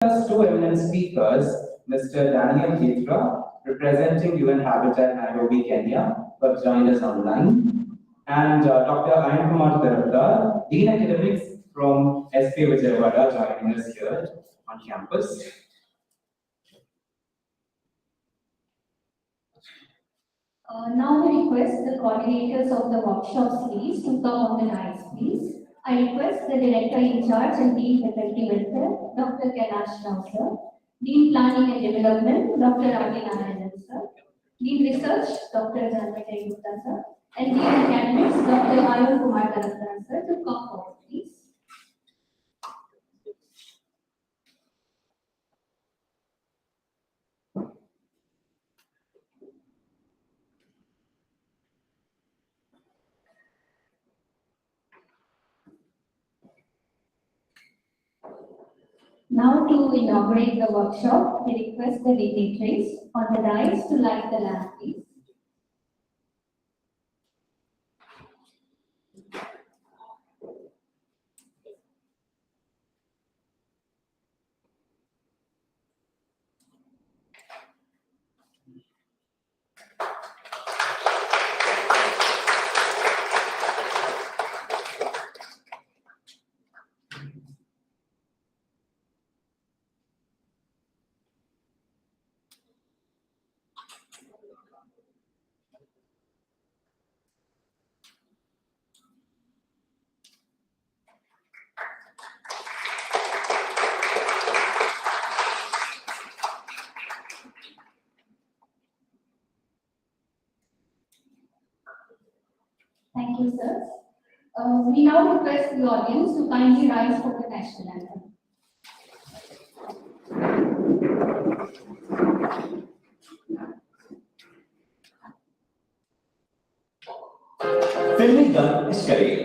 Plus, two eminent speakers, Mr. Daniel Hitra, representing UN Habitat Nairobi, Kenya, who have joined us online, and Dr. Ayan Kumar Tarakdar, Dean Academics from SK Vijayawada, joining us here on campus. Now we request the coordinators of the workshop series to come on the dais, please. I request the Director in charge and Dean Faculty Welfare, Dr. Kailash Rao, sir. Dean Planning and Development, Dr. Adi Narayanan, sir. Dean Research, Dr. Janmay Gupta, sir. And Dean Academics, Dr. Ayan Kumar Tarakdar, sir, to come forward, please. Now to inaugurate the workshop, we request the dignitaries on the dais to light the lamp, please. Thank you, sir. We now request the audience to kindly rise for the national anthem. Filming done is carried.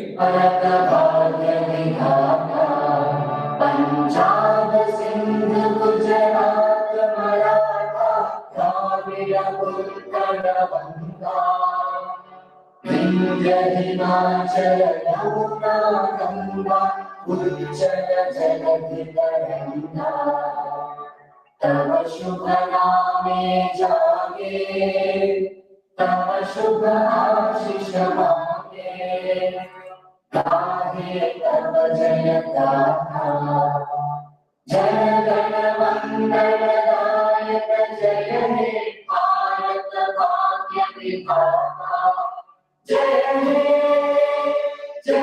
Punjab Sindh Gujarat Maratha Dravida Utkal बंगा विंध्य हिमाचल यमुना गंगा उज्जल जलधि तरंगा तव शुभ नामे जागे तव शुभ आशीष मांगे गाहे तव जय गाथा जय गण मंगल दायक जय हे भारत भाग्य विधाता जय हे जय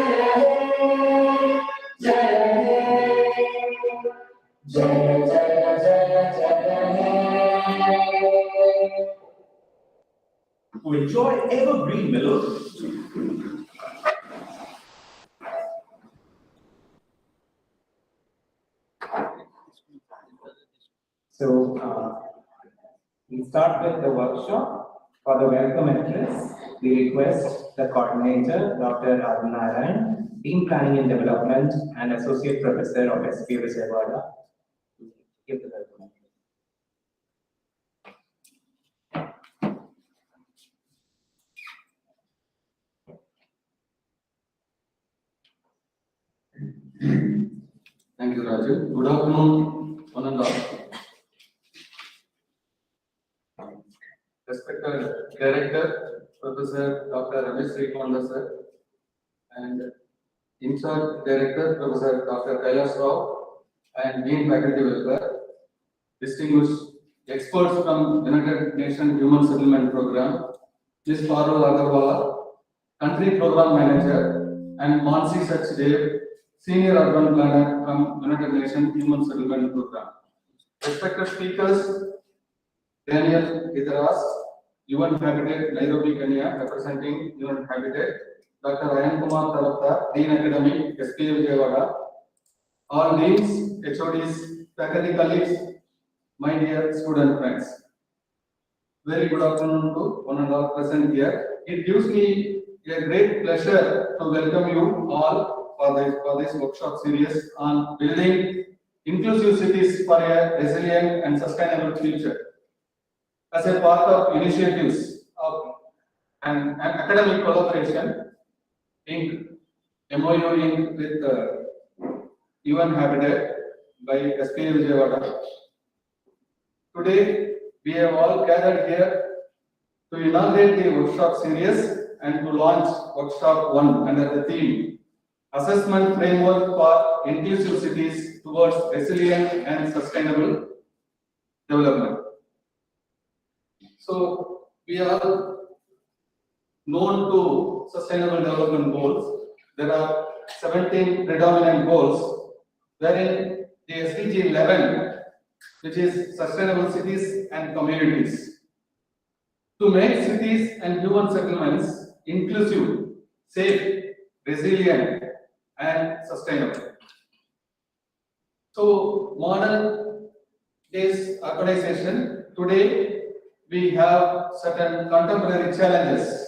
हे जय हे जय जय जय जय हे To enjoy evergreen melodies. So, we start with the workshop. For the welcome address, we request the coordinator, Dr. Adi Narayanan, Team Planning and Development, and Associate Professor of SK Vijayawada, to give the welcome address. Thank you, Raju. Good afternoon, one and all. Respected Director, Professor Dr. Ramesh Srikonda sir, and in charge Director, Professor Dr. Kailash Rao, and Dean Faculty Welfare, distinguished experts from United Nations Human Settlement Program, Ms. Parul Agarwala, Country Program Manager, and Mansi Sachdev, Senior Urban Planner from United Nations Human Settlement Program. Respected speakers, Daniel Hitra, UN Habitat, Nairobi, Kenya, representing UN Habitat, Dr. Ayan Kumar Tarakdar, Dean Academic, SK Vijayawada, all deans, HODs, faculty colleagues, my dear student friends. Very good afternoon to one and all present here. It gives me a great pleasure to welcome you all for this workshop series on building inclusive cities for a resilient and sustainable future. As a part of initiatives of an academic collaboration, MOU with UN Habitat, by SP Vijayawada. Today, we have all gathered here to inaugurate the workshop series and to launch workshop 1 under the theme Assessment Framework for Inclusive Cities Towards Resilient and Sustainable Development. So, we are known to Sustainable Development Goals. There are 17 predominant goals, wherein the SDG 11, which is Sustainable Cities and Communities, to make cities and human settlements inclusive, safe, resilient, and sustainable. So, modern days urbanization, today we have certain contemporary challenges.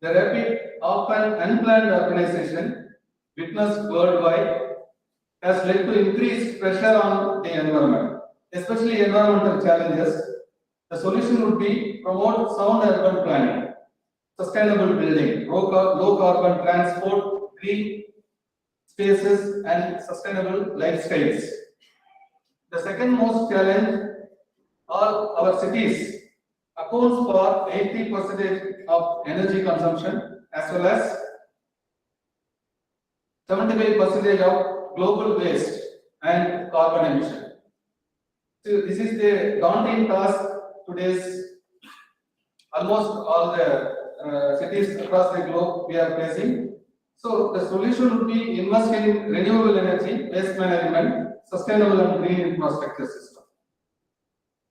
The rapid, often unplanned urbanization witnessed worldwide has led to increased pressure on the environment, especially environmental challenges. The solution would be promote sound urban planning, sustainable building, low carbon transport, green spaces, and sustainable lifestyles. The second most challenge are our cities accounts for 80% of energy consumption as well as 75% of global waste and carbon emission. So this is the daunting task today's almost all the cities across the globe we are facing. So the solution would be invest in renewable energy, waste management, sustainable and green infrastructure system.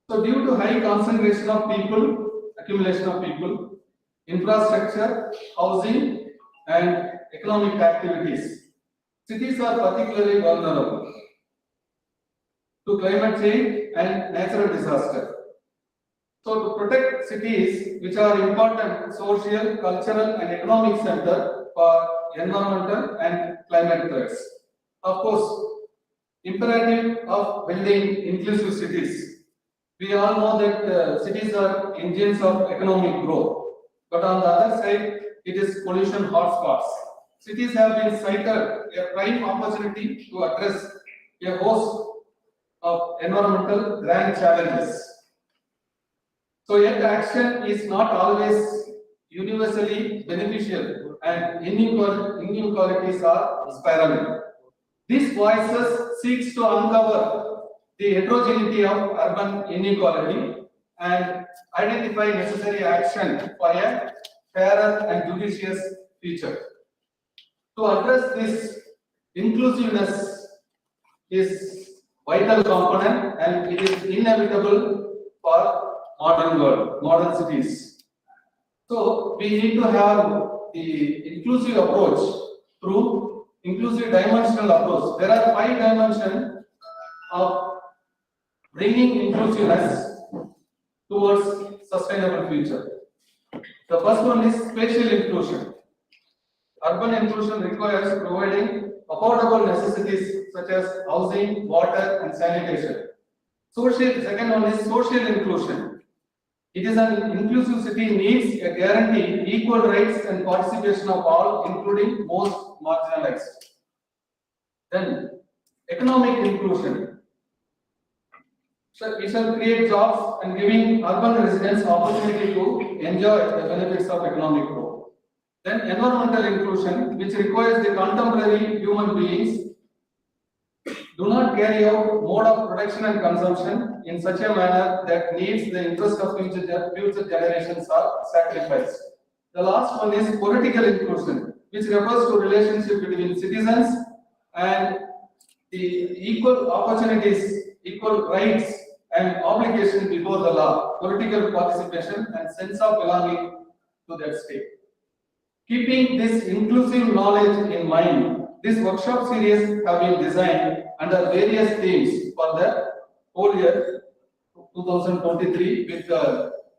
So due to high concentration of people, accumulation of people, infrastructure, housing and economic activities, cities are particularly vulnerable to climate change and natural disaster. So to protect cities, which are important social, cultural and economic center for environmental and climate threats. Of course, imperative of building inclusive cities. We all know that cities are engines of economic growth, but on the other side, it is pollution hotspots. Cities have been cited a prime opportunity to address a host of environmental grand challenges. So yet action is not always universally beneficial and inequalities are spiraling. These voices seeks to uncover the heterogeneity of urban inequality and identify necessary action for a fairer and judicious future. To address this, inclusiveness is vital component and it is inevitable for modern world, modern cities. So we need to have the inclusive approach through inclusive dimensional approach. There are 5 dimensions of bringing inclusiveness towards sustainable future. The first one is spatial inclusion. Urban inclusion requires providing affordable necessities such as housing, water, and sanitation. Second one is social inclusion. It is an inclusive city needs a guarantee equal rights and participation of all, including most marginalized. Then, economic inclusion. So we shall create jobs and giving urban residents opportunity to enjoy the benefits of economic growth. Then environmental inclusion, which requires the contemporary human beings do not carry out mode of production and consumption in such a manner that needs the interest of future generations are sacrificed. The last one is political inclusion, which refers to relationship between citizens and the equal opportunities, equal rights and obligations before the law, political participation and sense of belonging to that state. Keeping this inclusive knowledge in mind, this workshop series have been designed under various themes for the whole year 2023 with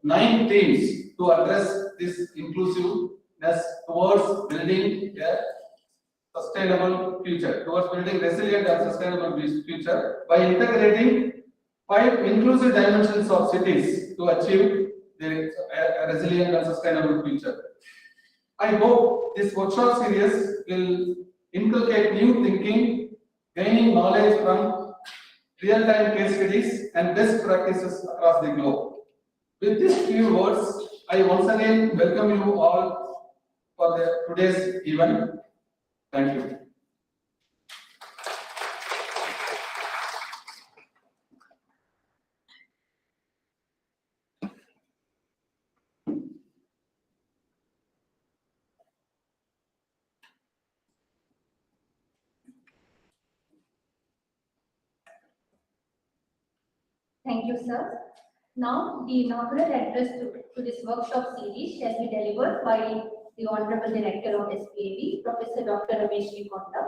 9 themes to address this inclusiveness towards building a sustainable future, towards building resilient and sustainable future by integrating 5 inclusive dimensions of cities to achieve a resilient and sustainable future. I hope this workshop series will inculcate new thinking, gaining knowledge from real-time case studies and best practices across the globe. With these few words, I once again welcome you all for today's event. Thank you. Thank you, sir. Now, the inaugural address to this workshop series shall be delivered by the Honorable Director of SPAV, Professor Dr. Ramesh Konda.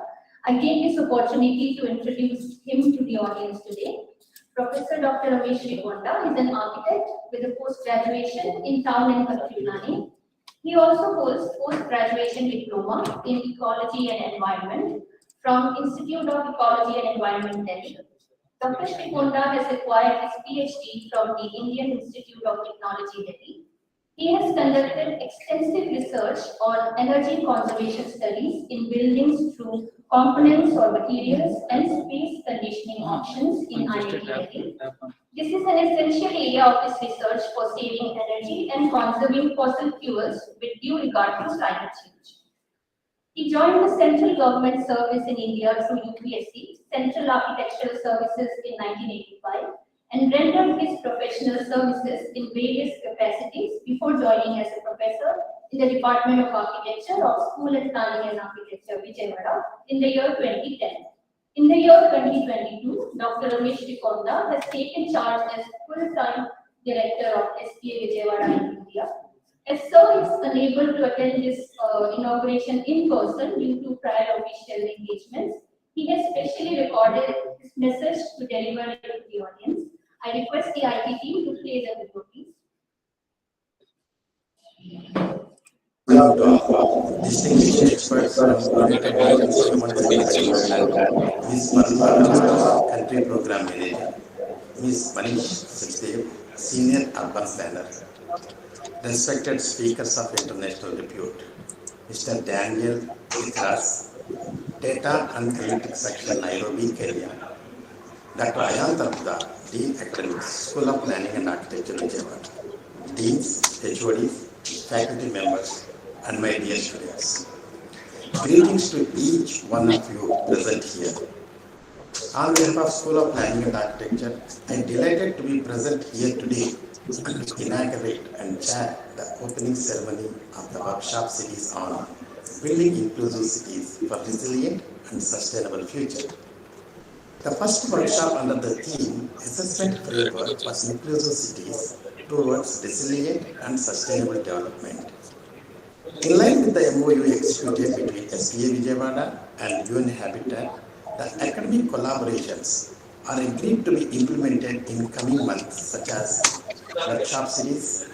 I take this opportunity to introduce him to the audience today. Professor Dr. Ramesh Konda is an architect with a post-graduation in Town and Country Planning. He also holds post-graduation diploma in Ecology and Environment from Institute of Ecology and Environment, Delhi. Dr. Konda has acquired his PhD from the Indian Institute of Technology, Delhi. He has conducted extensive research on energy conservation studies in buildings through components or materials and space conditioning options in IIT Delhi. This is an essential area of this research for saving energy and conserving fossil fuels with due regard to climate change. He joined the central government service in India through UPSC, Central Architectural Services in 1985, and rendered his professional services in various capacities before joining as a professor in the Department of Architecture of School of Planning and Architecture, Vijayawada, in the year 2010. In the year 2022, Dr. Ramesh Konda has taken charge as full-time director of SPA Vijayawada in India. As Sir is unable to attend this inauguration in person due to prior official engagements, he has specially recorded his message to deliver it to the audience. I request the IT team to play the video, please. Distinguished experts from United Nations Human Rights Program, Ms. Padma, Country Program Manager, Ms. Manish Sachdev, Senior Urban Planner, respected speakers of international repute, Mr. Daniel Ikras, Data and Analytics Section, Nairobi, Kenya, Dr. Ayan Tarpda, Dean Academics, School of Planning and Architecture, Vijayawada, Deans, HODs, faculty members, and my dear students. Greetings to each one of you present here. On behalf of School of Planning and Architecture, I am delighted to be present here today to inaugurate and chair the opening ceremony of the workshop series on Building Inclusive Cities for Resilient and Sustainable Future. The first workshop under the theme Assessment Framework for Inclusive Cities towards Resilient and Sustainable Development. In line with the MOU executed between SPA Vijayawada and UN Habitat, the academic collaborations are agreed to be implemented in coming months, such as workshop series,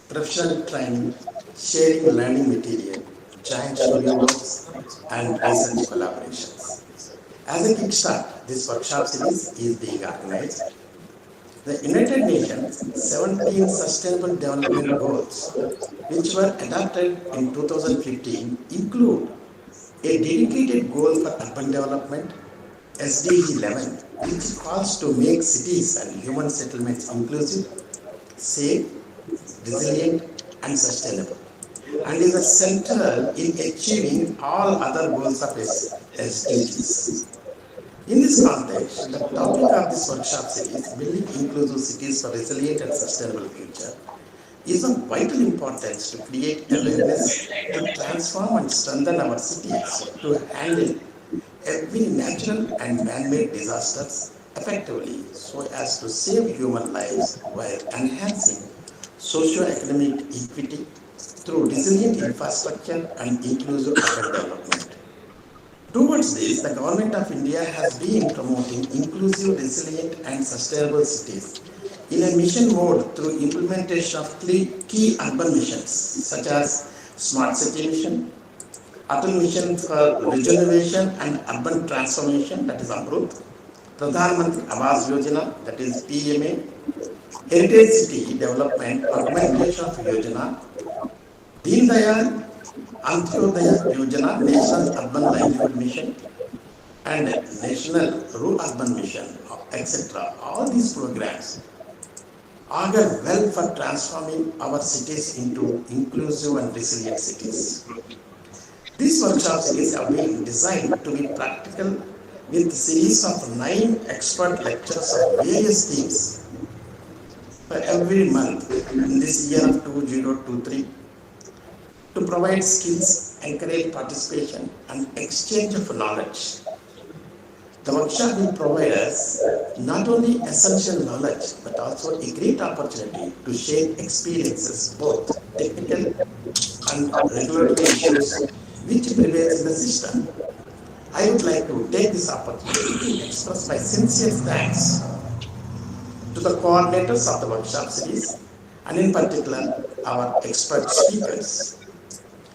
professional training, sharing learning material, joint studio works, and research collaborations. As a kickstart, this workshop series is being organized. The United Nations 17 Sustainable Development Goals, which were adopted in 2015, include a dedicated goal for urban development, SDG 11, which calls to make cities and human settlements inclusive, safe, resilient, and sustainable, and is central in achieving all other goals of SDGs. In this context, the topic of this workshop series, Building Inclusive Cities for Resilient and Sustainable Future, is of vital importance to create awareness to transform and strengthen our cities to handle every natural and man-made disasters effectively so as to save human lives while enhancing socio-economic equity through resilient infrastructure and inclusive urban development. Towards this, the Government of India has been promoting inclusive, resilient and sustainable cities in a mission mode through implementation of 3 key urban missions such as Smart City Mission, Atal Mission for Regeneration and Urban Transformation, that is AMRUT, Pradhan Mantri Awas Yojana, that is PMA, Heritage City Development Augmentation of Yojana, Deen Dayal Antyodaya Yojana, National Urban Livelihood Mission, and National Rural Urban Mission, etc. All these programs augur well for transforming our cities into inclusive and resilient cities. These workshop series have been designed to be practical with a series of 9 expert lectures of various themes for every month in this year of 2023 to provide skills, encourage participation and exchange of knowledge. The workshop will provide us not only essential knowledge but also a great opportunity to share experiences, both technical and regulatory issues which prevails in the system. I would like to take this opportunity to express my sincere thanks to the coordinators of the workshop series and in particular our expert speakers.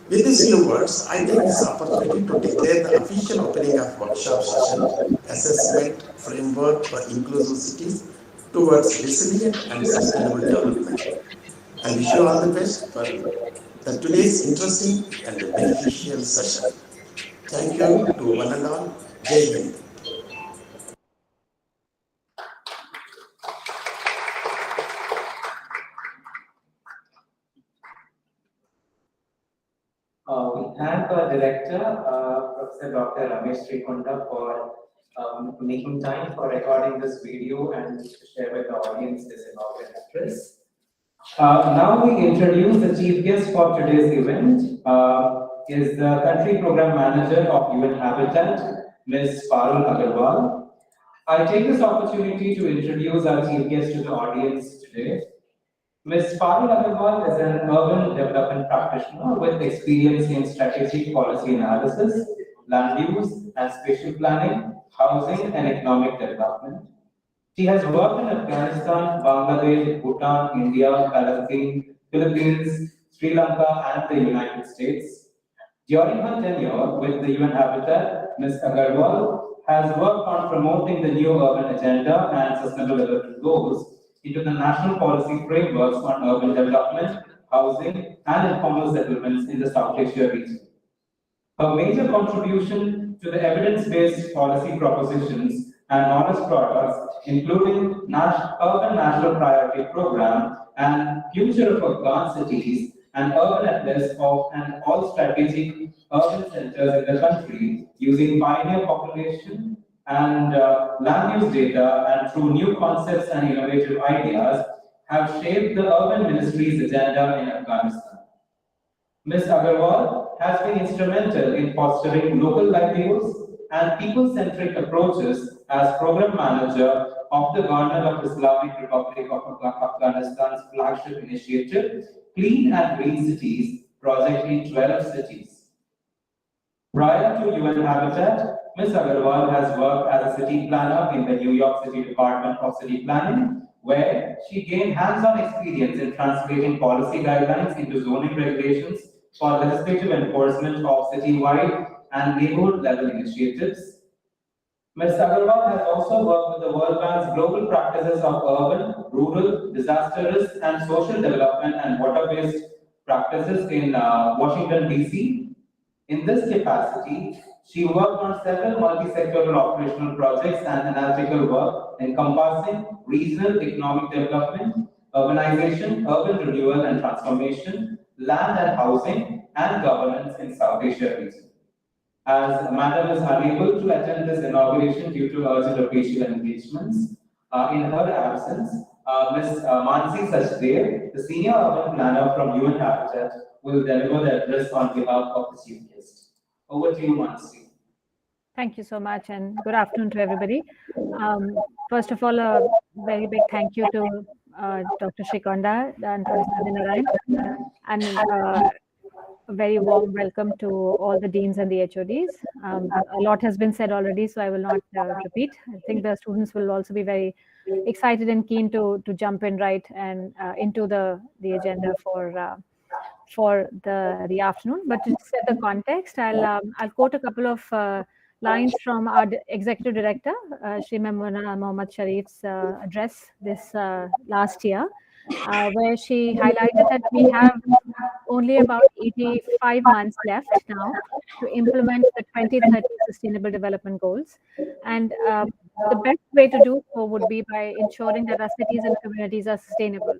With these few words, I take this opportunity to declare the official opening of workshop session, Assessment Framework for Inclusive Cities towards Resilient and Sustainable Development. I wish you all the best for today's interesting and beneficial session. Thank you to one and all. Jai Hind. We thank our director, Professor Dr. Ramesh Srikonda, for making time for recording this video and to share with the audience this inaugural address. Now we introduce the chief guest for today's event, is the Country Program Manager of UN Habitat, Ms. Parul Agarwal. I take this opportunity to introduce our chief guest to the audience today. Ms. Parul Agarwal is an urban development practitioner with experience in strategic policy analysis, land use and spatial planning, housing and economic development. She has worked in Afghanistan, Bangladesh, Bhutan, India, Palestine, Philippines, Sri Lanka and the United States. During her tenure with the UN Habitat, Ms. Agarwal has worked on promoting the new urban agenda and sustainable development goals into the national policy frameworks on urban development, housing, and informal settlements in the South Asia region. Her major contribution to the evidence-based policy propositions and honest products, including Urban National Priority Program and Future of Advanced Cities and Urban Atlas of and all strategic urban centers in the country using pioneer population and land use data and through new concepts and innovative ideas have shaped the urban ministry's agenda in Afghanistan. Ms. Agarwal has been instrumental in fostering local livelihoods and people-centric approaches as program manager of the Government of Islamic Republic of Afghanistan's flagship initiative, Clean and Green Cities, project in 12 cities. Prior to UN Habitat, Ms. Agarwal has worked as a city planner in the New York City Department of City Planning, where she gained hands-on experience in translating policy guidelines into zoning regulations for legislative enforcement of citywide and neighborhood-level initiatives. Ms. Agarwal has also worked with the World Bank's global practices of urban, rural, disaster risk, and social development and water-based practices in Washington, D.C. In this capacity, she worked on several multi-sectoral operational projects and analytical work encompassing regional economic development, urbanization, urban renewal and transformation, land and housing, and governance in South Asia region. As Madam is unable to attend this inauguration due to urgent official engagements, in her absence, Ms. Mansi Sachdev, the Senior Urban Planner from UN Habitat, will deliver the address on behalf of the Chief Guest. Over to you, Mansi. Thank you so much and good afternoon to everybody. First of all, a very big thank you to Dr. Srikonda and Professor Narayan, and a very warm welcome to all the deans and the HODs. A lot has been said already, so I will not repeat. I think the students will also be very excited and keen to jump in right and into the agenda for the afternoon. But to set the context, I'll quote a couple of lines from our Executive Director, Shri Maimuna Mohammad Sharif's address this last year. where she highlighted that we have only about 85 months left now to implement the 2030 Sustainable Development Goals. And the best way to do so would be by ensuring that our cities and communities are sustainable.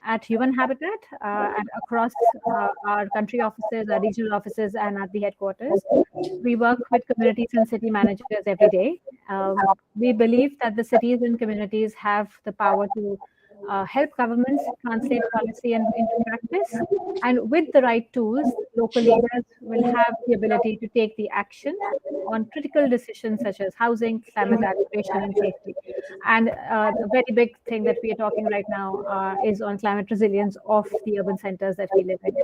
At UN Habitat and across our country offices, our regional offices, and at the headquarters, we work with communities and city managers every day. We believe that the cities and communities have the power to help governments translate policy into practice. And with the right tools, local leaders will have the ability to take the action on critical decisions such as housing, climate adaptation, and safety. And the very big thing that we are talking right now is on climate resilience of the urban centers that we live in.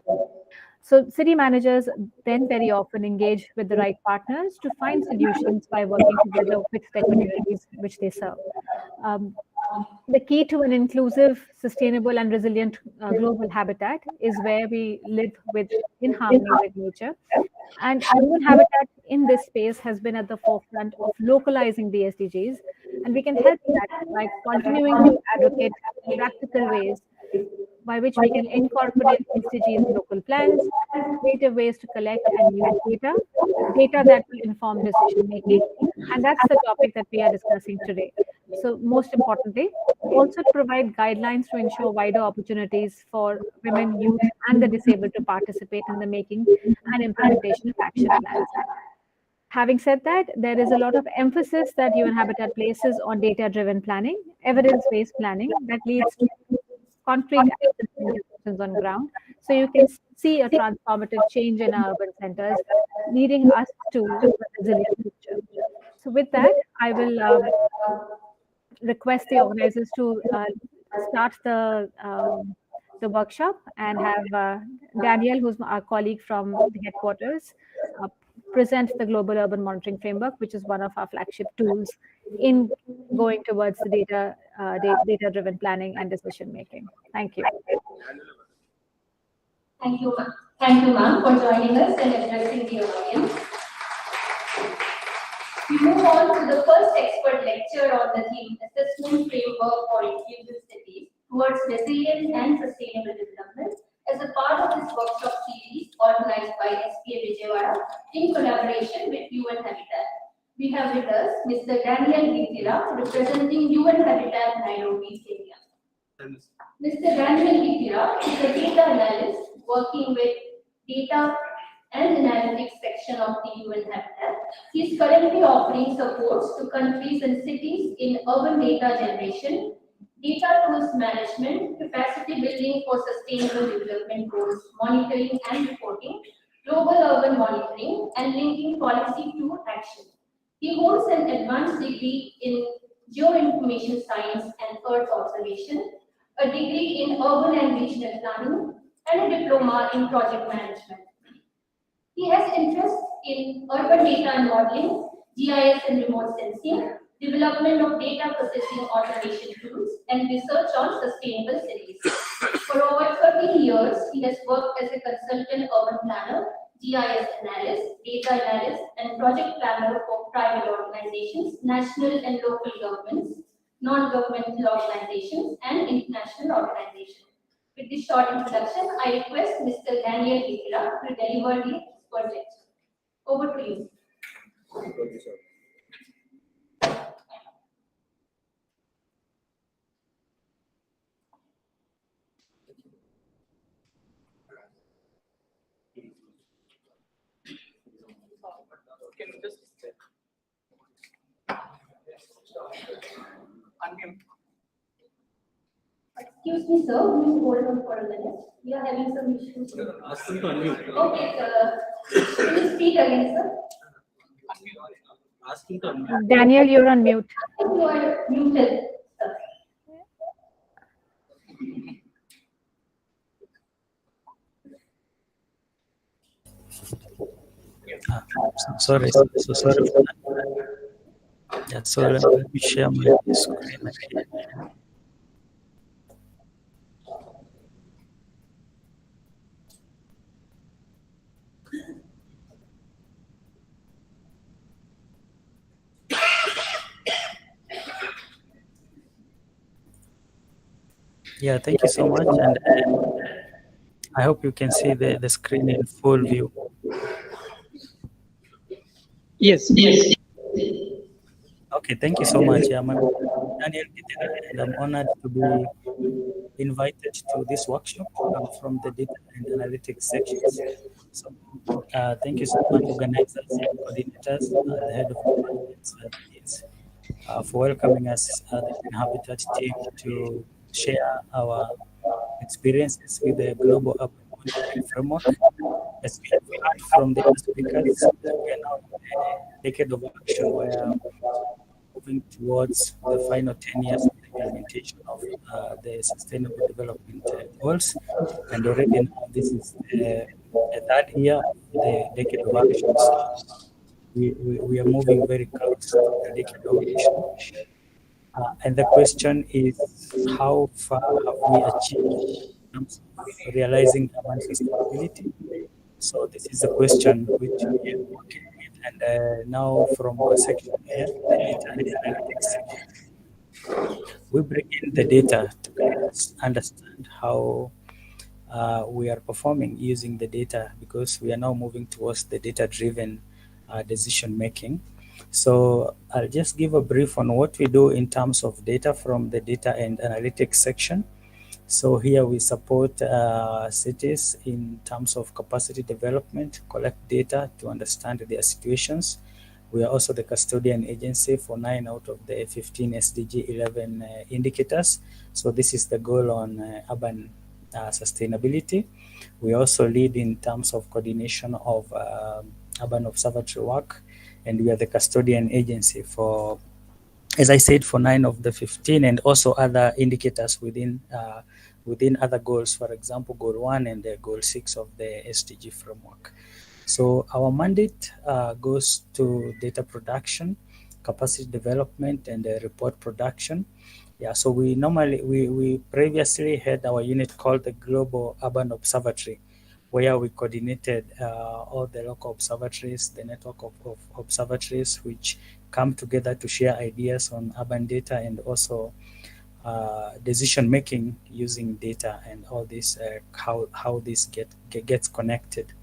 So city managers then very often engage with the right partners to find solutions by working together with the communities which they serve. The key to an inclusive, sustainable, and resilient global habitat is where we live in harmony with nature. And UN Habitat in this space has been at the forefront of localizing the SDGs, and we can help that by continuing to advocate practical ways by which we can incorporate SDGs in local plans, creative ways to collect and use data that will inform decision making. And that's the topic that we are discussing today. So most importantly, also provide guidelines to ensure wider opportunities for women, youth, and the disabled to participate in the making and implementation of action plans. Having said that, there is a lot of emphasis that UN Habitat places on data-driven planning, evidence-based planning that leads to concrete actions on ground. So you can see a transformative change in our urban centers, leading us to a resilient future. So with that, I will request the organizers to start the workshop and have Daniel, who's our colleague from the headquarters, present the Global Urban Monitoring Framework, which is one of our flagship tools in going towards the data-driven planning and decision making. Thank you. Thank you, ma'am, for joining us and addressing the audience. We move on to the first expert lecture on the theme Assessment Framework for Inclusive Cities towards Resilient and Sustainable Development as a part of this workshop series organized by SPA Vijayawada in collaboration with UN Habitat. We have with us Mr. Daniel Gitira, representing UN Habitat Nairobi, Kenya. Mr. Daniel Gitira is a data analyst working with data and analytics section of the UN Habitat. He is currently offering supports to countries and cities in urban data generation, data tools management, capacity building for sustainable development goals, monitoring and reporting, global urban monitoring, and linking policy to action. He holds an advanced degree in geoinformation science and earth observation, a degree in urban and regional planning, and a diploma in project management. He has interest in urban data and modeling, GIS and remote sensing, development of data processing automation tools, and research on sustainable cities. For over 30 years, he has worked as a consultant urban planner, GIS analyst, data analyst, and project planner for private organizations, national and local governments, non-governmental organizations, and international organizations. With this short introduction, I request Mr. Daniel Gitira to deliver the expert lecture. Over to you. Excuse me, sir. Please hold on for a minute. We are having some issues. Ask them to unmute. Okay, can you speak again, sir? Ask him to unmute. Daniel, you're on mute. I think you are muted, sir. Sorry. Yeah, sorry. Let me share my screen again. Yeah, thank you so much. And I hope you can see the screen in full view. Yes. Okay, thank you so much. Yeah, my name is Daniel Gitera, and I'm honored to be invited to this workshop from the data and analytics sections. So thank you so much, organizers and coordinators, the head of departments, deans, for welcoming us, the Green Habitat team, to share our experiences with the Global Urban Monitoring Framework. As we have heard from the other speakers, we are now in a decade of action where moving towards the final 10 years of the implementation of the Sustainable Development Goals. And already now this is the third year of the decade of action. So we are moving very close to the decade of action. And the question is, how far have we achieved in terms of realizing urban sustainability? So this is a question which we are working with. And now from our section here, the data and analytics section, we bring in the data to understand how we are performing using the data, because we are now moving towards the data-driven decision making. So I'll just give a brief on what we do in terms of data from the data and analytics section. So here we support cities in terms of capacity development, collect data to understand their situations. We are also the custodian agency for 9 out of the 15 SDG 11 indicators. So this is the goal on urban sustainability. We also lead in terms of coordination of urban observatory work, and we are the custodian agency for, as I said, for 9 of the 15, and also other indicators within other goals, for example, goal 1 and goal 6 of the SDG framework. So our mandate goes to data production, capacity development, and report production. Yeah, so we previously had our unit called the Global Urban Observatory, where we coordinated all the local observatories, the network of observatories, which come together to share ideas on urban data and also decision making using data, and all this, how this gets connected.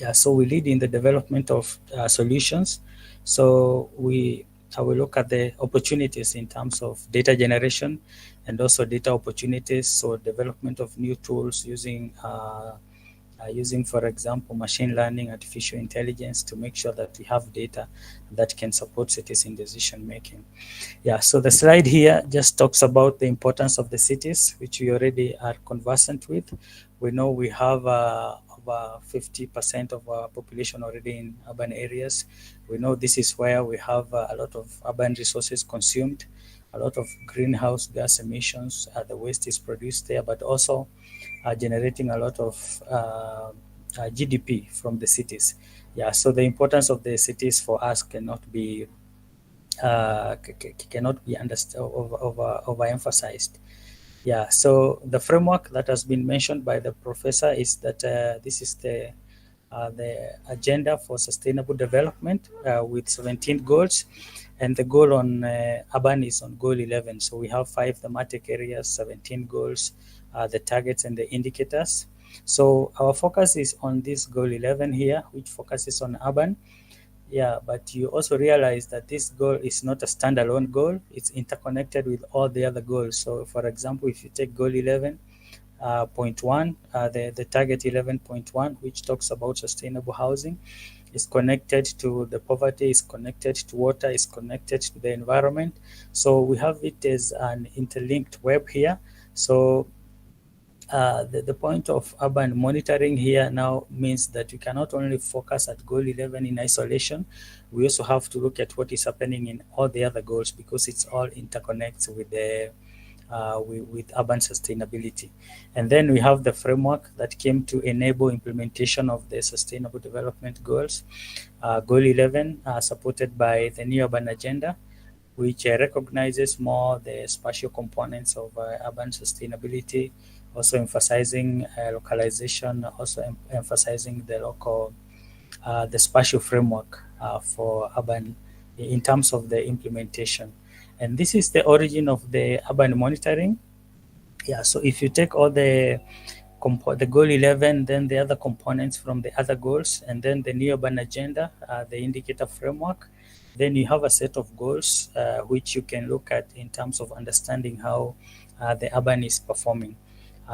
Yeah, so we lead in the development of solutions. So I will look at the opportunities in terms of data generation and also data opportunities. So development of new tools using, for example, machine learning, artificial intelligence, to make sure that we have data that can support cities in decision making. Yeah, so the slide here just talks about the importance of the cities, which we already are conversant with. We know we have over 50% of our population already in urban areas. We know this is where we have a lot of urban resources consumed, a lot of greenhouse gas emissions. The waste is produced there, but also generating a lot of GDP from the cities. Yeah, so the importance of the cities for us cannot be overemphasized. Yeah, so the framework that has been mentioned by the professor is that this is the agenda for sustainable development with 17 goals, and the goal on urban is on goal 11. So we have 5 thematic areas, 17 goals, the targets and the indicators. So our focus is on this goal 11 here, which focuses on urban. Yeah, but you also realize that this goal is not a standalone goal. It's interconnected with all the other goals. So for example, if you take goal 11.1, the target 11.1, which talks about sustainable housing, is connected to the poverty, is connected to water, is connected to the environment. So we have it as an interlinked web here. So the point of urban monitoring here now means that we cannot only focus at goal 11 in isolation. We also have to look at what is happening in all the other goals, because it's all interconnects with the with urban sustainability. And then we have the framework that came to enable implementation of the Sustainable Development Goals. Goal 11, supported by the New Urban Agenda, which recognizes more the spatial components of urban sustainability, also emphasizing localization, also emphasizing the local, the spatial framework for urban in terms of the implementation. And this is the origin of the urban monitoring. Yeah, so if you take all the goal 11, then the other components from the other goals, and then the new urban agenda, the indicator framework, then you have a set of goals which you can look at in terms of understanding how the urban is performing.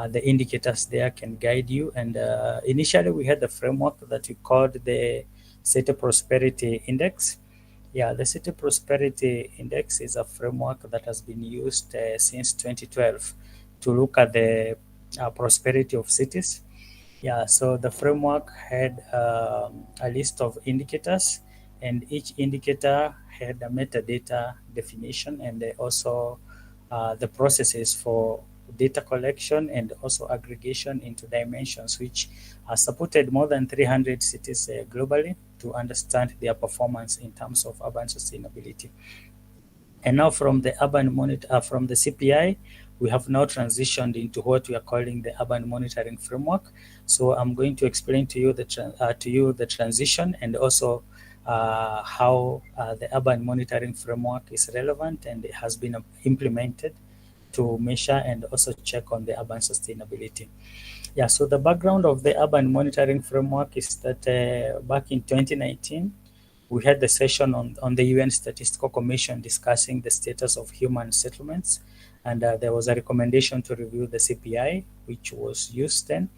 The indicators there can guide you. And initially, we had the framework that we called the City Prosperity Index. Yeah, the City Prosperity Index is a framework that has been used since 2012 to look at the prosperity of cities. Yeah, so the framework had a list of indicators, and each indicator had a metadata definition, and also the processes for data collection and also aggregation into dimensions, which supported more than 300 cities globally to understand their performance in terms of urban sustainability. And now from the urban monitor, from the CPI, we have now transitioned into what we are calling the urban monitoring framework. So I'm going to explain to you the transition, and also how the urban monitoring framework is relevant and it has been implemented to measure and also check on the urban sustainability. Yeah, so the background of the urban monitoring framework is that back in 2019, we had the session on the UN Statistical Commission discussing the status of human settlements, and there was a recommendation to review the CPI, which was used then.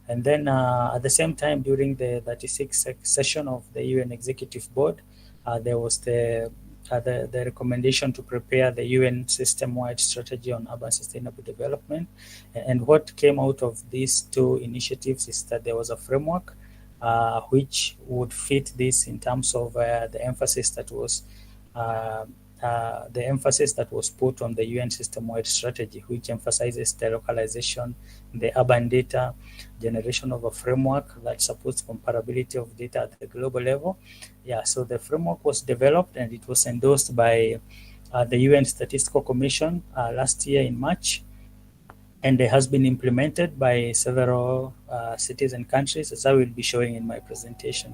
And then at the same time, during the 36th session of the UN Executive Board, there was the recommendation to prepare the UN system-wide strategy on urban sustainable development. And what came out of these two initiatives is that there was a framework which would fit this in terms of the emphasis that was put on the UN system-wide strategy, which emphasizes the localization, the urban data, generation of a framework that supports comparability of data at the global level. Yeah, so the framework was developed and it was endorsed by the UN Statistical Commission last year in March, and it has been implemented by several cities and countries, as I will be showing in my presentation.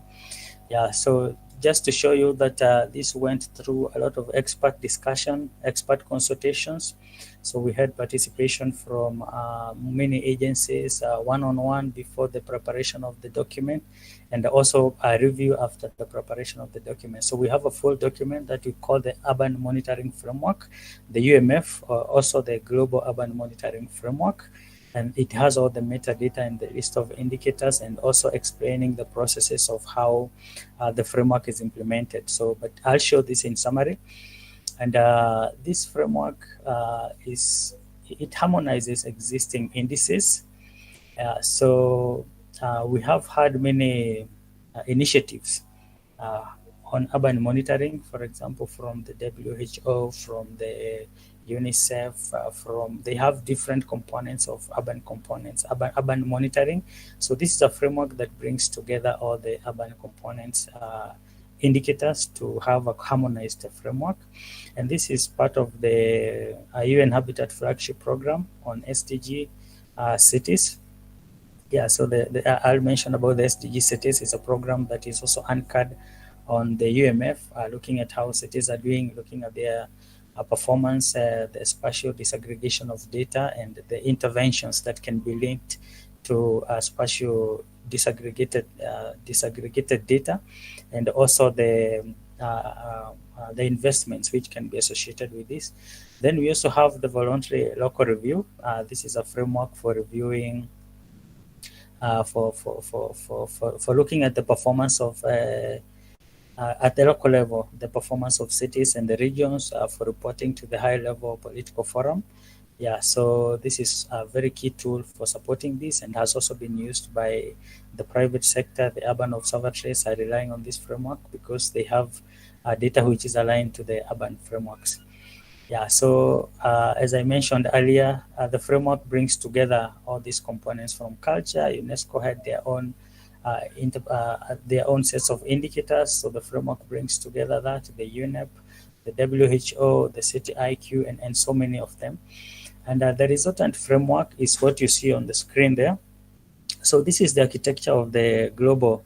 Yeah, so just to show you that this went through a lot of expert discussion, expert consultations. So we had participation from many agencies, one-on-one before the preparation of the document, and also a review after the preparation of the document. So we have a full document that we call the Urban Monitoring Framework, the UMF, also the Global Urban Monitoring Framework. And it has all the metadata and the list of indicators, and also explaining the processes of how the framework is implemented. So, but I'll show this in summary. And this framework it harmonizes existing indices. So we have had many initiatives on urban monitoring, for example, from the WHO, from the UNICEF, they have different components of urban monitoring. So this is a framework that brings together all the urban components indicators to have a harmonized framework. And this is part of the UN Habitat Flagship Program on SDG cities. Yeah, so I'll mention about the SDG cities. Is a program that is also anchored on the UMF, looking at how cities are doing, looking at their performance, the spatial disaggregation of data, and the interventions that can be linked to spatial disaggregated data, and also the investments which can be associated with this. Then we also have the voluntary local review. This is a framework for reviewing, for looking at the performance of at the local level, the performance of cities and the regions, for reporting to the high level political forum. Yeah, so this is a very key tool for supporting this, and has also been used by the private sector. The urban observatories are relying on this framework because they have data which is aligned to the urban frameworks. Yeah, so as I mentioned earlier, the framework brings together all these components from culture. UNESCO had their own sets of indicators. So the framework brings together that, the UNEP, the WHO, the City IQ, and so many of them. And the resultant framework is what you see on the screen there. So this is the architecture of the global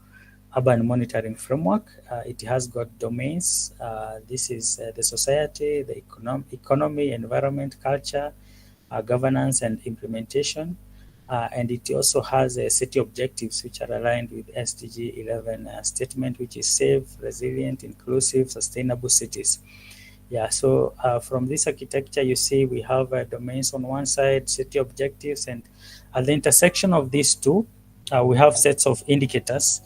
urban monitoring framework. It has got domains. This is the society, the economy, environment, culture, governance and implementation. And it also has city objectives which are aligned with SDG 11 statement, which is safe, resilient, inclusive, sustainable cities. Yeah, so from this architecture, you see we have domains on one side, city objectives, and at the intersection of these two, we have sets of indicators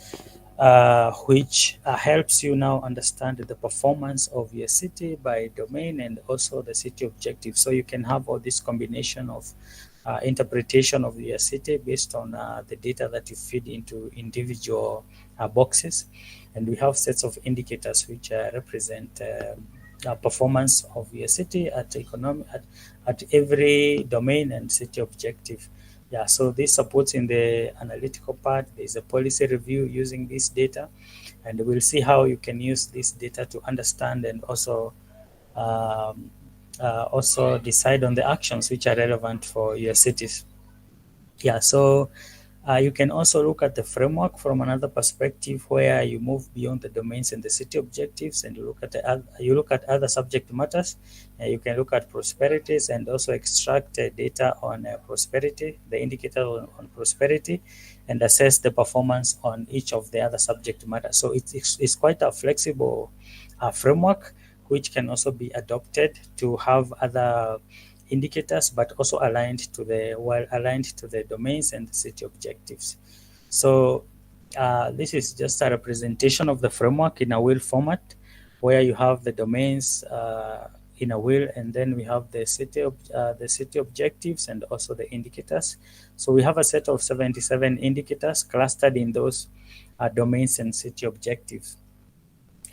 which helps you now understand the performance of your city by domain and also the city objective. So you can have all this combination of interpretation of your city based on the data that you feed into individual boxes. And we have sets of indicators which represent performance of your city at every domain and city objective. Yeah, so this supports in the analytical part. There's a policy review using this data, and we'll see how you can use this data to understand and also decide on the actions which are relevant for your cities. Yeah, so you can also look at the framework from another perspective, where you move beyond the domains and the city objectives, and you look at other subject matters. You can look at prosperities and also extract data on prosperity, the indicator on prosperity, and assess the performance on each of the other subject matters. So it's quite a flexible framework, which can also be adopted to have other indicators, but also aligned to the domains and the city objectives. So this is just a representation of the framework in a wheel format, where you have the domains in a wheel, and then we have the city objectives and also the indicators. So we have a set of 77 indicators clustered in those domains and city objectives.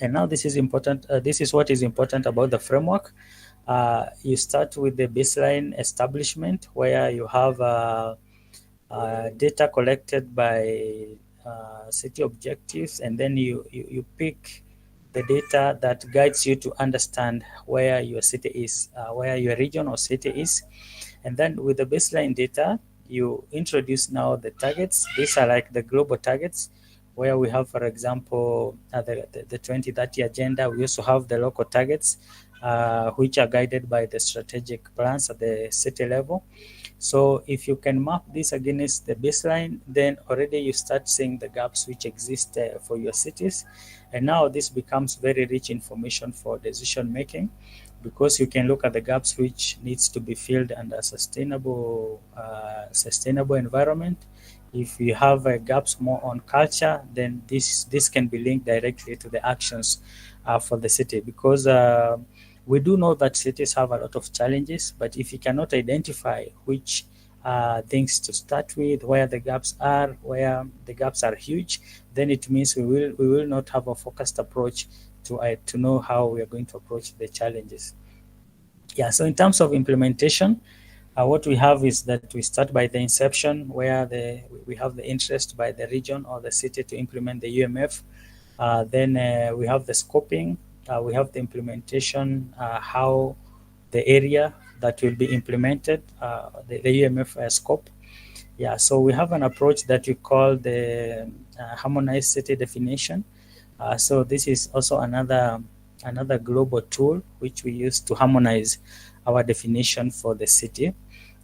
And now this is important. This is what is important about the framework. You start with the baseline establishment, where you have data collected by city objectives, and then you pick the data that guides you to understand where your city is, where your region or city is. And then with the baseline data, you introduce now the targets. These are like the global targets, where we have, for example, the 2030 agenda. We also have the local targets, which are guided by the strategic plans at the city level. So if you can map this against the baseline, then already you start seeing the gaps which exist for your cities. And now this becomes very rich information for decision making, because you can look at the gaps which needs to be filled under sustainable environment. If you have gaps more on culture, then this can be linked directly to the actions for the city, because we do know that cities have a lot of challenges, but if you cannot identify which things to start with, where the gaps are huge, then it means we will not have a focused approach to know how we are going to approach the challenges. Yeah, so in terms of implementation, what we have is that we start by the inception, where we have the interest by the region or the city to implement the UMF. Then we have the scoping. We have the implementation, how the area that will be implemented, the UMF scope. Yeah, so we have an approach that we call the harmonized city definition. So this is also another global tool which we use to harmonize our definition for the city.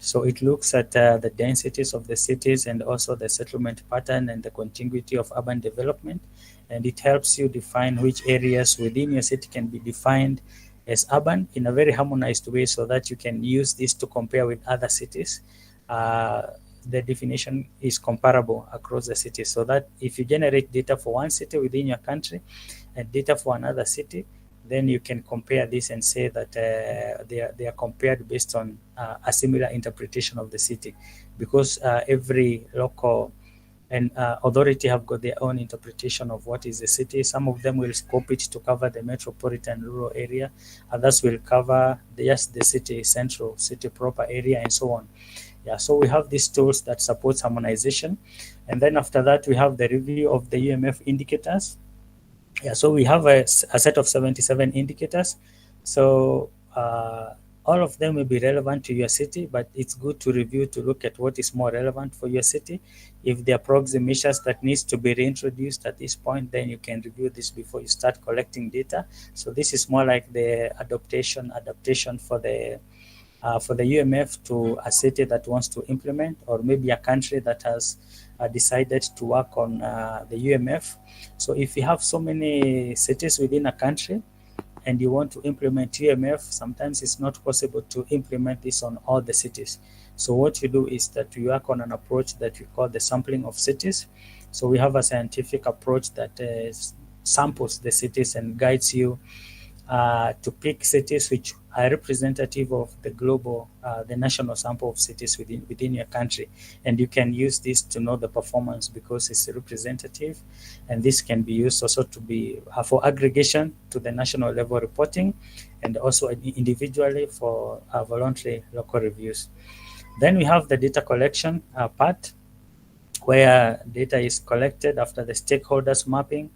So it looks at the densities of the cities and also the settlement pattern and the contiguity of urban development. And it helps you define which areas within your city can be defined as urban in a very harmonized way, so that you can use this to compare with other cities. The definition is comparable across the city, so that if you generate data for one city within your country and data for another city, then you can compare this and say that they are compared based on a similar interpretation of the city, because every local and authority have got their own interpretation of what is the city. Some of them will scope it to cover the metropolitan rural area. Others will cover just the city, central city proper area, and so on. Yeah, so we have these tools that support harmonization. And then after that, we have the review of the UMF indicators. Yeah, so we have a set of 77 indicators. So all of them will be relevant to your city, but it's good to review to look at what is more relevant for your city. If there are proxy measures that needs to be reintroduced at this point, then you can review this before you start collecting data. So this is more like the adaptation for the for the UMF to a city that wants to implement, or maybe a country that has decided to work on the UMF. So if you have so many cities within a country and you want to implement UMF, sometimes it's not possible to implement this on all the cities. So what you do is that you work on an approach that we call the sampling of cities. So we have a scientific approach that samples the cities and guides you to pick cities which are representative of the global, the national sample of cities within your country. And you can use this to know the performance because it's representative. And this can be used also to be for aggregation to the national level reporting, and also individually for voluntary local reviews. Then we have the data collection part, where data is collected after the stakeholders mapping.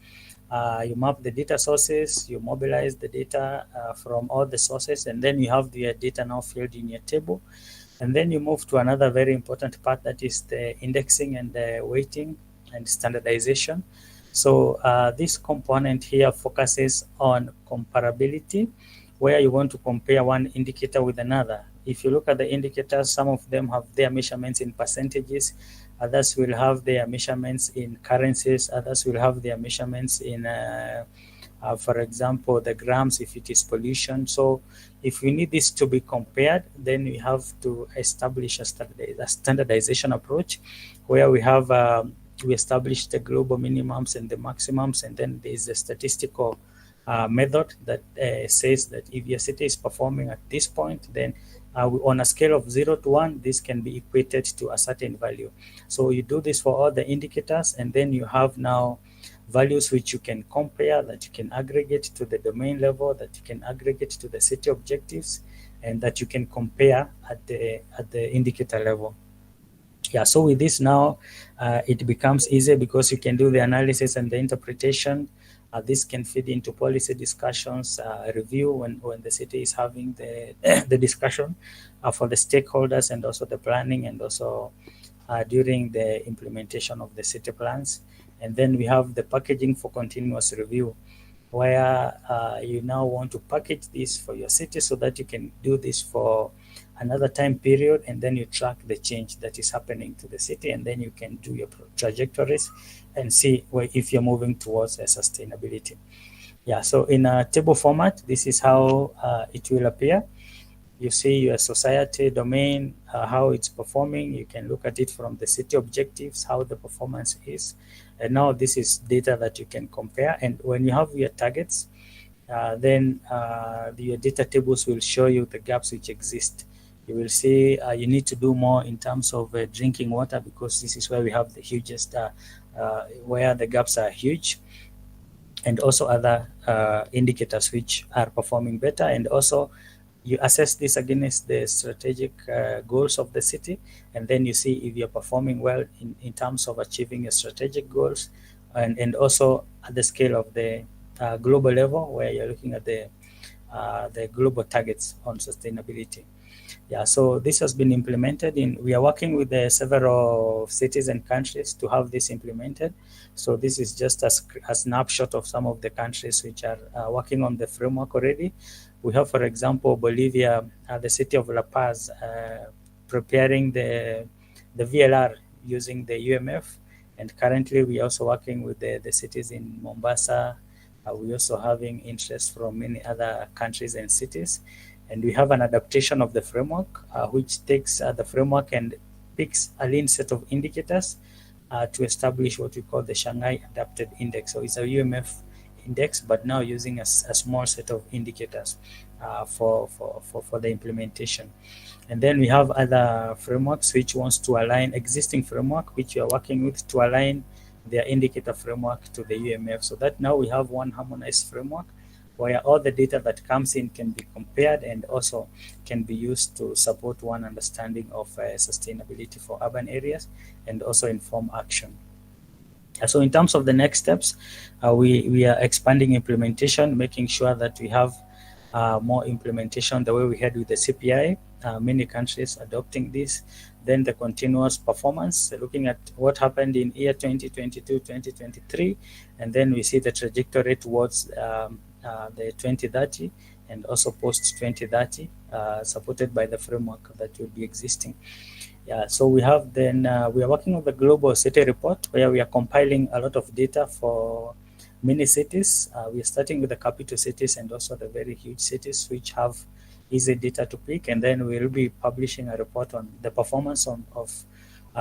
You map the data sources, you mobilize the data from all the sources, and then you have the data now filled in your table. And then you move to another very important part, that is the indexing and the weighting and standardization. So this component here focuses on comparability, where you want to compare one indicator with another. If you look at the indicators, some of them have their measurements in percentages, others will have their measurements in currencies, others will have their measurements in, for example, the grams if it is pollution. So if we need this to be compared, then we have to establish a standardization approach, where we have we establish the global minimums and the maximums, and then there is a statistical method that says that if your city is performing at this point, then on a scale of 0 to 1, this can be equated to a certain value. So you do this for all the indicators, and then you have now values which you can compare, that you can aggregate to the domain level, that you can aggregate to the city objectives, and that you can compare at the indicator level. Yeah, so with this now, it becomes easy because you can do the analysis and the interpretation. This can feed into policy discussions, review when the city is having the discussion for the stakeholders, and also the planning, and also during the implementation of the city plans. And then we have the packaging for continuous review, where you now want to package this for your city so that you can do this for another time period, and then you track the change that is happening to the city, and then you can do your trajectories and see if you're moving towards a sustainability. Yeah, so in a table format, this is how it will appear. You see your society domain, how it's performing. You can look at it from the city objectives, how the performance is. And now this is data that you can compare. And when you have your targets, then your data tables will show you the gaps which exist. You will see you need to do more in terms of drinking water, because this is where we have the hugest, where the gaps are huge, and also other indicators which are performing better. And also you assess this against the strategic goals of the city, and then you see if you're performing well in terms of achieving your strategic goals, and also at the scale of the global level, where you're looking at the global targets on sustainability. Yeah, so this has been implemented we are working with several cities and countries to have this implemented. So this is just a snapshot of some of the countries which are working on the framework already. We have, for example, Bolivia, the city of La Paz, preparing the VLR using the UMF. And currently we are also working with the cities in Mombasa. We're also having interest from many other countries and cities. And we have an adaptation of the framework, which takes the framework and picks a lean set of indicators to establish what we call the Shanghai Adapted Index. So it's a UMF index, but now using a small set of indicators for the implementation. And then we have other frameworks which wants to align existing framework, which we are working with to align their indicator framework to the UMF. So that now we have one harmonized framework where all the data that comes in can be compared and also can be used to support one understanding of sustainability for urban areas and also inform action. So in terms of the next steps, we are expanding implementation, making sure that we have more implementation the way we had with the CPI, many countries adopting this. Then the continuous performance, looking at what happened in year 2022, 2023, and then we see the trajectory towards the 2030 and also post 2030, supported by the framework that will be existing. Yeah, so we have then we are working on the global city report where we are compiling a lot of data for many cities. We are starting with the capital cities and also the very huge cities which have easy data to pick, and then we will be publishing a report on the performance of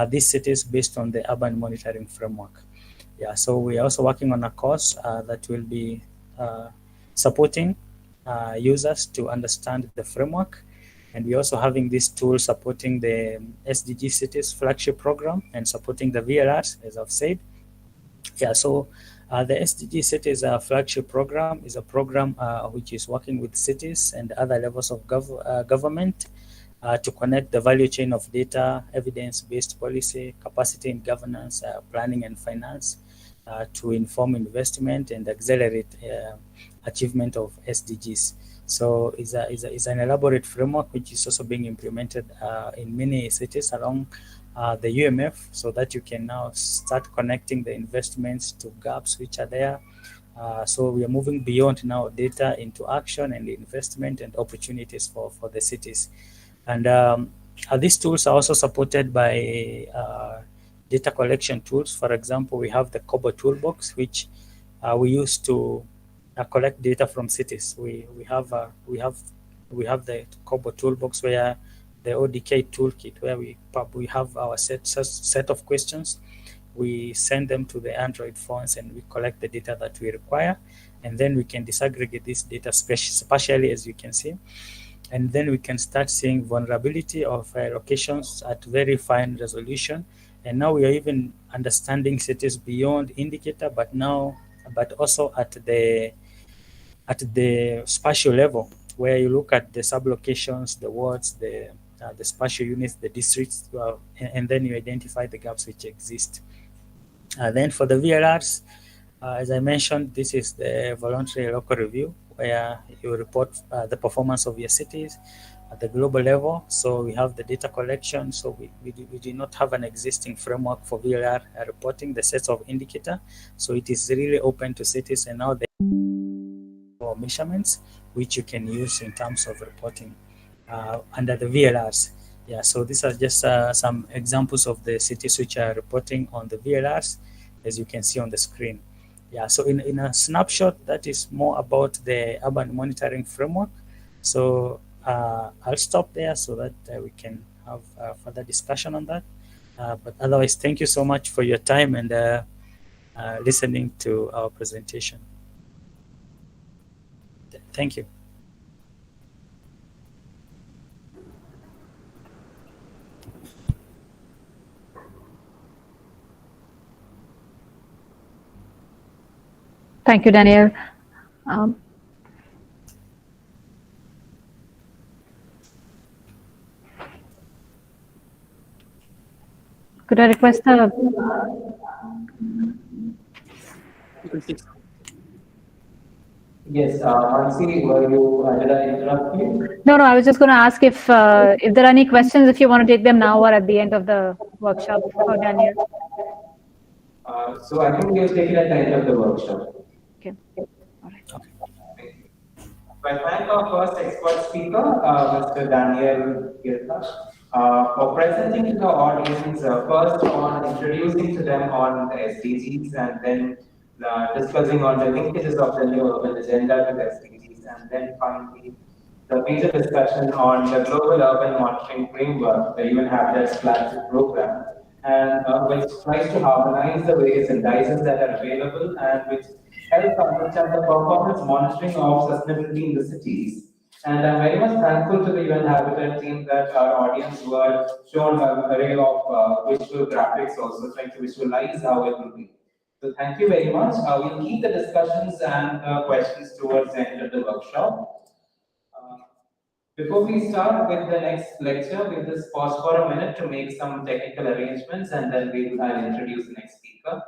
these cities based on the urban monitoring framework. Yeah, so we are also working on a course that will be supporting users to understand the framework. And we're also having this tool supporting the SDG Cities flagship program and supporting the VLRs, as I've said. Yeah, so the SDG Cities flagship program is a program which is working with cities and other levels of government to connect the value chain of data, evidence-based policy, capacity and governance, planning and finance to inform investment and accelerate achievement of SDGs. So it's an elaborate framework which is also being implemented in many cities along the UMF, so that you can now start connecting the investments to gaps which are there. So we are moving beyond now data into action and investment and opportunities for the cities. And these tools are also supported by data collection tools. For example, we have the Kobo Toolbox, which we use to collect data from cities. We have the Kobo Toolbox, where the ODK toolkit, where we have our set of questions. We send them to the Android phones and we collect the data that we require, and then we can disaggregate this data spatially, as you can see. And then we can start seeing vulnerability of locations at very fine resolution. And now we are even understanding cities beyond indicator, but also at the spatial level, where you look at the sublocations, the wards, the spatial units, the districts, and then you identify the gaps which exist. Then for the VLRs, as I mentioned, this is the voluntary local review, where you report the performance of your cities at the global level. So we have the data collection. So we do not have an existing framework for VLR reporting the sets of indicator. So it is really open to cities, and now they have measurements which you can use in terms of reporting under the VLRs. Yeah, so these are just some examples of the cities which are reporting on the VLRs, as you can see on the screen. Yeah, so in a snapshot, that is more about the urban monitoring framework. So I'll stop there so that we can have further discussion on that. But otherwise, thank you so much for your time and listening to our presentation. Thank you. Thank you, Daniel. Could I request Yes, Mansi, did I interrupt you? No, I was just going to ask if there are any questions, if you want to take them now or at the end of the workshop for Daniel. So I think we'll take it at the end of the workshop. Okay. All right. So I thank our first expert speaker, Mr. Daniel Girka, for presenting to the audience first on introducing to them on the SDGs, and then discussing on the linkages of the new urban agenda to the SDGs, and then finally the major discussion on the global urban monitoring framework, the UN Habitat's flagship program, and which tries to harmonize the various indices that are available and which help understand the performance monitoring of sustainability in the cities. And I'm very much thankful to the UN Habitat team that our audience were shown an array of visual graphics, also trying to visualize how it will be. So thank you very much. We'll keep the discussions and questions towards the end of the workshop. Before we start with the next lecture, we'll just pause for a minute to make some technical arrangements, and then I'll introduce the next speaker.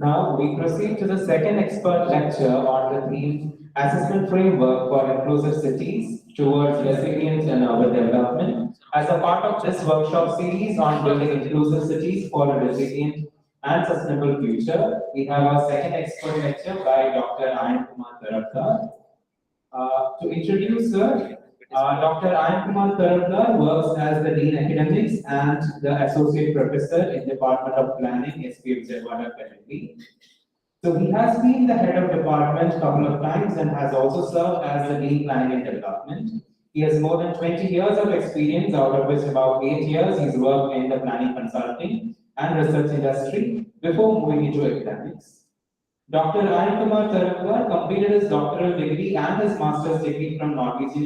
Now we proceed to the second expert lecture on the theme Assessment Framework for Inclusive Cities Towards Resilience and Urban Development. As a part of this workshop series on building inclusive cities for a resilient and sustainable future, we have our second expert lecture by Dr. Ayan Kumar Taratkar. To introduce her, Dr. Ayan Kumar Taratkar works as the Dean Academics and the Associate Professor in Department of Planning, SPF Vijayawada currently. So he has been the head of department a couple of times and has also served as the Dean Planning and Development. He has more than 20 years of experience, out of which about 8 years he's worked in the planning consulting and research industry before moving into academics. Dr. Ayan Kumar Taratkar completed his doctoral degree and his master's degree from Norwegian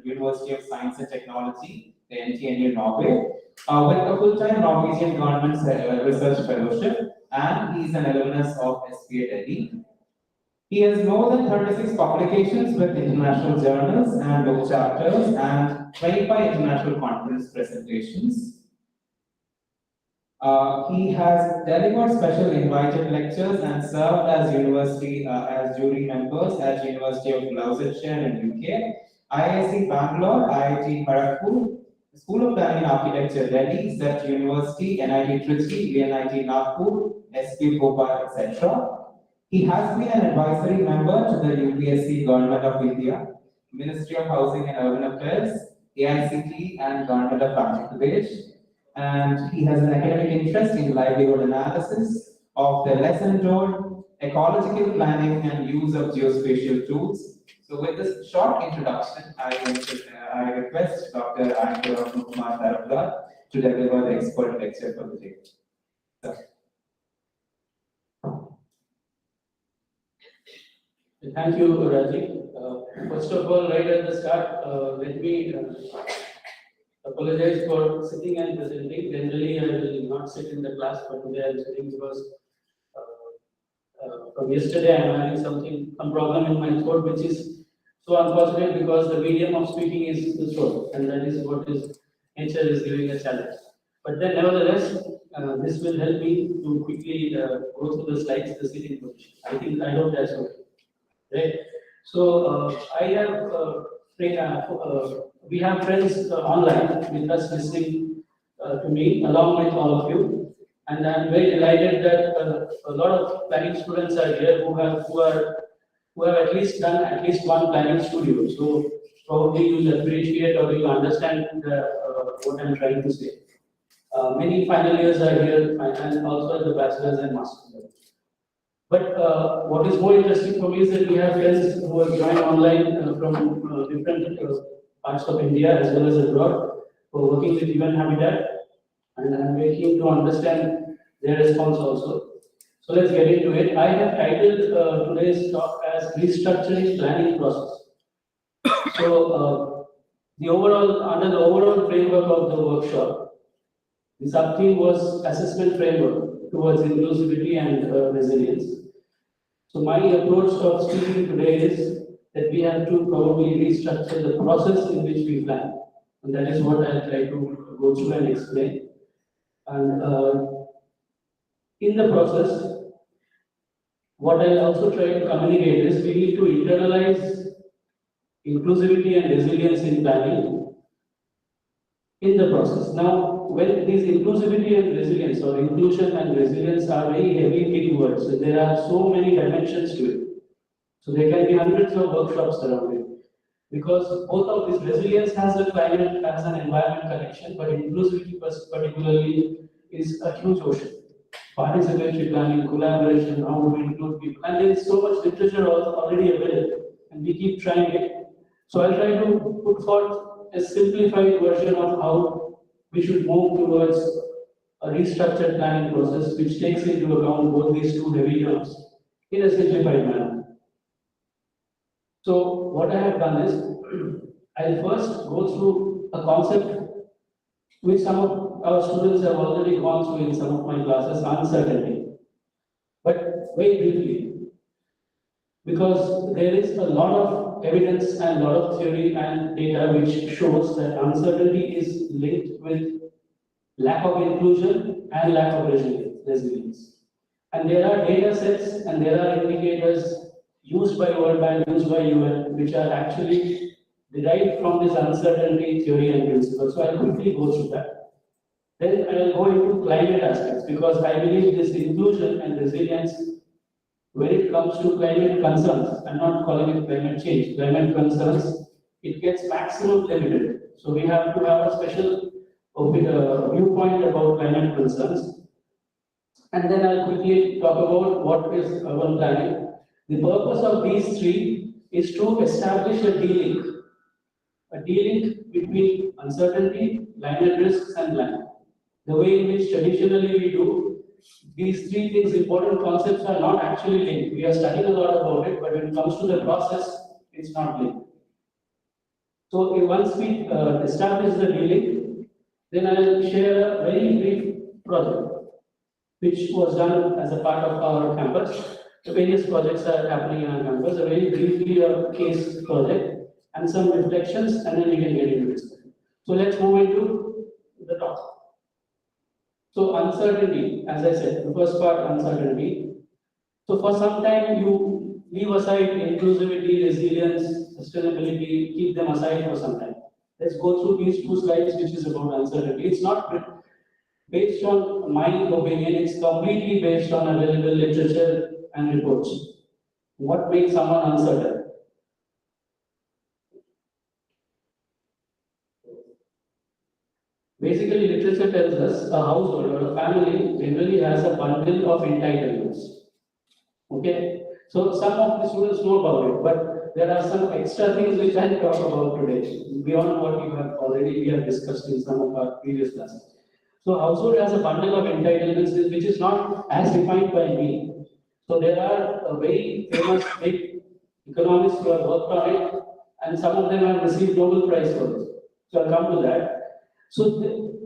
University of Science and Technology, the NTNU Norway, with a full-time Norwegian government research fellowship, and he is an alumnus of SPA Delhi. He has more than 36 publications with international journals and book chapters and 25 international conference presentations. He has delivered special invited lectures and served as jury members at University of Gloucestershire in UK, IIC Bangalore, IIT Kharagpur, School of Planning and Architecture Delhi, CEPT University, NIT Trichy, VNIT Nagpur, SP Bhopal, etc. He has been an advisory member to the UPSC Government of India, Ministry of Housing and Urban Affairs, AICT, and Government of Andhra Pradesh. And he has an academic interest in livelihood analysis of the lesson told, ecological planning, and use of geospatial tools. So with this short introduction, I request Dr. Ayan Kumar Taratkar to deliver the expert lecture for the day. Sir. Thank you, Rajiv. First of all, right at the start, let me apologize for sitting and presenting. Generally, I will not sit in the class, but today I am sitting because from yesterday I am having some problem in my throat, which is so unfortunate because the medium of speaking is the throat, and that is what nature is giving a challenge. But then, nevertheless, this will help me to quickly go through the slides, the sitting position. I hope that's okay. Right. So I have we have friends online with us listening to me along with all of you, and I am very delighted that a lot of planning students are here who have at least done at least one planning studio. So probably you'll appreciate or you'll understand what I'm trying to say. Many final years are here and also at the bachelor's and master's level. But what is more interesting for me is that we have friends who have joined online from different parts of India as well as abroad, who are working with UN Habitat, and I'm very keen to understand their response also. So let's get into it. I have titled today's talk as Restructuring Planning Process. So under the overall framework of the workshop, the sub-theme was Assessment Framework Towards Inclusivity and Resilience. So my approach of speaking today is that we have to probably restructure the process in which we plan. And that is what I'll try to go through and explain. And in the process, what I'll also try to communicate is we need to internalize inclusivity and resilience in planning in the process. Now, when these inclusivity and resilience or inclusion and resilience are very heavy big words, so there are so many dimensions to it. So there can be hundreds of workshops around it. Because both of this resilience has a climate, has an environment connection, but inclusivity particularly is a huge ocean. Participatory planning, collaboration, how do we include people? And there is so much literature already available. and we keep trying it. So I'll try to put forth a simplified version of how we should move towards a restructured planning process which takes into account both these two heavy terms in a simplified manner. So what I have done is, I'll first go through a concept which some of our students have already gone through in some of my classes, uncertainty. But very briefly, because there is a lot of evidence and a lot of theory and data which shows that uncertainty is linked with lack of inclusion and lack of resilience. And there are data sets and there are indicators used by World Bank, used by UN, which are actually derived from this uncertainty theory and principle. So I'll quickly go through that. Then I'll go into climate aspects, because I believe this inclusion and resilience, when it comes to climate concerns, I'm not calling it climate change, climate concerns, it gets maximum limited. So we have to have a special viewpoint about climate concerns. And then I'll quickly talk about what is urban planning. The purpose of these three is to establish a D-link between uncertainty, climate risks, and planning. The way in which traditionally we do, these three things, important concepts, are not actually linked. We are studying a lot about it, but when it comes to the process, it's not linked. So once we establish the D-link, then I will share a very brief project, which was done as a part of our campus. The various projects are happening in our campus, a very briefly a case project and some reflections, and then we can get into it. So let's move into the topic. So uncertainty, as I said, the first part, uncertainty. So for some time you leave aside inclusivity, resilience, sustainability, keep them aside for some time. Let's go through these two slides, which is about uncertainty. It's not based on my opinion, it's completely based on available literature and reports. What makes someone uncertain? Basically, literature tells us a household or a family generally has a bundle of entitlements. Okay? So some of the students know about it, but there are some extra things which I'll talk about today, beyond what we have discussed in some of our previous classes. So household has a bundle of entitlements which is not as defined by me. So there are very famous big economists who have worked on it, and some of them have received Nobel Prize for this. So I'll come to that. So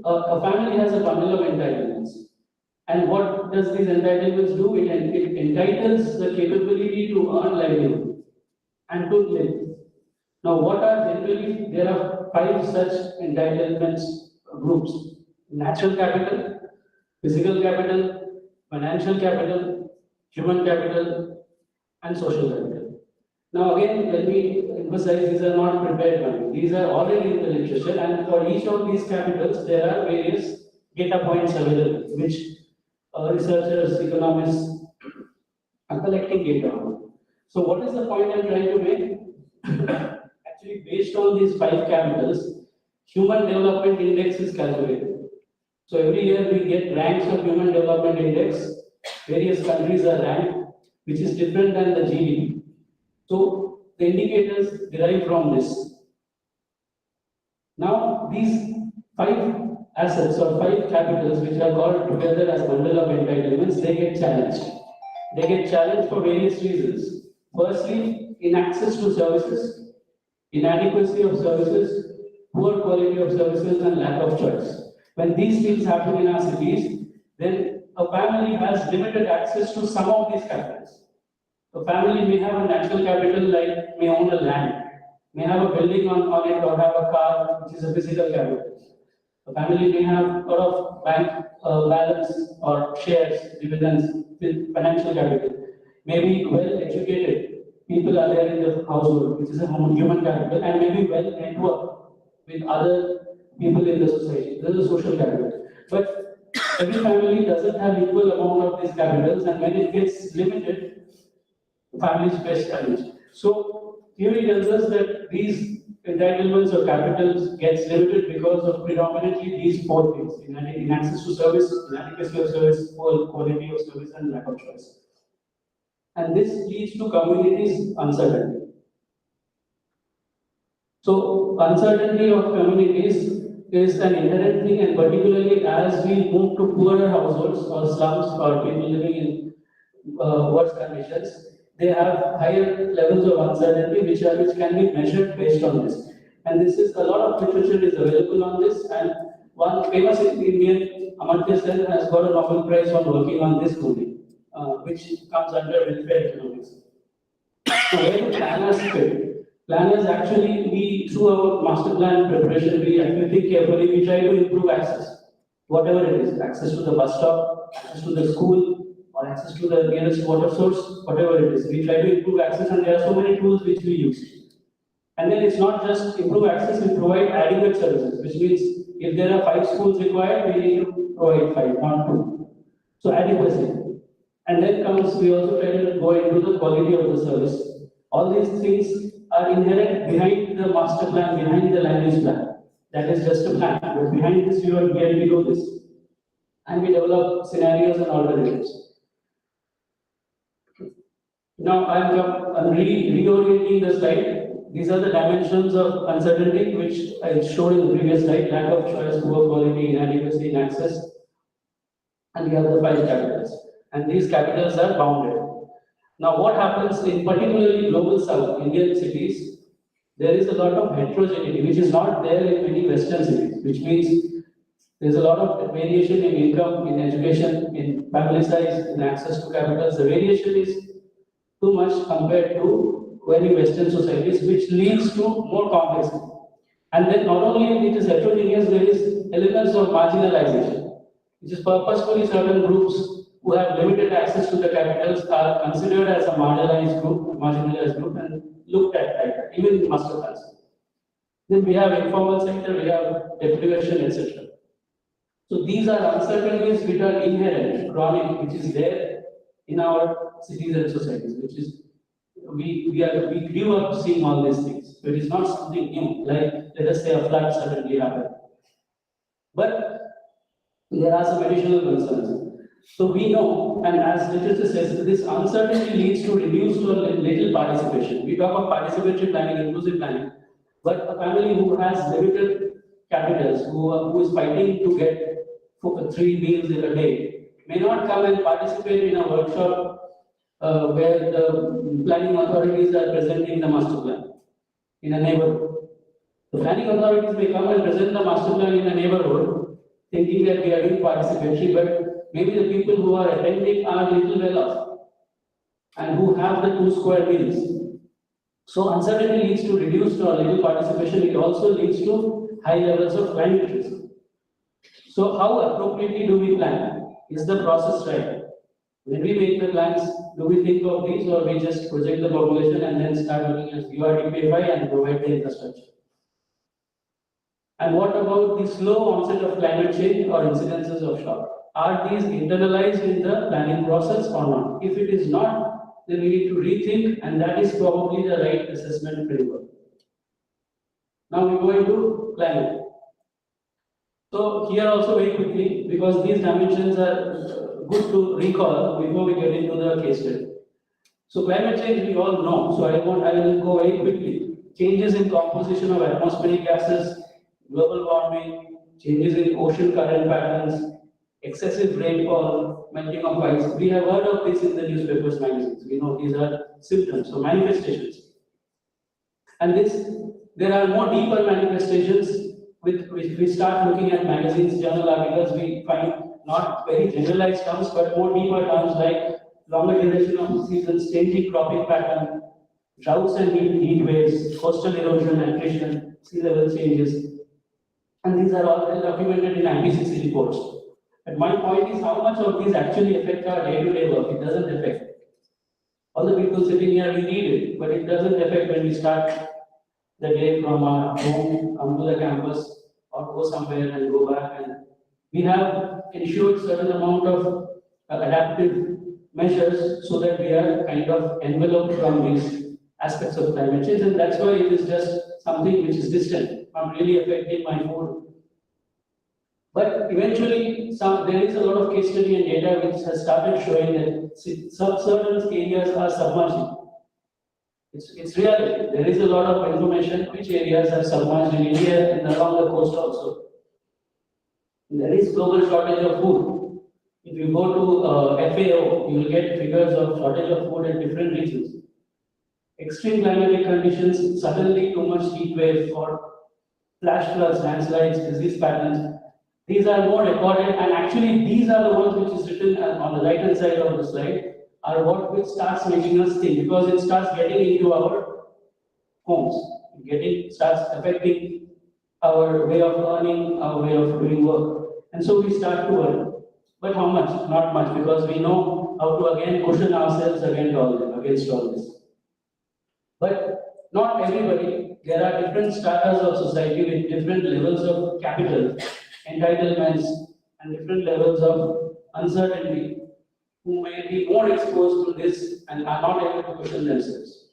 a family has a bundle of entitlements. And what does these entitlements do? It entitles the capability to earn livelihood and to live. Now, what are generally, there are 5 such entitlements groups: natural capital, physical capital, financial capital, human capital, and social capital. Now again, let me emphasize, these are not prepared by me. These are already in the literature, and for each of these capitals, there are various data points available, which researchers, economists are collecting data on. So what is the point I'm trying to make? Actually, based on these 5 capitals, Human Development Index is calculated. So every year we get ranks of Human Development Index. Various countries are ranked, which is different than the GDP. So the indicators derive from this. Now these 5 assets or 5 capitals, which are called together as bundle of entitlements, they get challenged. They get challenged for various reasons. Firstly, inaccess to services, inadequacy of services, poor quality of services, and lack of choice. When these things happen in our cities, then a family has limited access to some of these capitals. A family may have a natural capital, like may own a land, may have a building on it, or have a car, which is a physical capital. A family may have a lot of bank balance or shares, dividends, financial capital. Maybe well educated people are there in the household, which is a human capital, and maybe well networked with other people in the society. This is a social capital. But every family doesn't have equal amount of these capitals, and when it gets limited, families face challenge. So theory tells us that these entitlements or capitals gets limited because of predominantly these 4 things: inaccess to service, inadequacy of service, poor quality of service, and lack of choice. And this leads to communities' uncertainty. So uncertainty of communities is an inherent thing, and particularly as we move to poorer households or slums or people living in worse conditions, they have higher levels of uncertainty which can be measured based on this. And this is a lot of literature is available on this, and one famous Indian, Amartya Sen, has got a Nobel Prize for working on this only, which comes under welfare economics. So where do planners fit? Planners actually, we through our master plan preparation, we actually think carefully, we try to improve access, whatever it is, access to the bus stop, access to the school, or access to the nearest water source, whatever it is. We try to improve access, and there are so many tools which we use. And then it's not just improve access, we provide adequate services, which means if there are 5 schools required, we need to provide 5, not 2. So adequacy. And then comes, we also try to go into the quality of the service. All these things are inherent behind the master plan, behind the land use plan. That is just a plan, but behind this, we do this. And we develop scenarios and alternatives. Now I'm reorienting the slide. These are the dimensions of uncertainty, which I showed in the previous slide: lack of choice, poor quality, inadequacy in access. And we have the 5 capitals. And these capitals are bounded. Now, what happens in particularly global south, Indian cities, there is a lot of heterogeneity, which is not there in many Western cities, which means there's a lot of variation in income, in education, in family size, in access to capitals. The variation is too much compared to very Western societies, which leads to more complexity. And then not only it is heterogeneous, there is elements of marginalization, which is purposefully certain groups who have limited access to the capitals are considered as a marginalized group and looked at like that, even in master plans. Then we have informal sector, we have deprivation, etc. So these are uncertainties which are inherent, chronic, which is there in our cities and societies, which is we grew up seeing all these things. So it is not something new, like let us say a flood suddenly happened. But there are some additional concerns. So we know, and as literature says, this uncertainty leads to reduced or little participation. We talk of participatory planning, inclusive planning, but a family who has limited capitals, who is fighting to get 3 meals in a day, may not come and participate in a workshop where the planning authorities are presenting the master plan in a neighborhood. The planning authorities may come and present the master plan in a neighborhood, thinking that we are doing participatory, but maybe the people who are attending are little well off and who have the 2 square meals. So uncertainty leads to reduced or little participation. It also leads to high levels of climate risk. So how appropriately do we plan? Is the process right? When we make the plans, do we think of these, or we just project the population and then start looking at URDPFI and provide the infrastructure? And what about the slow onset of climate change or incidences of shock? Are these internalized in the planning process or not? If it is not, then we need to rethink, and that is probably the right assessment framework. Now we go into climate. So here also very quickly, because these dimensions are good to recall before we get into the case study. So climate change we all know, so I will go very quickly. Changes in composition of atmospheric gases, global warming, changes in ocean current patterns, excessive rainfall, melting of ice. We have heard of this in the newspapers, magazines. We know these are symptoms, so manifestations. And there are more deeper manifestations with which we start looking at magazines, journal articles. We find not very generalized terms, but more deeper terms like longer duration of seasons, changing cropping pattern, droughts and heat waves, coastal erosion, attrition, sea level changes. And these are all well documented in IPCC reports. But my point is how much of these actually affect our day-to-day work. It doesn't affect. All the people sitting here, we need it, but it doesn't affect when we start the day from our home, come to the campus, or go somewhere and go back. And we have ensured certain amount of adaptive measures so that we are kind of enveloped from these aspects of climate change, and that's why it is just something which is distant, not really affecting my food. But eventually, there is a lot of case study and data which has started showing that certain areas are submerging. It's reality. There is a lot of information which areas are submerged in India and along the coast also. There is global shortage of food. If you go to FAO, you will get figures of shortage of food in different regions. Extreme climatic conditions, suddenly too much heat wave or flash floods, landslides, disease patterns. These are more recorded, and actually these are the ones which is written on the right hand side of the slide are what which starts making us think, because it starts getting into our homes, starts affecting our way of learning, our way of doing work. And so we start to worry. But how much? Not much, because we know how to again cushion ourselves against all this. But not everybody. There are different stratas of society with different levels of capital, entitlements, and different levels of uncertainty, who may be more exposed to this and are not able to cushion themselves.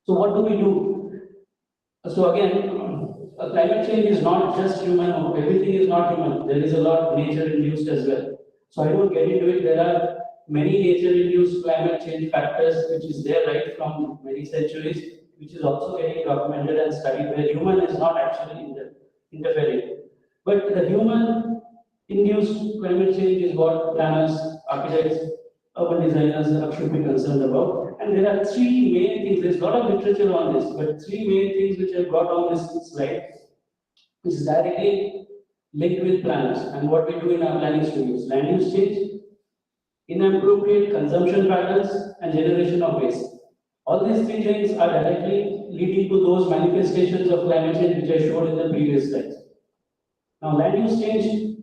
So what do we do? So again, climate change is not just human, everything is not human. There is a lot nature induced as well. So I won't get into it. There are many nature induced climate change factors which is there right from many centuries, which is also getting documented and studied, where human is not actually interfering. But the human induced climate change is what planners, architects, urban designers should be concerned about. And there are three main things. There's a lot of literature on this, but three main things which I've got on this slide, which is directly linked with planners and what we do in our planning studios. Land use change, inappropriate consumption patterns, and generation of waste. All these three things are directly leading to those manifestations of climate change which I showed in the previous slides. Now, land use change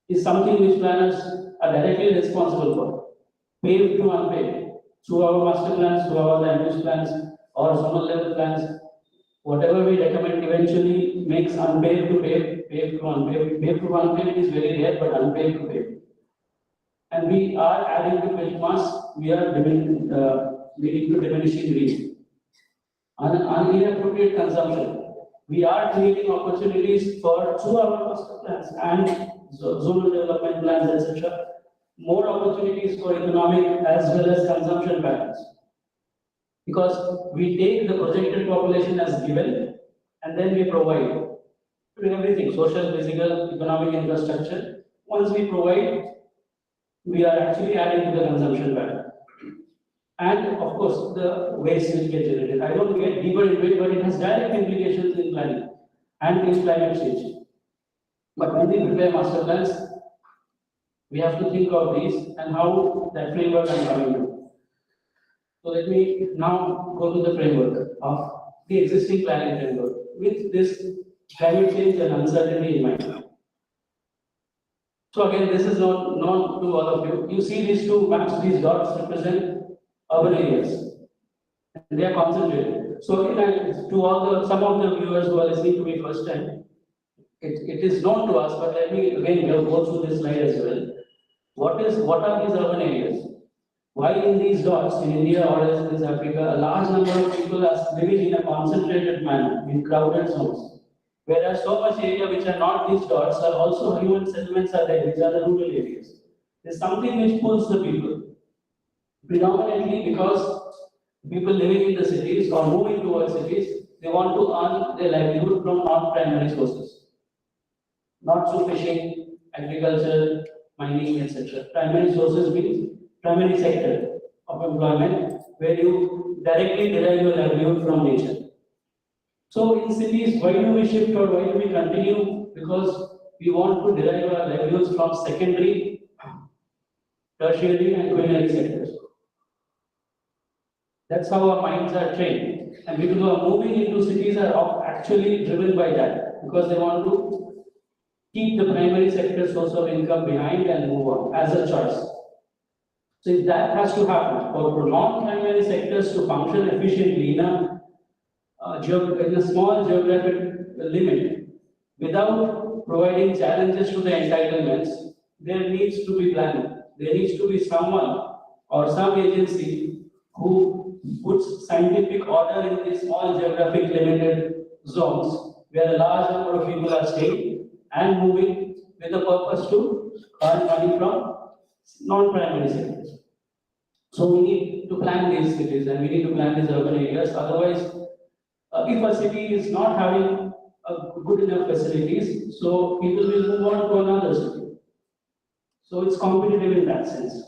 is something which planners are directly responsible for, paved to unpaved, through our master plans, through our land use plans, or zonal level plans. Whatever we recommend eventually makes unpaved to paved, paved to unpaved. Paved to unpaved is very rare, but unpaved to paved. And we are adding to build mass, we are leading to diminishing reach. Inappropriate consumption. We are creating opportunities through our master plans and zonal development plans, etc. More opportunities for economic as well as consumption patterns. Because we take the projected population as given and then we provide everything, social, physical, economic infrastructure. Once we provide, we are actually adding to the consumption pattern. And of course, the waste will get generated. I don't get deeper into it, but it has direct implications in planning and in climate change. But when we prepare master plans, we have to think of these and how that framework I'm coming to. So let me now go to the framework of the existing planning framework with this climate change and uncertainty in mind. So again, this is known to all of you. You see these two maps, these dots represent urban areas, and they are concentrated. So again, some of the viewers who are listening to me first time, it is known to us, but let me again go through this slide as well. What are these urban areas? Why in these dots in India or else in Africa, a large number of people are living in a concentrated manner in crowded zones, whereas so much area which are not these dots are also human settlements are there. These are the rural areas. There's something which pulls the people. Predominantly because people living in the cities or moving towards cities, they want to earn their livelihood from non-primary sources. Not through fishing, agriculture, mining, etc. Primary sources means primary sector of employment where you directly derive your livelihood from nature. So in cities, why do we shift or why do we continue? Because we want to derive our livelihoods from secondary, tertiary and quaternary sectors. That's how our minds are trained. And people who are moving into cities are actually driven by that because they want to keep the primary sector source of income behind and move on as a choice. So if that has to happen, for non-primary sectors to function efficiently in a small geographic limit, without providing challenges to the entitlements, there needs to be planning. There needs to be someone or some agency who puts scientific order in these small geographic limited zones where a large number of people are staying and moving with the purpose to earn money from non-primary sectors. So we need to plan these cities and we need to plan these urban areas. Otherwise, if a city is not having good enough facilities, so people will move on to another city. So it's competitive in that sense.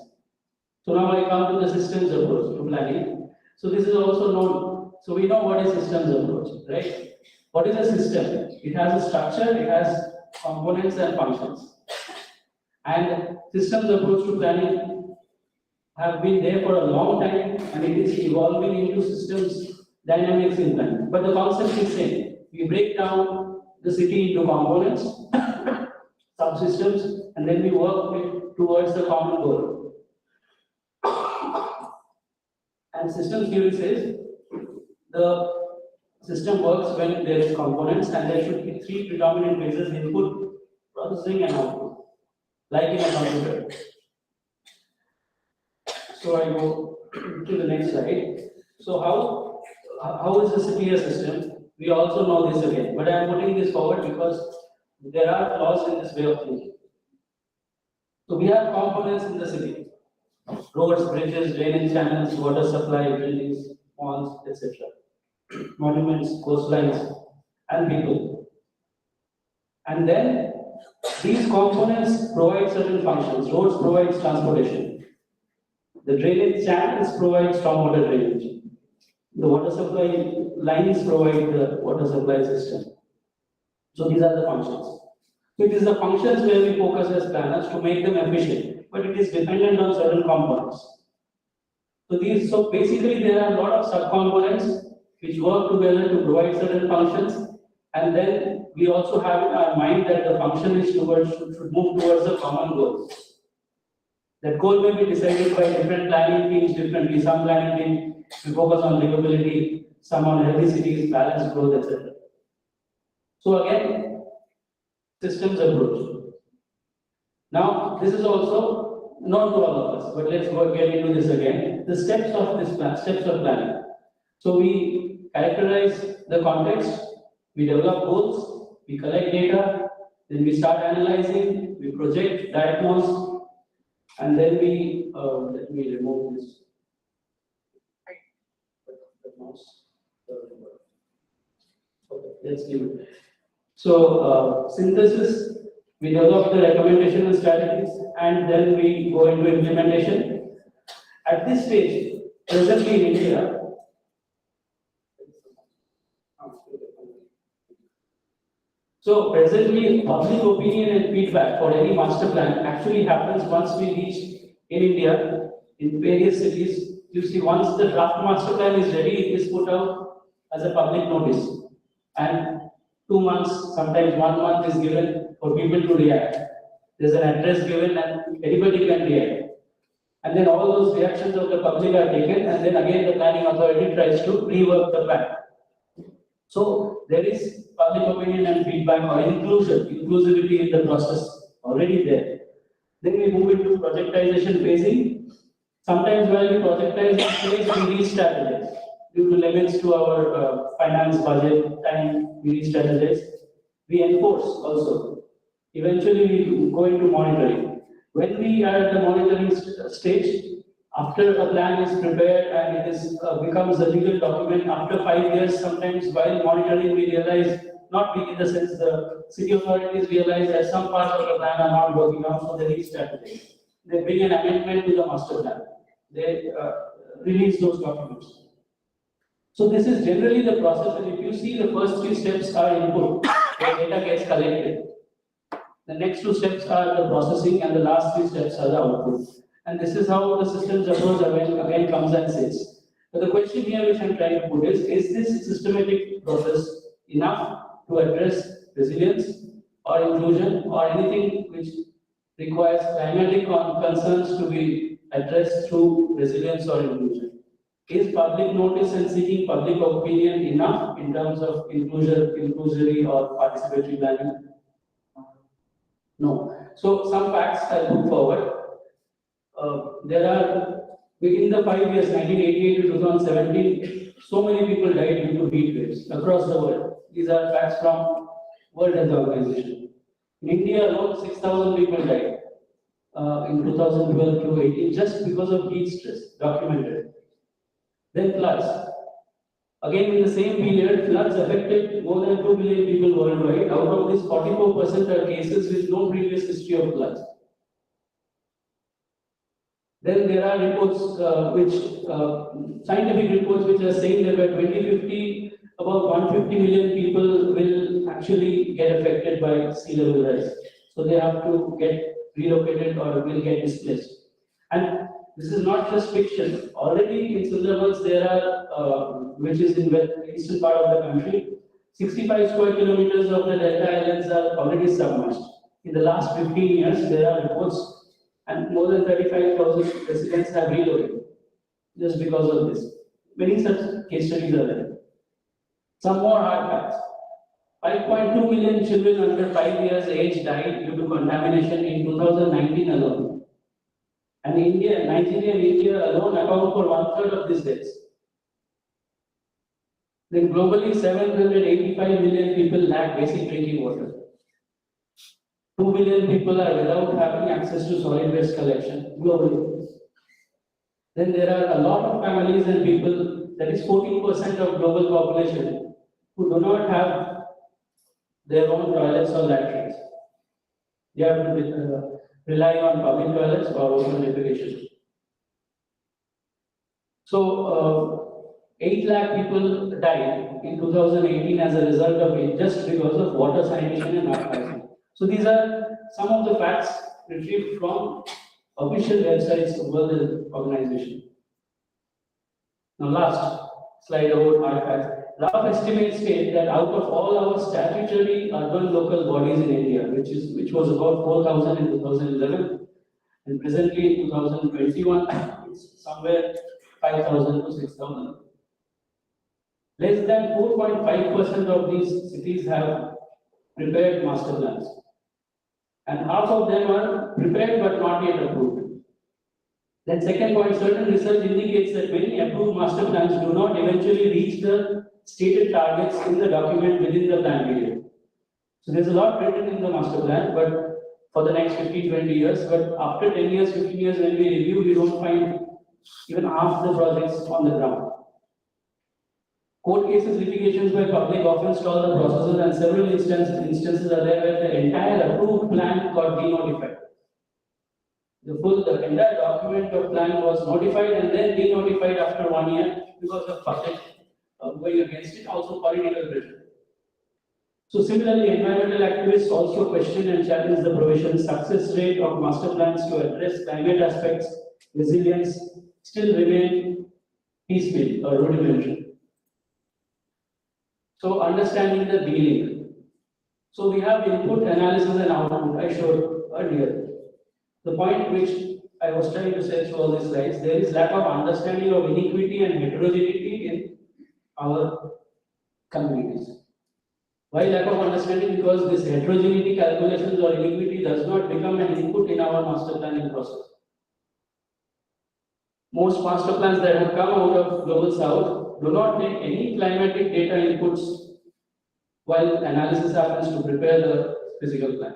So now I come to the systems approach to planning. So this is also known. So we know what is systems approach, right? What is a system? It has a structure, it has components and functions. And systems approach to planning have been there for a long time and it is evolving into systems dynamics in planning. But the concept is same. We break down the city into components, subsystems, and then we work towards the common goal. And systems theory says the system works when there is components and there should be three predominant phases: input, processing, and output, like in a computer. So I go to the next slide. So how is the city a system? We also know this again, but I am putting this forward because there are flaws in this way of thinking. So we have components in the city: roads, bridges, drainage channels, water supply, buildings, ponds, etc. Monuments, coastlines, and people. And then these components provide certain functions. Roads provides transportation. The drainage channels provide stormwater drainage. The water supply lines provide the water supply system. So these are the functions. So it is the functions where we focus as planners to make them efficient, but it is dependent on certain components. So basically there are a lot of subcomponents which work together to provide certain functions, and then we also have in our mind that the function is should move towards a common goal. That goal may be decided by different planning teams differently. Some planning team will focus on livability, some on healthy cities, balanced growth, etc. So again, systems approach. Now, this is also known to all of us, but let's get into this again. The steps of this plan, steps of planning. So we characterize the context, we develop goals, we collect data, then we start analyzing, we project, diagnose, and then we let me remove this. Okay, let's give it. So synthesis, we develop the recommendation and strategies, and then we go into implementation. At this stage, presently in India, so presently, public opinion and feedback for any master plan actually happens once we reach in India, in various cities. You see, once the draft master plan is ready, it is put out as a public notice. And 2 months, sometimes 1 month is given for people to react. There's an address given and anybody can react. And then all those reactions of the public are taken, and then again the planning authority tries to rework the plan. So there is public opinion and feedback or inclusivity in the process already there. Then we move into projectization phasing. Sometimes while we projectize in place, we re-strategize. Due to limits to our finance budget, time, we re-strategize. We enforce also. Eventually we go into monitoring. When we are at the monitoring stage, after a plan is prepared and it is becomes a legal document, after 5 years, sometimes while monitoring, we realize, not we in the sense the city authorities realize that some parts of the plan are not working out, so they re-strategize. They bring an amendment to the master plan. They release those documents. So this is generally the process, and if you see the first 3 steps are input, where data gets collected. The next 2 steps are the processing, and the last 3 steps are the output. And this is how the systems approach again comes and sits. But the question here which I'm trying to put is this systematic process enough to address resilience or inclusion or anything which requires climatic concerns to be addressed through resilience or inclusion? Is public notice and seeking public opinion enough in terms of inclusory or participatory planning? No. So some facts I put forward. There are, within the 5 years, 1988 to 2017, so many people died due to heat waves across the world. These are facts from World Health Organization. In India alone, 6,000 people died in 2012 to 18 just because of heat stress, documented. Then floods. Again, in the same period, floods affected more than 2 million people worldwide. Out of this, 44% are cases with no previous history of floods. Then there are reports scientific reports which are saying that by 2050, about 150 million people will actually get affected by sea level rise. So they have to get relocated or will get displaced. And this is not just fiction. Already in Sundarbans there are, which is in the eastern part of the country, 65 square kilometers of the delta islands are already submerged. In the last 15 years, there are reports and more than 35,000 residents have relocated just because of this. Many such case studies are there. Some more hard facts. 5.2 million children under 5 years age died due to contamination in 2019 alone. And Nigeria and India alone account for 1/3 of these deaths. Then globally, 785 million people lack basic drinking water. 2 billion people are without having access to solid waste collection globally. Then there are a lot of families and people, that is 14% of global population, who do not have their own toilets or latrines. They have to rely on public toilets or open defecation. So, 8 lakh people died in 2018 as a result of it, just because of water sanitation and archiving. So these are some of the facts retrieved from official websites of World Health Organization. Now last slide about archives. Rough estimates state that out of all our statutory urban local bodies in India, which was about 4,000 in 2011, and presently in 2021, it's somewhere 5,000 to 6,000. Less than 4.5% of these cities have prepared master plans. And half of them are prepared but not yet approved. Then second point, certain research indicates that many approved master plans do not eventually reach the stated targets in the document within the plan period. So there's a lot written in the master plan, but for the next 15-20 years, but after 10 years, 15 years when we review, we don't find even half the projects on the ground. Court cases, litigations by public often stall the processes, and several instances are there where the entire approved plan got denotified. The entire document of plan was notified and then denotified after 1 year because of public going against it, also political pressure. So similarly, environmental activists also question and challenge the provision success rate of master plans to address climate aspects, resilience, still remain piecemeal or rudimentary. So understanding the dealing. So we have input, analysis and output I showed earlier. The point which I was trying to say through all these slides, there is lack of understanding of inequity and heterogeneity in our communities. Why lack of understanding? Because this heterogeneity calculations or inequity does not become an input in our master planning process. Most master plans that have come out of Global South do not take any climatic data inputs while analysis happens to prepare the physical plan.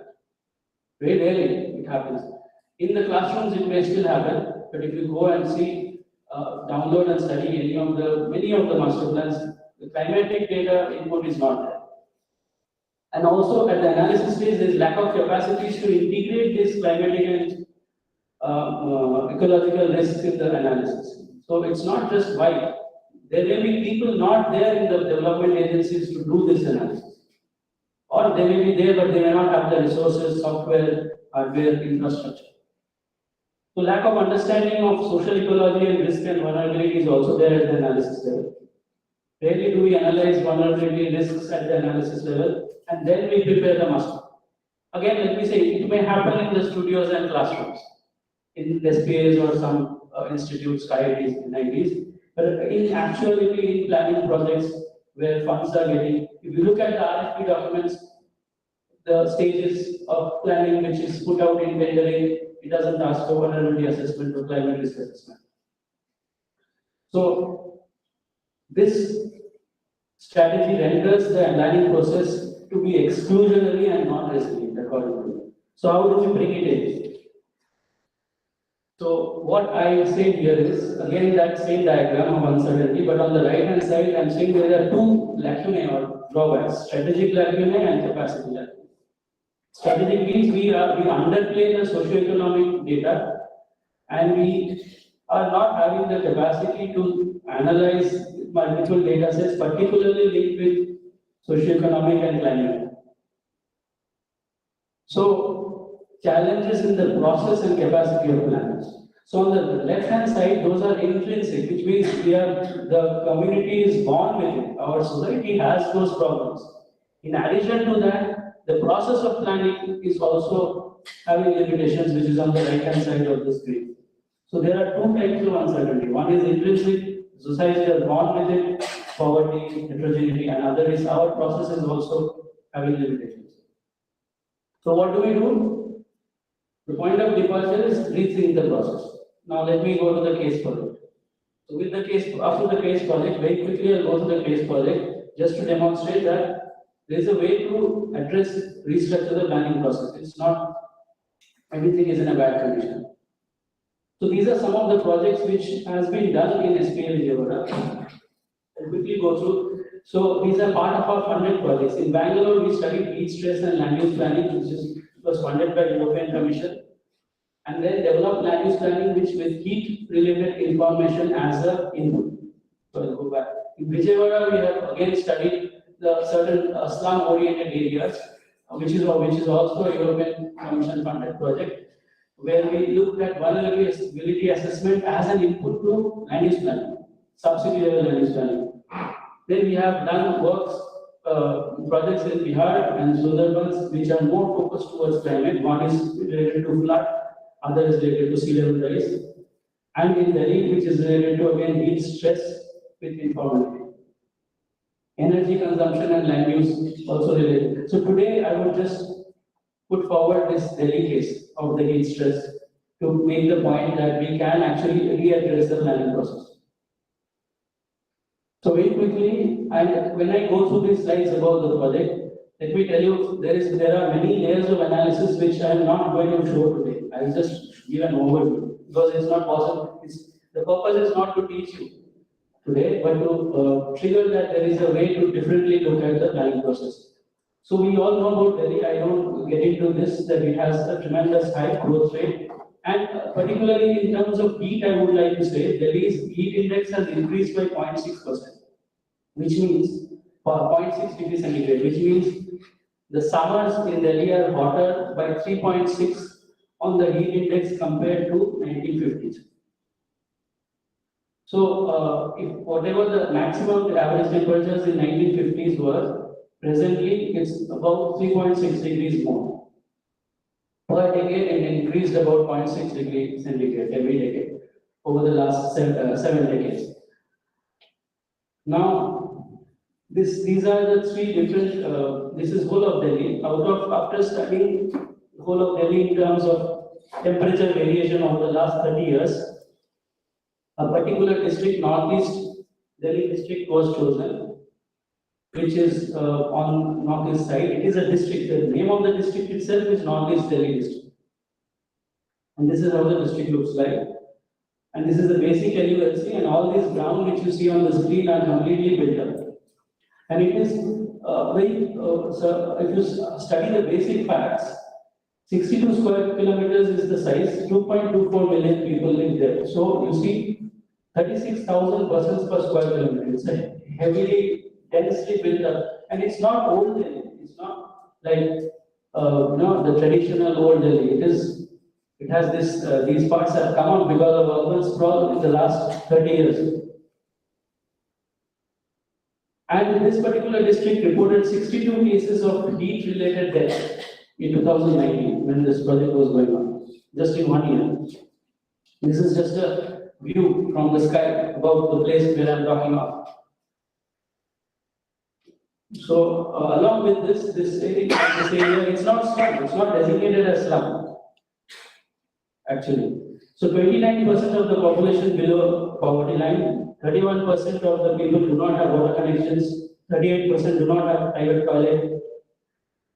Very rarely it happens. In the classrooms, it may still happen, but if you go and see, download and study many of the master plans, the climatic data input is not there. And also at the analysis stage, there is lack of capacities to integrate this climatic and ecological risks in the analysis. So it's not just why. There may be people not there in the development agencies to do this analysis. Or they may be there, but they may not have the resources, software, hardware, infrastructure. So lack of understanding of social ecology and risk and vulnerability is also there at the analysis level. Rarely do we analyze vulnerability risks at the analysis level, and then we prepare the master. Again, let me say, it may happen in the studios and classrooms, in SPAs or some institutes, IITs, NITs, but in actuality, in planning projects where funds are getting, if you look at the RFP documents, the stages of planning which is put out in tendering, it doesn't ask for vulnerability assessment or climate risk assessment. So this strategy renders the planning process to be exclusionary and non-resilient according to me. So how do we bring it in? So what I say here is, again, that same diagram of uncertainty, but on the right hand side, I'm saying there are two lacunae or drawbacks, strategic lacunae and capacity lacunae. Strategic means we underplay the socio-economic data and we are not having the capacity to analyze multiple data sets, particularly linked with socio-economic and climate. So, challenges in the process and capacity of planners. So, on the left hand side, those are intrinsic, which means the community is born with it. Our society has those problems. In addition to that, the process of planning is also having limitations, which is on the right hand side of the screen. So, there are two types of uncertainty. One is intrinsic, society is born with it, poverty, heterogeneity, and other is our process is also having limitations. So what do we do? The point of departure is rethink the process. Now let me go to the case project. So with the case, after the case project, very quickly I'll go to the case project just to demonstrate that there is a way to address, restructure the planning process. It's not everything is in a bad condition. So these are some of the projects which has been done in SPL Vijayawada. I'll quickly go through. So these are part of our funded projects. In Bangalore, we studied heat stress and land use planning, which was funded by the European Commission, and then developed land use planning, which with heat-related information as an input. So I'll go back. In Vijayawada, we have again studied the certain slum-oriented areas, which is also a European Commission funded project, where we looked at vulnerability assessment as an input to land use planning, subsidy level land use planning. Then we have done works, projects in Bihar and Sundarbans, which are more focused towards climate. One is related to flood, other is related to sea level rise. And in Delhi, which is related to again heat stress with informality. Energy consumption and land use also related. So today I would just put forward this Delhi case of the heat stress to make the point that we can actually readdress the planning process. So very quickly, and when I go through these slides about the project, let me tell you, there are many layers of analysis which I am not going to show today. I'll just give an overview because it's not possible. The purpose is not to teach you today, but to trigger that there is a way to differently look at the planning process. So we all know about Delhi. I don't get into this, that it has a tremendous high growth rate. And particularly in terms of heat, I would like to say Delhi's heat index has increased by 0.6%, which means 0.6 degrees centigrade, which means the summers in Delhi are hotter by 3.6 on the heat index compared to 1950s. So, if whatever the maximum average temperatures in 1950s were, presently it's about 3.6 degrees more. Per decade, it increased about 0.6 degrees centigrade every decade over the last 7 decades. Now, these are the three different, this is whole of Delhi. After studying the whole of Delhi in terms of temperature variation over the last 30 years, a particular district, Northeast Delhi district, was chosen, which is on Northeast side. It is a district. The name of the district itself is Northeast Delhi district. And this is how the district looks like. And this is the basic LULC, and all these ground which you see on the screen are completely built up. And it is so if you study the basic facts, 62 square kilometers is the size, 2.24 million people live there. So you see 36,000 persons per square kilometer. It's a heavily, densely built up. And it's not old Delhi. It's not like the traditional old Delhi. It has this, these parts have come up because of urban sprawl in the last 30 years. And this particular district reported 62 cases of heat-related death in 2019 when this project was going on, just in 1 year. This is just a view from the sky about the place where I'm talking about. So along with this area, it's not slum, it's not designated as slum, actually. So 29% of the population below poverty line, 31% of the people do not have water connections, 38% do not have private toilet,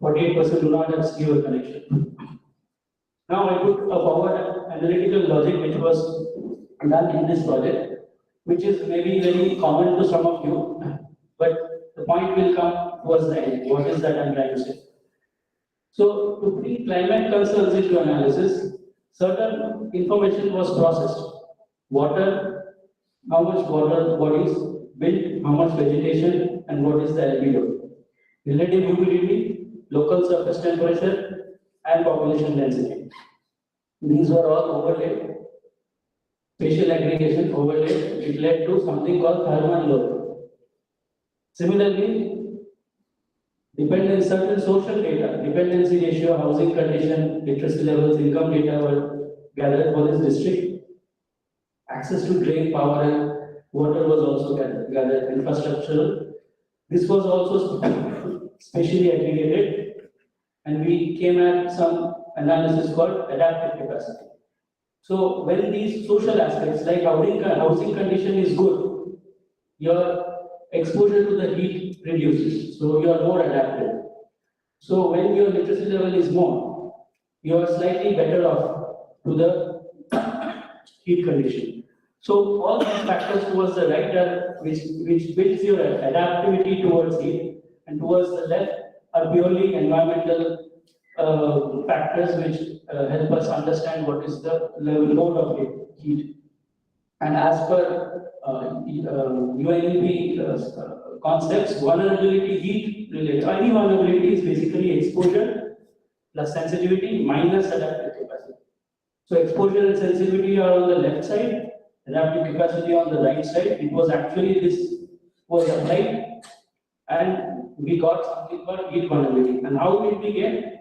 48% do not have sewer connection. Now I put forward analytical logic which was done in this project, which is maybe very common to some of you, but the point will come towards the end. What is that I'm trying to say? So to bring climate concerns into analysis, certain information was processed. Water, how much water bodies, wind, how much vegetation, and what is the albedo. Relative humidity, local surface temperature, and population density. These were all overlaid. Spatial aggregation overlaid. It led to something called thermal load. Similarly, certain social data, dependency ratio, housing condition, literacy levels, income data were gathered for this district. Access to drain, power, and water was also gathered. Infrastructure. This was also spatially aggregated, and we came at some analysis called adaptive capacity. So when these social aspects like housing condition is good, your exposure to the heat reduces, so you are more adapted. So when your literacy level is more, you are slightly better off to the heat condition. So all these factors towards the right are which builds your adaptivity towards heat, and towards the left are purely environmental factors which help us understand what is the load of heat. And as per UNEP concepts, vulnerability, heat related, any vulnerability is basically exposure plus sensitivity minus adaptive capacity. So exposure and sensitivity are on the left side, adaptive capacity on the right side. It was actually this was applied, and we got something called heat vulnerability. And how did we get?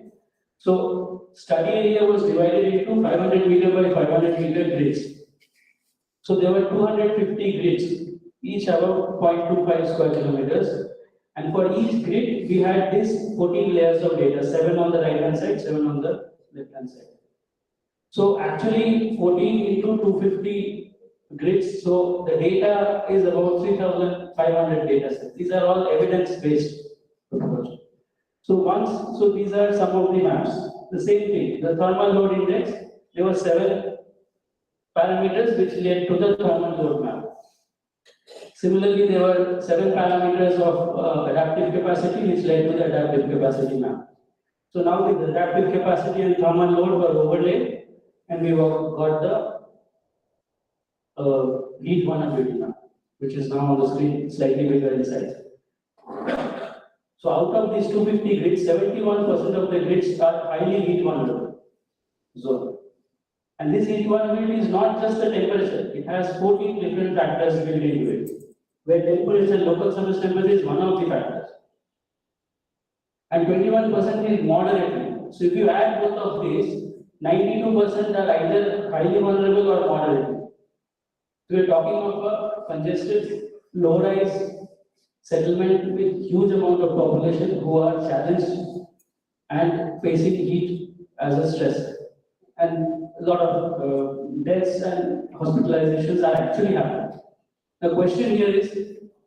So study area was divided into 500 meter by 500 meter grids. So there were 250 grids, each about 0.25 square kilometers. And for each grid, we had these 14 layers of data, 7 on the right hand side, 7 on the left hand side. So actually 14 into 250 grids, so the data is about 3,500 data sets. These are all evidence-based approach. So these are some of the maps. The same thing, the thermal load index, there were 7 parameters which led to the thermal load map. Similarly, there were 7 parameters of adaptive capacity which led to the adaptive capacity map. So now the adaptive capacity and thermal load were overlaid, and we got the heat vulnerability map, which is now on the screen, slightly bigger in size. So out of these 250 grids, 71% of the grids are highly heat vulnerable zone. And this heat vulnerability is not just the temperature, it has 14 different factors built into it, where temperature, local surface temperature is one of the factors. And 21% is moderately. So if you add both of these, 92% are either highly vulnerable or moderate. So we are talking of a congested, low-rise settlement with huge amount of population who are challenged and facing heat as a stress. And a lot of deaths and hospitalizations are actually happening. The question here is,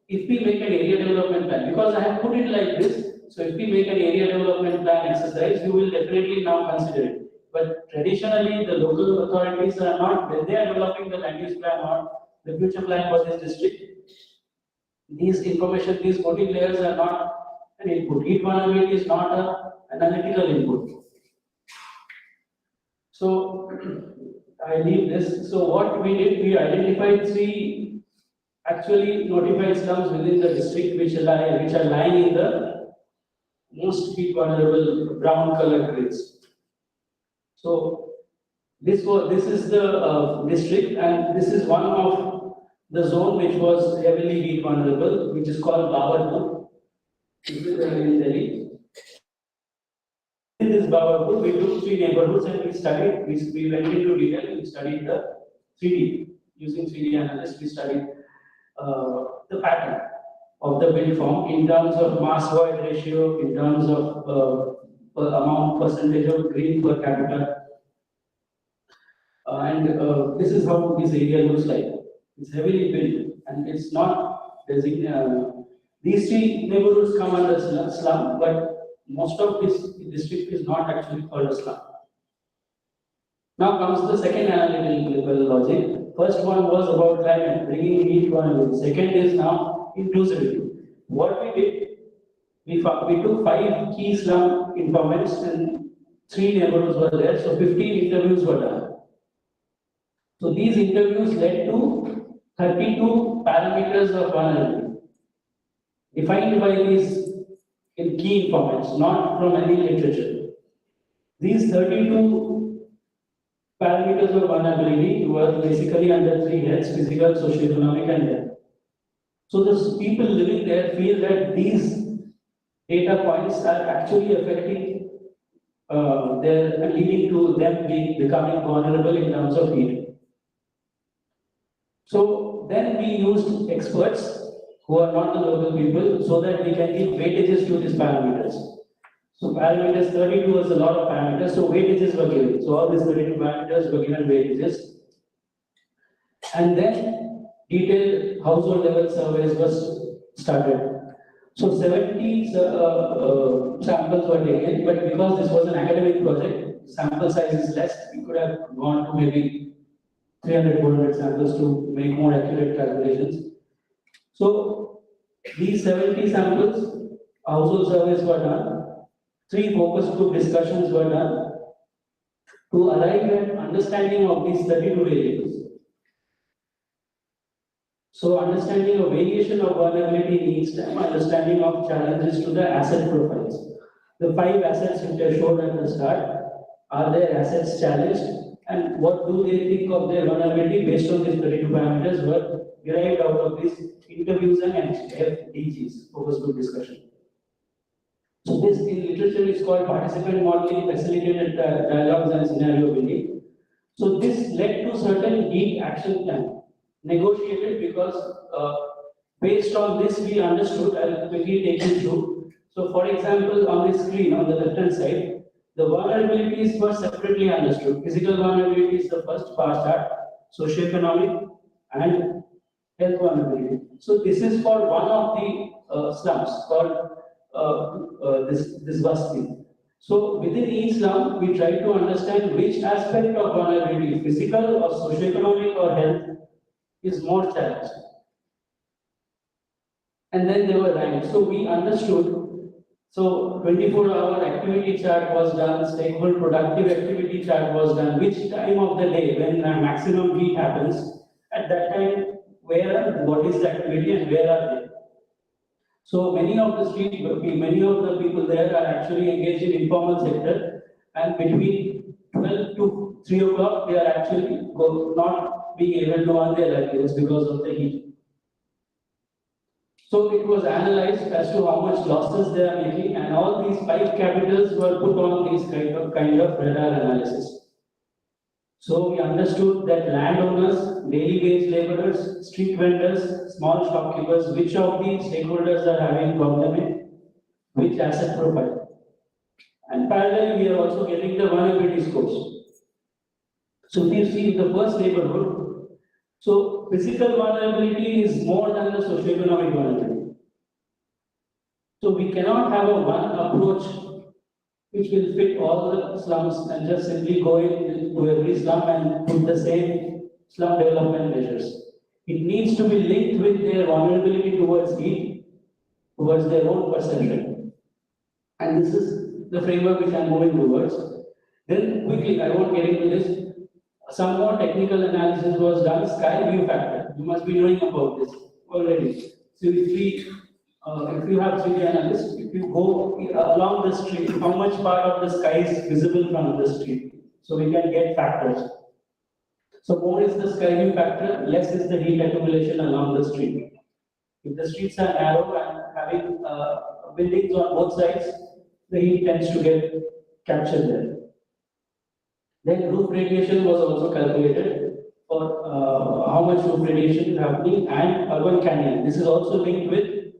if we make an area development plan, because I have put it like this, so if we make an area development plan exercise, you will definitely now consider it. But traditionally, the local authorities are not, when they are developing the land use plan or the future plan for this district, these information, these 14 layers are not an input. Heat vulnerability is not an analytical input. So I leave this. So what we did, we identified 3 actually notified slums within the district which are lying in the most heat vulnerable brown colored grids. So this is the district, and this is one of the zone which was heavily heat vulnerable, which is called Babarpur. This is in Delhi. In this Babarpur, we took 3 neighborhoods and we studied. We went into detail. We studied the 3D using 3D analysis. We studied the pattern of the build form in terms of mass void ratio, in terms of percentage of green per capita. And this is how this area looks like. It's heavily built, and it's not these 3 neighborhoods come under slum, but most of this district is not actually called a slum. Now comes the second analytical logic. First one was about climate, bringing heat to one. Second is now inclusivity. What we did, we took 5 key slum informants and 3 neighborhoods were there, so 15 interviews were done. So these interviews led to 32 parameters of vulnerability, defined by these key informants, not from any literature. These 32 parameters of vulnerability were basically under 3 heads: physical, socio-economic, and health. So the people living there feel that these data points are actually affecting their leading to them becoming vulnerable in terms of heat. So then we used experts who are not the local people so that we can give weightages to these parameters. So parameters 32 was a lot of parameters, so weightages were given. So all these 32 parameters were given weightages. And then detailed household level surveys was started. So 70 samples were taken, but because this was an academic project, sample size is less, we could have gone to maybe 300, 400 samples to make more accurate calculations. So these 70 samples, household surveys were done, 3 focus group discussions were done to arrive at understanding of these 32 variables. So understanding of variation of vulnerability needs time, understanding of challenges to the asset profiles. The 5 assets which I showed at the start, are their assets challenged, and what do they think of their vulnerability based on these 32 parameters were derived out of these interviews and FDGs, focus group discussion. So this in literature is called participant modeling, facilitated dialogues and scenario building. So this led to certain heat action plan, negotiated because based on this we understood. I'll quickly take you through. So for example, on the screen on the left hand side, the vulnerabilities were separately understood. Physical vulnerability is the first bar chart, socioeconomic and health vulnerability. So this is for one of the slums called this Basti. So within each slum, we try to understand which aspect of vulnerability, physical or socioeconomic or health, is more challenged. And then they were ranked. So we understood. So 24-hour activity chart was done, stakeholder productive activity chart was done, which time of the day when maximum heat happens, at that time, what is the activity and where are they? So many of the people there are actually engaged in informal sector, and between 12 to 3 o'clock, they are actually not being able to earn their livelihoods because of the heat. So it was analyzed as to how much losses they are making, and all these 5 capitals were put on these kind of radar analysis. So we understood that landowners, daily wage laborers, street vendors, small shopkeepers, which of these stakeholders are having problem in which asset profile. And parallelly, we are also getting the vulnerability scores. So if you see the first neighborhood, so physical vulnerability is more than the socioeconomic vulnerability. So we cannot have a one approach which will fit all the slums and just simply go into every slum and put the same slum development measures. It needs to be linked with their vulnerability towards heat, towards their own perception. And this is the framework which I am moving towards. Then quickly, I won't get into this. Some more technical analysis was done, sky view factor. You must be knowing about this already. So if you have 3D analysis, if you go along the street, how much part of the sky is visible from the street? So we can get factors. So more is the sky view factor, less is the heat accumulation along the street. If the streets are narrow and having buildings on both sides, the heat tends to get captured there. Then roof radiation was also calculated for how much roof radiation is happening, and urban canyon. This is also linked with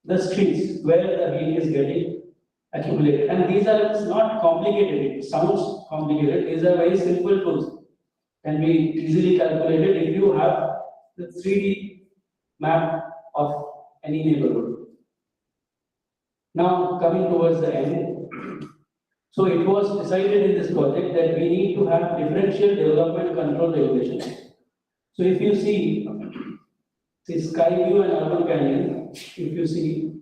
the streets where the heat is getting accumulated. And these are not complicated. It sounds complicated. These are very simple tools. Can be easily calculated if you have the 3D map of any neighborhood. Now coming towards the end. So it was decided in this project that we need to have differential development control regulations. So if you see Skyview and Urban Canyon, if you see,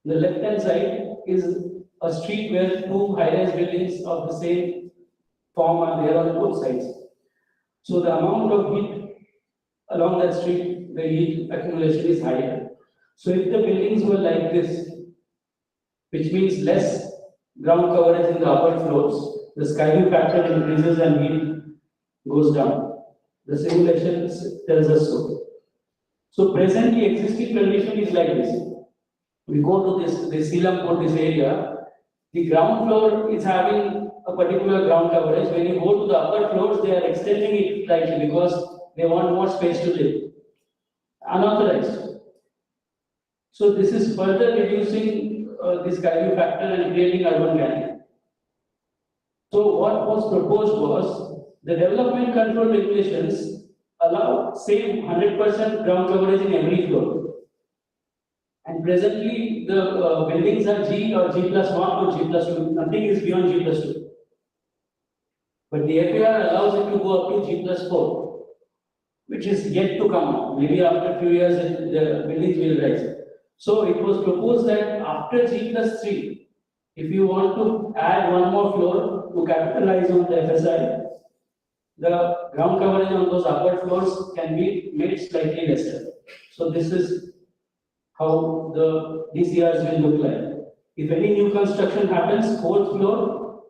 the left-hand side is a street where two high-rise buildings of the same form are there on both sides. So the amount of heat along that street, the heat accumulation is higher. So if the buildings were like this, which means less ground coverage in the upper floors, the Skyview factor increases and heat goes down. The simulation tells us so. So presently existing condition is like this. We go to this Seelampur, this area, the ground floor is having a particular ground coverage. When you go to the upper floors, they are extending it slightly because they want more space to live. Unauthorized. So this is further reducing this Skyview factor and creating urban canyon. So what was proposed was the development control regulations allow same 100% ground coverage in every floor. And presently the buildings are G or G plus 1 or G plus 2. Nothing is beyond G plus 2. But the FAR allows it to go up to G plus 4, which is yet to come. Maybe after a few years the buildings will rise. So it was proposed that after G plus 3, if you want to add one more floor to capitalize on the FSI, the ground coverage on those upper floors can be made slightly lesser. So this is how the DCRs will look like. If any new construction happens, 4th floor,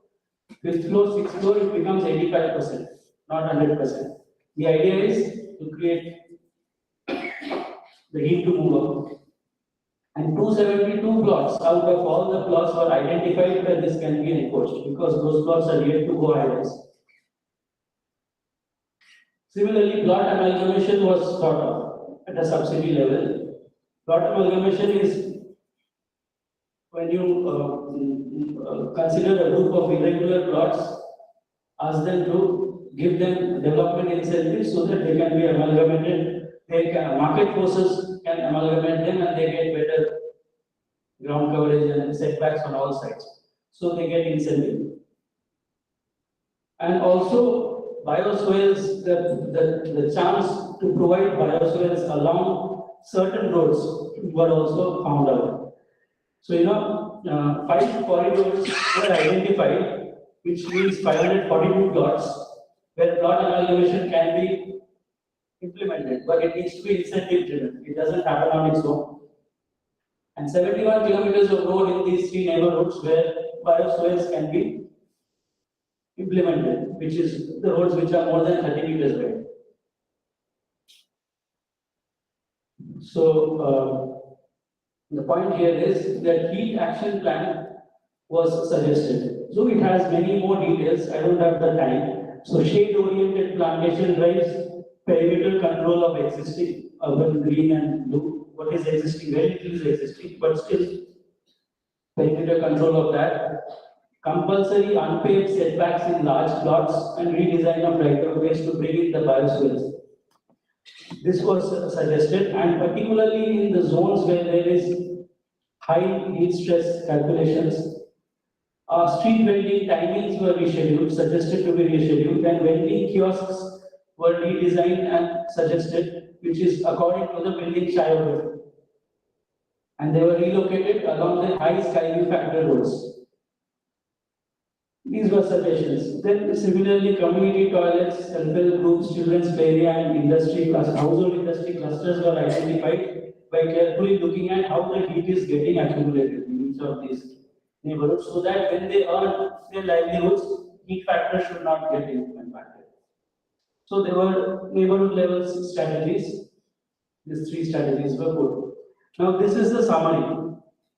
5th floor, 6th floor, it becomes 85%, not 100%. The idea is to create the heat to move up. And 272 plots out of all the plots were identified where this can be enforced because those plots are yet to go high-rise. Similarly, plot amalgamation was thought of at a subsidy level. Plot amalgamation is when you consider a group of irregular plots, ask them to give them development incentives so that they can be amalgamated. Market forces can amalgamate them and they get better ground coverage and setbacks on all sides. So they get incentive. And also bioswales, the chance to provide bioswales along certain roads were also found out. So 5 corridors were identified, which means 542 plots where plot amalgamation can be implemented, but it needs to be incentive driven. It doesn't happen on its own. And 71 kilometers of road in these 3 neighborhoods where bioswales can be implemented, which is the roads which are more than 30 meters wide. So the point here is that heat action plan was suggested. So it has many more details. I don't have the time. So shade-oriented plantation drives, perimeter control of existing urban green and blue. What is existing? Very little is existing, but still perimeter control of that. Compulsory unpaved setbacks in large plots and redesign of right-of-ways to bring in the bioswales. This was suggested, and particularly in the zones where there is high heat stress calculations, street vending timings were rescheduled, suggested to be rescheduled, and vending kiosks were redesigned and suggested, which is according to the building geography. And they were relocated along the high Skyview factor roads. These were suggestions. Then similarly, community toilets, self-help groups, children's play area, and industry household industry clusters were identified by carefully looking at how the heat is getting accumulated in each of these neighborhoods, so that when they earn their livelihoods, heat factor should not get impacted. So there were neighborhood level strategies. These 3 strategies were put. Now this is the summary.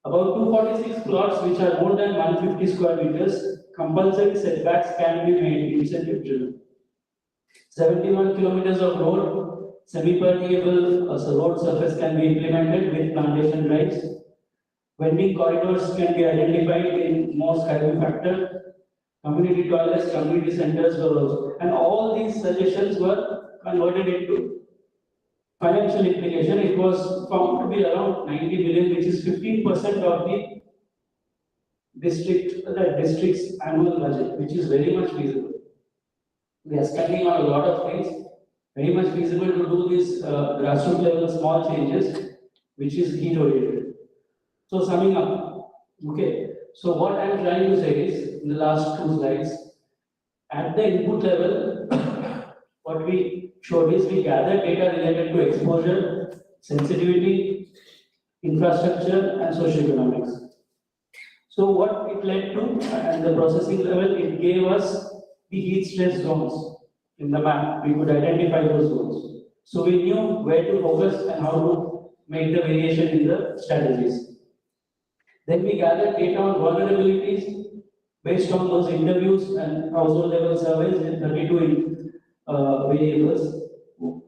About 246 plots which are more than 150 square meters, compulsory setbacks can be made incentive driven. 71 kilometers of road, semi-permeable road surface can be implemented with plantation drives. Vending corridors can be identified in more Skyview factor. Community toilets, community centers were also. And all these suggestions were converted into financial implication. It was found to be around 90 billion, which is 15% of the district's annual budget, which is very much feasible. We are spending on a lot of things, very much feasible to do these grassroots level small changes, which is heat oriented. So summing up, okay. So what I am trying to say is, in the last two slides, at the input level, what we showed is we gather data related to exposure, sensitivity, infrastructure, and socioeconomics. So what it led to, at the processing level, it gave us the heat stress zones in the map. We could identify those zones. So we knew where to focus and how to make the variation in the strategies. Then we gathered data on vulnerabilities based on those interviews and household level surveys with 32 variables.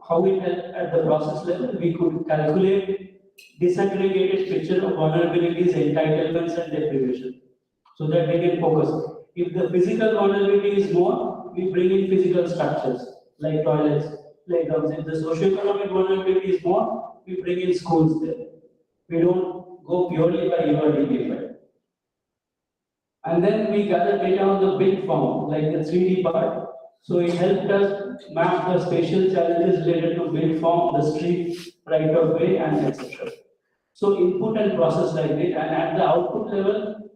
How it helped at the process level, we could calculate disaggregated picture of vulnerabilities, entitlements, and deprivation, so that they can focus. If the physical vulnerability is more, we bring in physical structures like toilets, playgrounds. If the socioeconomic vulnerability is more, we bring in schools there. We don't go purely by URDPFI. And then we gather data on the built form, like the 3D part. So it helped us map the spatial challenges related to built form, the street, right of way, and etc. So input and process like this, and at the output level,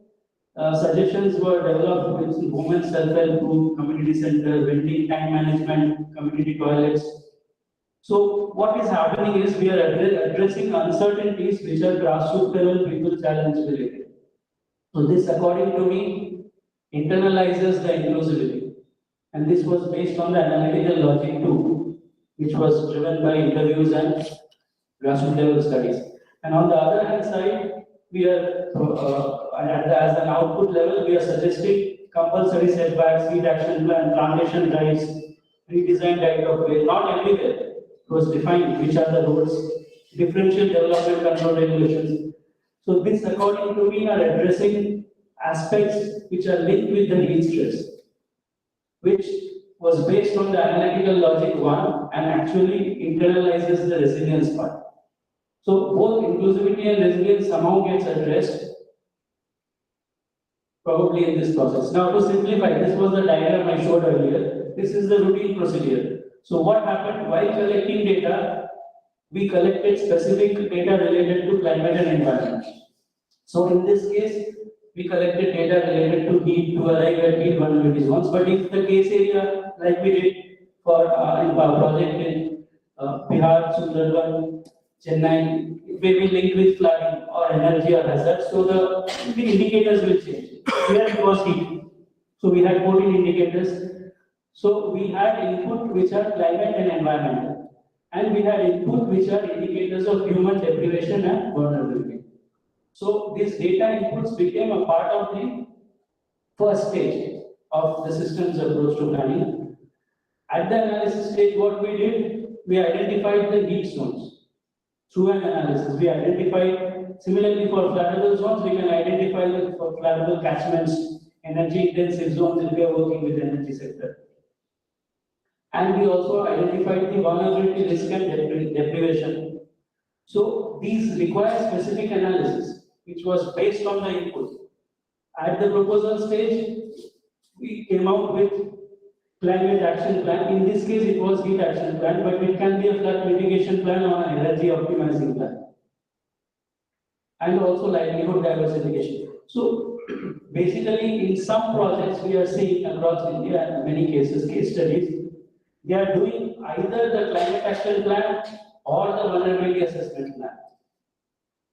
suggestions were developed with women's self-help group, community center, vending, time management, community toilets. So what is happening is we are addressing uncertainties which are grassroots level people challenge related. So this, according to me, internalizes the inclusivity. And this was based on the analytical logic too, which was driven by interviews and grassroots level studies. And on the other hand side, we are, as an output level, we are suggesting compulsory setbacks, heat action plan, plantation drives, redesigned right of way, not everywhere. It was defined which are the roads, differential development control regulations. So this, according to me, are addressing aspects which are linked with the heat stress, which was based on the analytical logic one and actually internalizes the resilience part. So both inclusivity and resilience somehow gets addressed probably in this process. Now to simplify, this was the diagram I showed earlier. This is the routine procedure. So what happened while collecting data, we collected specific data related to climate and environment. So in this case, we collected data related to heat to arrive at heat vulnerability zones. But if the case area, like we did for our project in Bihar, Sundarban, Chennai, it may be linked with flooding or energy or hazard, so the indicators will change. Here it was heat. So we had 14 indicators. So we had input which are climate and environmental, and we had input which are indicators of human deprivation and vulnerability. So these data inputs became a part of the first stage of the systems approach to planning. At the analysis stage, what we did, we identified the heat zones. Through an analysis, we identified, similarly for floodable zones, we can identify the floodable catchments, energy intensive zones if we are working with the energy sector. And we also identified the vulnerability risk and deprivation. So these require specific analysis, which was based on the input. At the proposal stage, we came out with climate action plan. In this case, it was heat action plan, but it can be a flood mitigation plan or an energy optimizing plan. And also livelihood diversification. So basically, in some projects we are seeing across India, in many cases, case studies, they are doing either the climate action plan or the vulnerability assessment plan.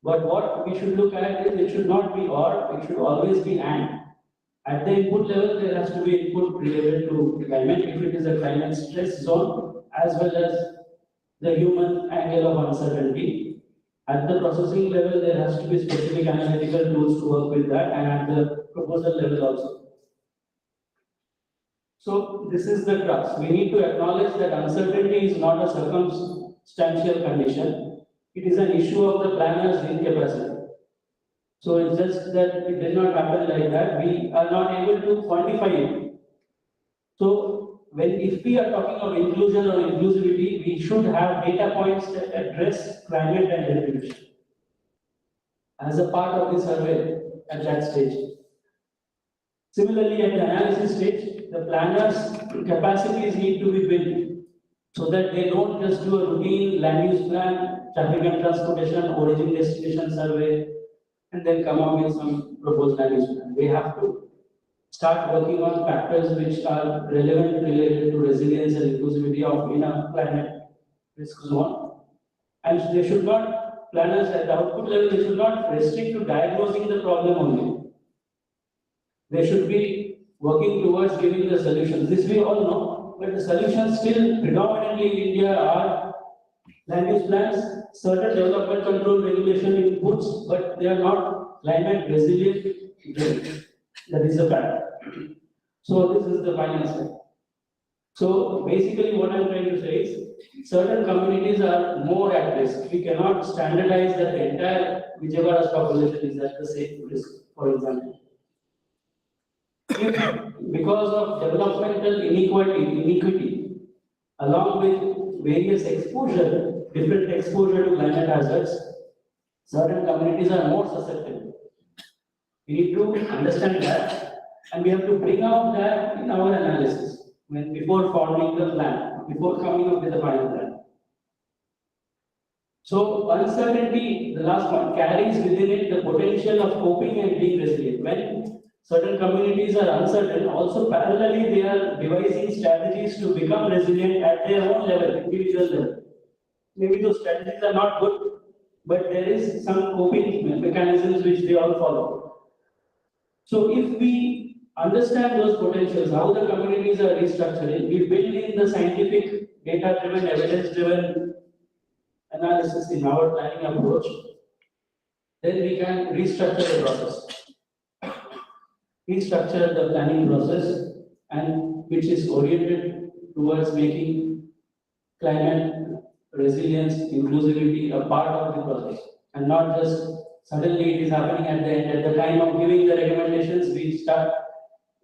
But what we should look at is it should not be or, it should always be and. At the input level, there has to be input related to climate, if it is a climate stress zone, as well as the human angle of uncertainty. At the processing level, there has to be specific analytical tools to work with that, and at the proposal level also. So this is the crux. We need to acknowledge that uncertainty is not a circumstantial condition. It is an issue of the planner's incapacity. So it's just that it did not happen like that. We are not able to quantify it. So if we are talking of inclusion or inclusivity, we should have data points that address climate and deprivation as a part of the survey at that stage. Similarly, at the analysis stage, the planners' capacities need to be built so that they don't just do a routine land use plan, traffic and transportation, origin destination survey, and then come up with some proposed land use plan. They have to start working on factors which are relevant related to resilience and inclusivity of in a climate risk zone. And they should not, planners at the output level, they should not restrict to diagnosing the problem only. They should be working towards giving the solutions. This we all know, but the solutions still predominantly in India are land use plans, certain development control regulation inputs, but they are not climate resilient. That is the fact. So this is the final step. So basically what I'm trying to say is certain communities are more at risk. We cannot standardize that the entire Vijayawada's population is at the same risk, for example. If because of developmental inequity, along with various different exposure to climate hazards, certain communities are more susceptible. We need to understand that, and we have to bring out that in our analysis before forming the plan, before coming up with the final plan. So uncertainty, the last one, carries within it the potential of coping and being resilient. When certain communities are uncertain, also parallelly they are devising strategies to become resilient at their own level, individual level. Maybe those strategies are not good, but there is some coping mechanisms which they all follow. So if we understand those potentials, how the communities are restructuring, we build in the scientific, data-driven, evidence-driven analysis in our planning approach, then we can restructure the process. Restructure the planning process, and which is oriented towards making climate resilience, inclusivity a part of the process, and not just suddenly it is happening at the end. At the time of giving the recommendations, we start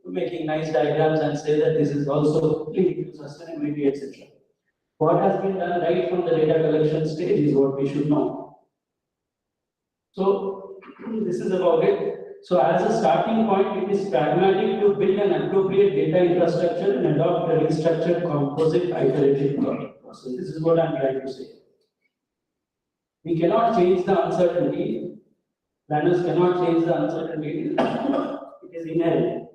making nice diagrams and say that this is also linked to sustainability, etc. What has been done right from the data collection stage is what we should know. So this is about it. So as a starting point, it is pragmatic to build an appropriate data infrastructure and adopt a restructured composite iterative process. This is what I'm trying to say. We cannot change the uncertainty. Planners cannot change the uncertainty. It is inherent.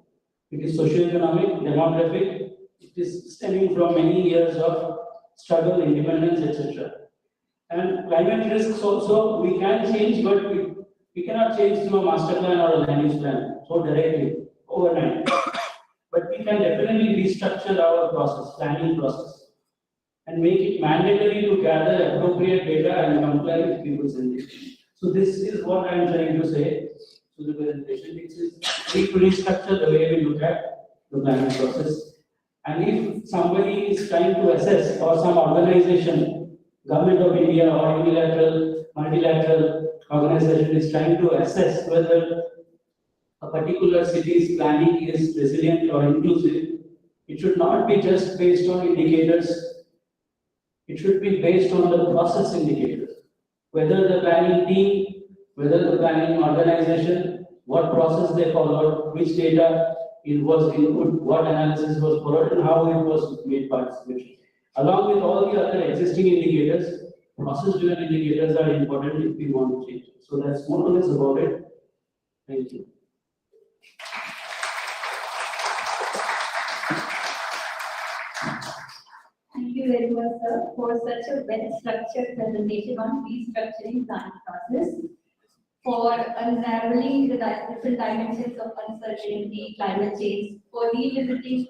It is socioeconomic, demographic. It is stemming from many years of struggle, independence, etc. And climate risks also we can change, but we cannot change through a master plan or a land use plan so directly overnight. But we can definitely restructure our process, planning process, and make it mandatory to gather appropriate data and comply with people's needs. So this is what I am trying to say to the presentation. It is we to restructure the way we look at the planning process. And if somebody is trying to assess, or some organization, Government of India or unilateral, multilateral organization is trying to assess whether a particular city's planning is resilient or inclusive, it should not be just based on indicators. It should be based on the process indicators. Whether the planning team, whether the planning organization, what process they followed, which data it was input, what analysis was followed, and how it was made participation. Along with all the other existing indicators, process-driven indicators are important if we want to change. So that's more or less about it. Thank you. Thank you very much, sir, for such a well-structured presentation on restructuring planning process, for unraveling the different dimensions of uncertainty, climate change, for revisiting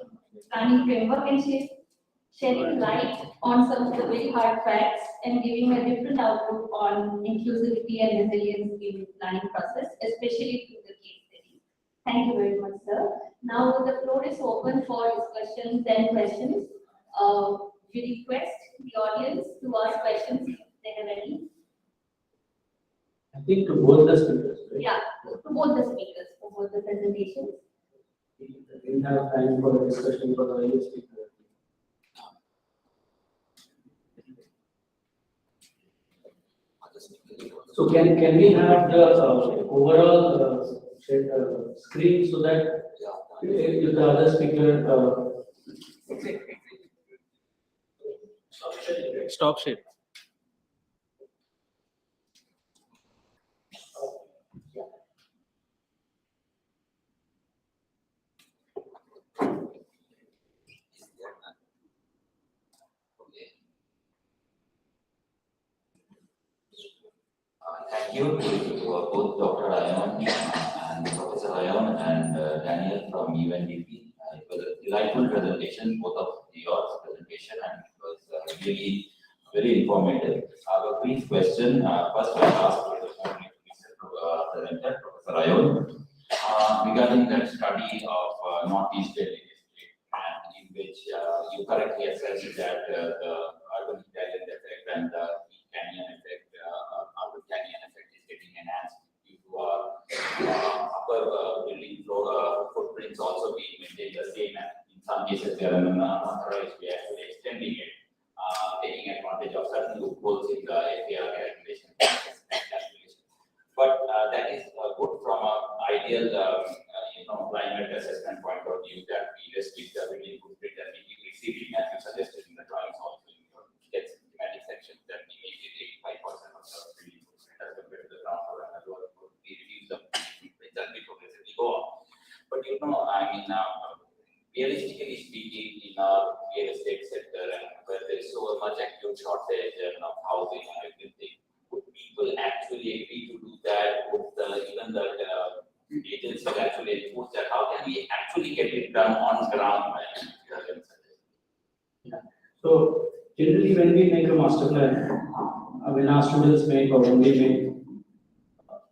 planning framework and shedding light on some of the very hard facts and giving a different outlook on inclusivity and resilience in the planning process, especially through the case study. Thank you very much, sir. Now the floor is open for discussions and questions. We request the audience to ask questions if they have any. I think to both the speakers, right? Yeah, to both the speakers, for both the presentations. We didn't have time for a discussion for the earlier speaker. So can we have the overall screen so that If the other speaker, stop share. Thank you to both Dr. Ayon and Professor Ayon and Daniel from UNDP. It was a delightful presentation, both of yours presentation, and it was really very informative. I have a brief question. First, I asked the presenter, Professor Ayon, regarding that study of Northeast Delhi district, and in which you correctly assessed that the urban Italian effect and the canyon effect, urban canyon effect is getting enhanced due to upper building floor footprints also being maintained the same, and in some cases they are unauthorized, we are actually extending it, taking advantage of certain loopholes in the FAR calculation. But that is good from an ideal, climate assessment point of view, that we restrict the building footprint and we keep receiving, as you suggested in the drawings also in your schematic section, that we make it 85% of the building footprint as compared to the ground floor and the lower floor. We reduce the footprint and we progressively go on. But realistically speaking, in our real estate sector, and where there is so much acute shortage of housing and everything, would people actually agree to do that? Would even the agencies actually enforce that? How can we actually get it done on ground? Yeah. So generally, when we make a master plan, when our students make or when we make,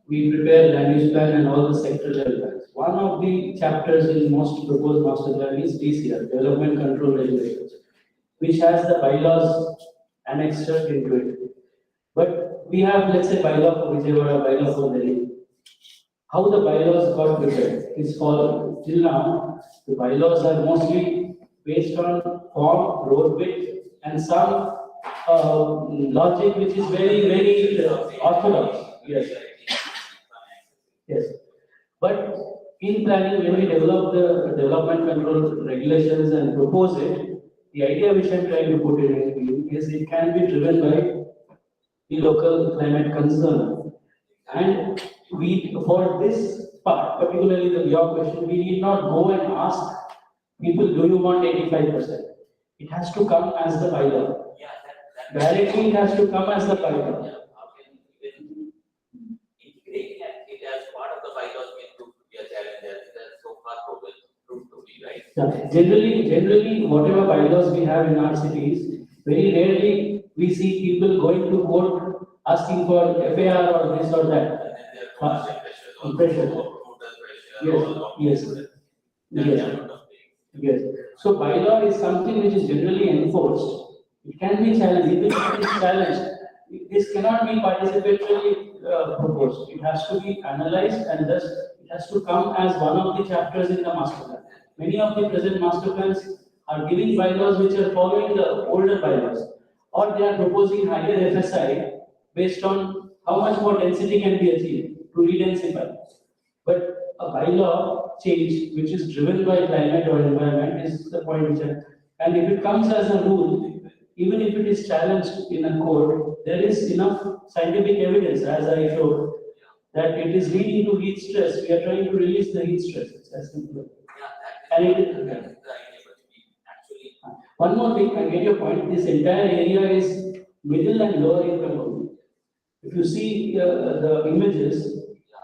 we prepare land use plan and all the sector level plans. One of the chapters in most proposed master plan is DCR, Development Control Regulations, which has the bylaws annexed into it. But we have, let's say, bylaw for Vijayawada, bylaw for Delhi. How the bylaws got prepared is for till now, the bylaws are mostly based on form, road width, and some logic which is very, very orthodox. Yes. Yes. But in planning, when we develop the development control regulations and propose it, the idea which I'm trying to put it in is it can be driven by the local climate concern. And we, for this part, particularly your question, we need not go and ask people, do you want 85%? It has to come as the bylaw. Directly it has to come as the bylaw. Integrating it as part of the bylaws may prove to be a challenge, as it has so far proved to be, right? Yeah. Generally, whatever bylaws we have in our cities, very rarely we see people going to court asking for FAR or this or that. Pressure. Yes. Yes. So bylaw is something which is generally enforced. It can be challenged. Even if it is challenged, this cannot be participatorily proposed. It has to be analyzed, and thus it has to come as one of the chapters in the master plan. Many of the present master plans are giving bylaws which are following the older bylaws, or they are proposing higher FSI based on how much more density can be achieved to redensify. But a bylaw change which is driven by climate or environment is the point which and if it comes as a rule, even if it is challenged in a court, there is enough scientific evidence, as I showed, that it is leading to heat stress. We are trying to release the heat stress. It's as simple. And it is. One more thing, I get your point. This entire area is middle and lower income. If you see the images,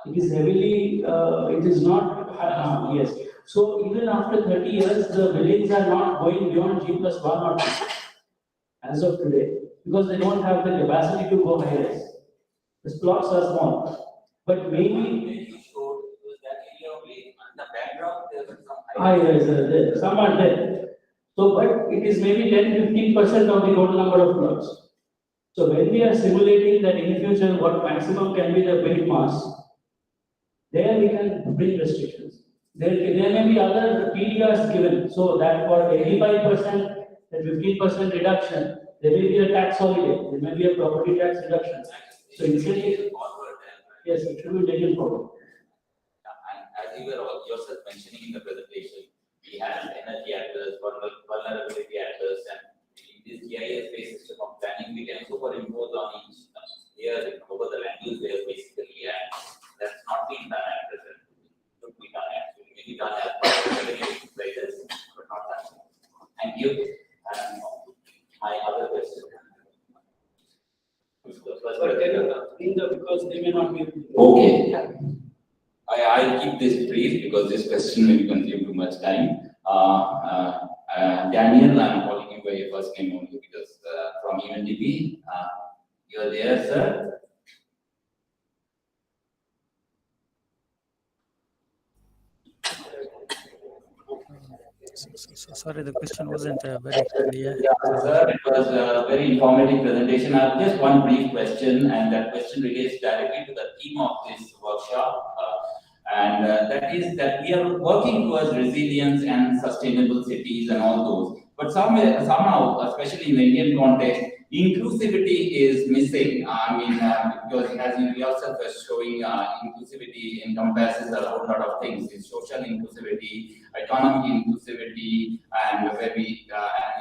it is heavily, it is not, yes. So even after 30 years, the buildings are not going beyond G+1 or 2 as of today, because they don't have the capacity to go higher. The plots are small, but maybe some are there. So, but it is maybe 10-15% of the total number of plots. So when we are simulating that in future what maximum can be the build mass, there we can bring restrictions. There may be other PDRs given, so that for 85%, the 15% reduction, there may be a tax holiday, there may be a property tax reduction. So instead, yes, it should be taken forward. And as you were yourself mentioning in the presentation, we have energy actors, vulnerability actors, and in this GIS-based system of planning, we can superimpose on each layer over the land use layer basically, and that's not being done at present. Should be done actually, maybe done as part of the exercises, but not done. Thank you. And my other question. Because they may not be. Okay. I'll keep this brief because this question may consume too much time. Daniel, I'm calling you by your first name only because from UNDP. You're there, sir. So sorry, the question wasn't very clear. Sir, it was a very informative presentation. I have just one brief question, and that question relates directly to the theme of this workshop. And that is that we are working towards resilience and sustainable cities and all those. But somehow, especially in the Indian context, inclusivity is missing. Because as you yourself were showing, inclusivity encompasses a whole lot of things. It's social inclusivity, economic inclusivity, and maybe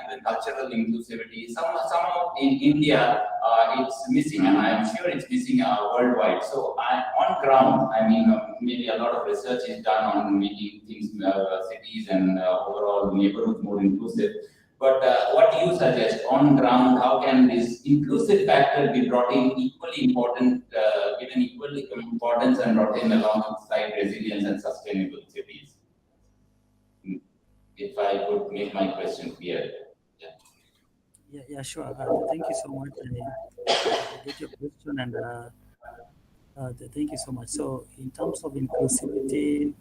even cultural inclusivity. Somehow in India, it's missing, and I am sure it's missing worldwide. So on ground, maybe a lot of research is done on making things, cities and overall neighborhoods more inclusive. But what do you suggest on ground? How can this inclusive factor be brought in equally important, given equally importance and brought in alongside resilience and sustainable cities? If I could make my question clear. Yeah, sure. Thank you so much. I get your question, and thank you so much. So, in terms of inclusivity,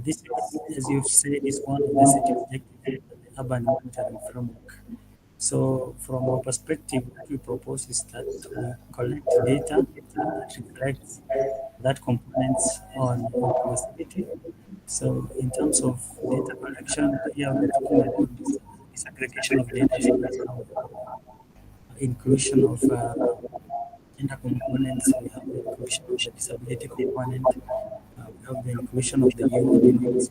this is, as you've said, is one of the set objectives of the urban monitoring framework. So, from our perspective, what we propose is that we collect data that reflects that components on inclusivity. So, in terms of data collection, here we're talking about disaggregation of data, inclusion of gender components, we have the inclusion of the disability component, we have the inclusion of the youth needs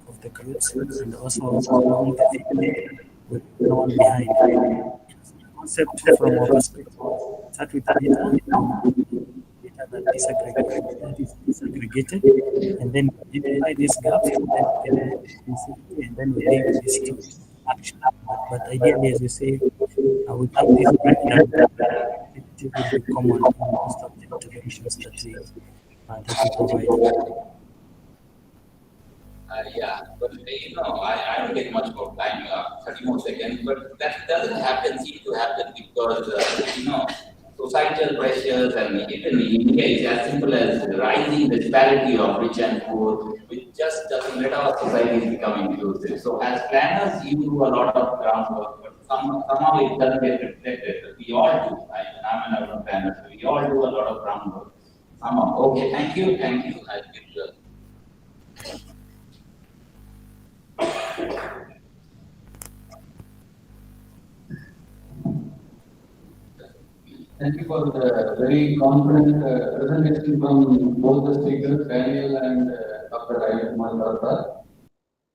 of the groups, and also along the people with no one behind. The concept from our perspective, start with data that is disaggregated, and then identify these gaps, and then we link this to action. But ideally, as you say, without this breakdown, it will be common in most of the interventions that we provide. But I don't get much more time, 30 more seconds, but that doesn't seem to happen because, societal pressures, and even in India, it's as simple as rising disparity of rich and poor, which just doesn't let our societies become inclusive. So as planners, you do a lot of groundwork, but somehow it doesn't get reflected. We all do. I'm an urban planner, so we all do a lot of groundwork. Somehow. Okay, thank you. I'll give you Thank you for the very confident presentation from both the speakers, Daniel and Dr. Ravi Kumar Karkar.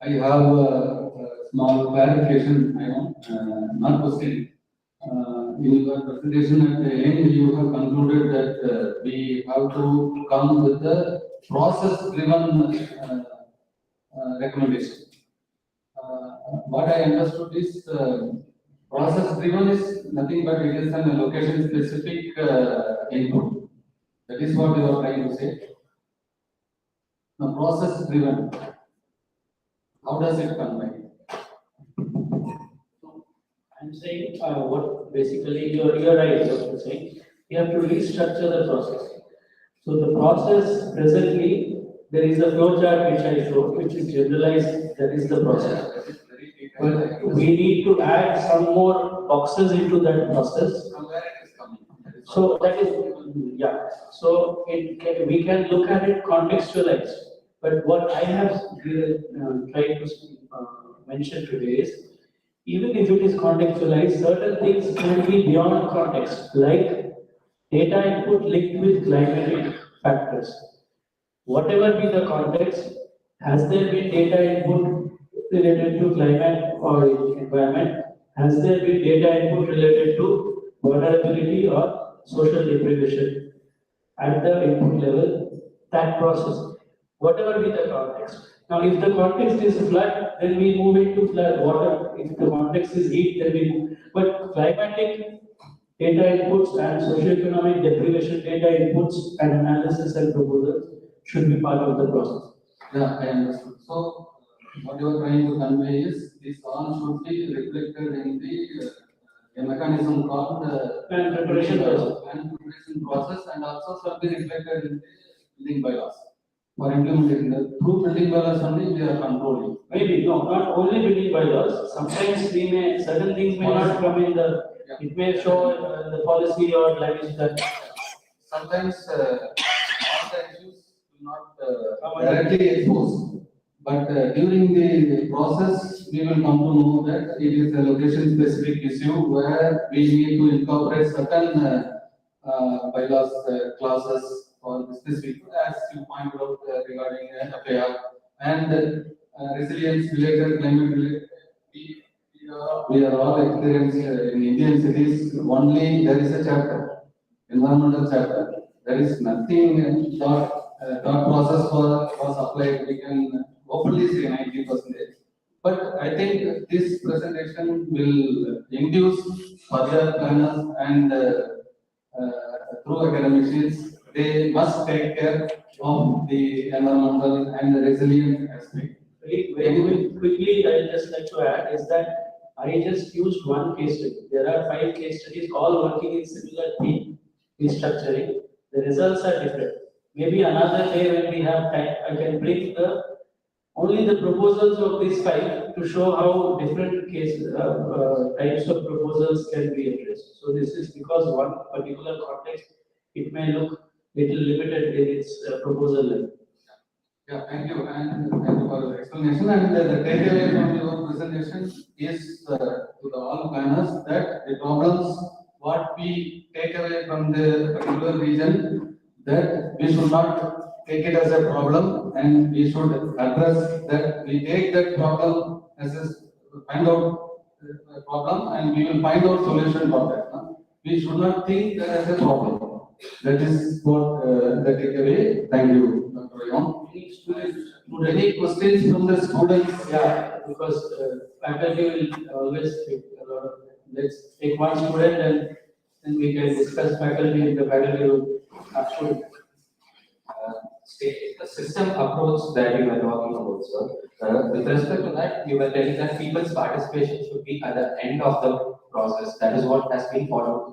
I have a small clarification, not question. In your presentation at the end, you have concluded that we have to come with the process-driven recommendation. What I understood is process-driven is nothing but it is an location-specific input. That is what you are trying to say. Now, process-driven, how does it combine? I'm saying what basically you're right. What you're saying, you have to restructure the process. So the process presently, there is a flow chart which I showed, which is generalized. That is the process. But we need to add some more boxes into that process. From where it is coming? So that is, So we can look at it contextualized. But what I have tried to mention today is, even if it is contextualized, certain things can be beyond context, like data input linked with climatic factors. whatever be the context, has there been data input related to climate or environment? Has there been data input related to vulnerability or social deprivation at the input level? That process, whatever be the context. Now, if the context is flood, then we move into flood water. If the context is heat, then we move. But climatic data inputs and socioeconomic deprivation data inputs and analysis and proposals should be part of the process. Yeah, I understood. So, what you are trying to convey is, this all should be reflected in the a mechanism called Plan preparation process. plan preparation process, and also shall be reflected in the building bylaws. For implementing through building bylaws only, we are controlling. Maybe, no, not only building bylaws. Sometimes we may, certain things may not come in the, it may show the policy or language that. Sometimes all the issues will not directly exposed, but during the process, we will come to know that it is a location specific issue where we need to incorporate certain bylaws clauses for specific, as you pointed out regarding FAR and resilience related, climate related. We are all experienced in Indian cities. Only there is a chapter, environmental chapter. There is nothing thought process was applied. We can hopefully say 90%. But I think this presentation will induce further planners and through academicians, they must take care of the environmental and the resilient aspect. Very quickly, I'll just like to add is that I just used one case study. There are 5 case studies, all working in similar theme, restructuring. The results are different. Maybe another day when we have time, I can bring only the proposals of these 5 to show how different types of proposals can be addressed. So this is because one particular context, it may look little limited in its proposal level. Yeah, thank you, and thank you for the explanation. And the takeaway from your presentation is to the all planners that the problems what we take away from the particular region, that we should not take it as a problem, and we should address that. We take that problem as a find out the problem, and we will find out solution for that. We should not think that as a problem. That is what the takeaway. Thank you, Dr. Rayon. Any questions from the students? Yeah, because faculty will always take a lot of, let's take one student and then we can discuss faculty and the faculty will actually. The system approach that you were talking about, sir. With respect to that, you were telling that people's participation should be at the end of the process. That is what has been followed.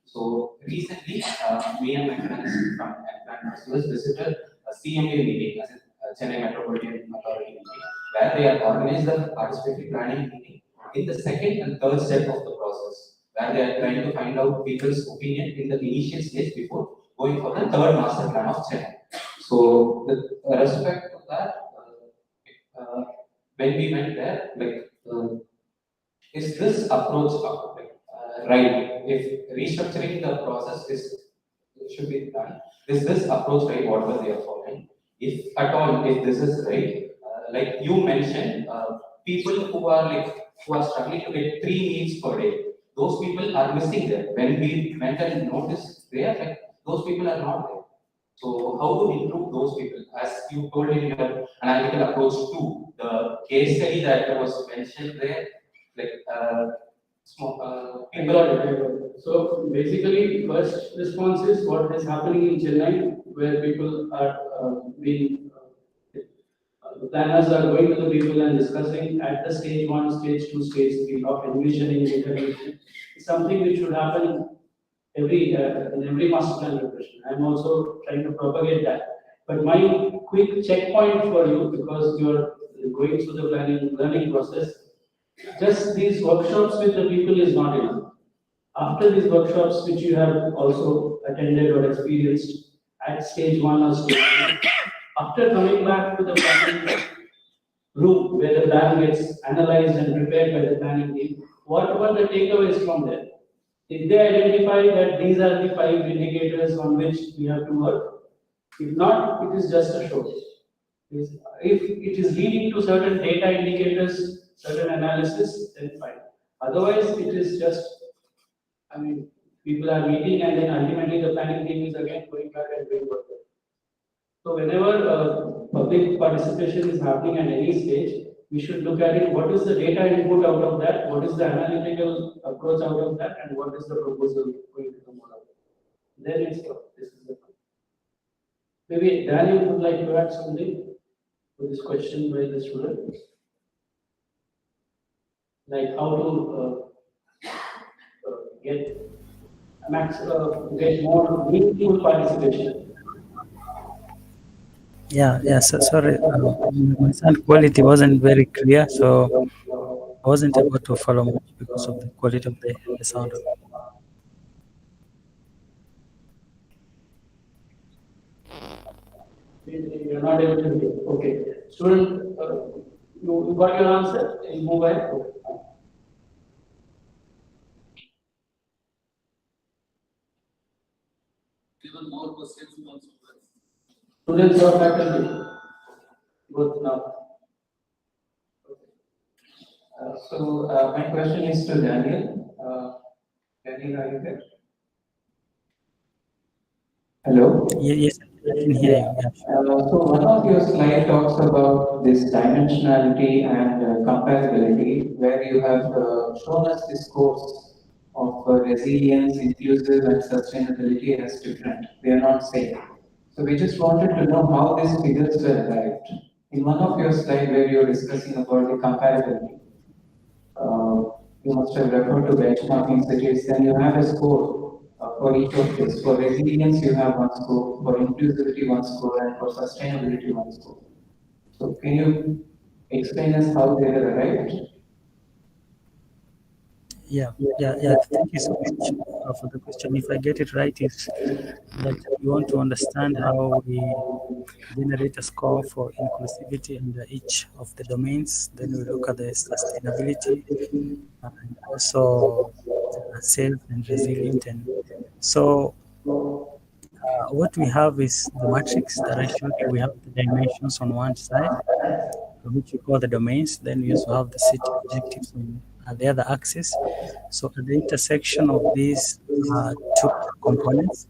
So recently, me and my friends from Plant visited a CMA meeting, as a Chennai Metropolitan Authority meeting, where they are organized the participatory planning meeting in the second and third step of the process, where they are trying to find out people's opinion in the initial stage before going for the third master plan of Chennai. So, with respect to that, when we went there, is this approach right? If restructuring the process should be done, is this approach right? Whatever they are following, if at all, if this is right, like you mentioned, people who are struggling to get 3 meals per day, those people are missing there. When we went and noticed there, those people are not there. So how to improve those people? As you told in your analytical approach to the case study that was mentioned there, I got it. So basically, first response is what is happening in Chennai, where people are the planners are going to the people and discussing at the stage 1, stage 2, stage 3 of envisioning intervention. It's something which should happen in every master plan preparation. I'm also trying to propagate that. But my quick checkpoint for you, because you're going through the learning process, just these workshops with the people is not enough. After these workshops, which you have also attended or experienced at stage 1 or stage 2, after coming back to the planning room where the plan gets analyzed and prepared by the planning team, what were the takeaways from there? Did they identify that these are the 5 indicators on which we have to work? If not, it is just a show. If it is leading to certain data indicators, certain analysis, then fine. Otherwise, it is just, I mean, people are meeting and then ultimately the planning team is again going back and doing work. So whenever public participation is happening at any stage, we should look at it, what is the data input out of that, what is the analytical approach out of that, and what is the proposal going to come out of it. Then it's, this is the point. Maybe Daniel would like to add something to this question by the student. Like how to get more meaningful participation. Yeah, so sorry, my sound quality wasn't very clear, so I wasn't able to follow much because of the quality of the sound. You're not able to hear. Okay. Student, you got your answer? You move ahead. Even more questions from Students or faculty? Both now. My question is to Daniel. Daniel, are you there? Hello? Yes, I can hear you. Yeah. So one of your slide talks about this dimensionality and comparability, where you have shown us this course of resilience, inclusive, and sustainability as different. They are not same. So we just wanted to know how these figures were arrived. In one of your slides where you were discussing about the comparability, you must have referred to benchmarking cities, then you have a score for each of this. For resilience, you have one score, for inclusivity, one score, and for sustainability, one score. So can you explain us how they were arrived? Yeah. Thank you so much for the question. If I get it right, is that you want to understand how we generate a score for inclusivity under each of the domains. Then we look at the sustainability and also safe and resilient. And so what we have is the matrix that I showed you. We have the dimensions on one side, which we call the domains. Then we also have the set objectives on the other axis. So at the intersection of these two components,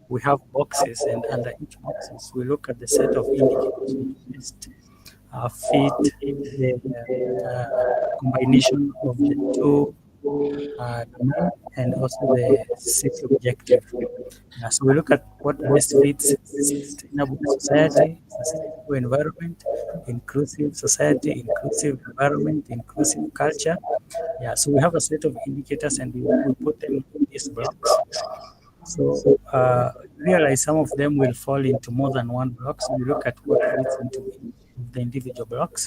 we have boxes, and under each boxes, we look at the set of indicators which fit the combination of the two domain and also the set objective. So we look at what best fits sustainable society, sustainable environment, inclusive society, inclusive environment, inclusive culture. So we have a set of indicators and we put them in these blocks. So realize some of them will fall into more than one block. So we look at what fits into the individual blocks.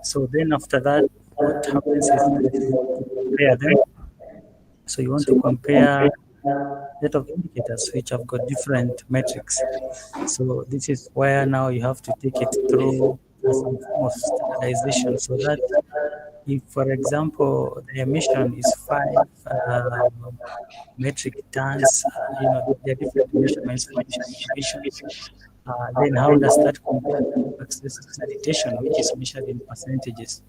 So then after that, what happens is that you compare them. So you want to compare set of indicators which have got different metrics. So this is where now you have to take it through some form of standardization, so that if, for example, the emission is 5 metric tons, there are different measurements for emissions. Then how does that compare to access to sanitation, which is measured in percentages?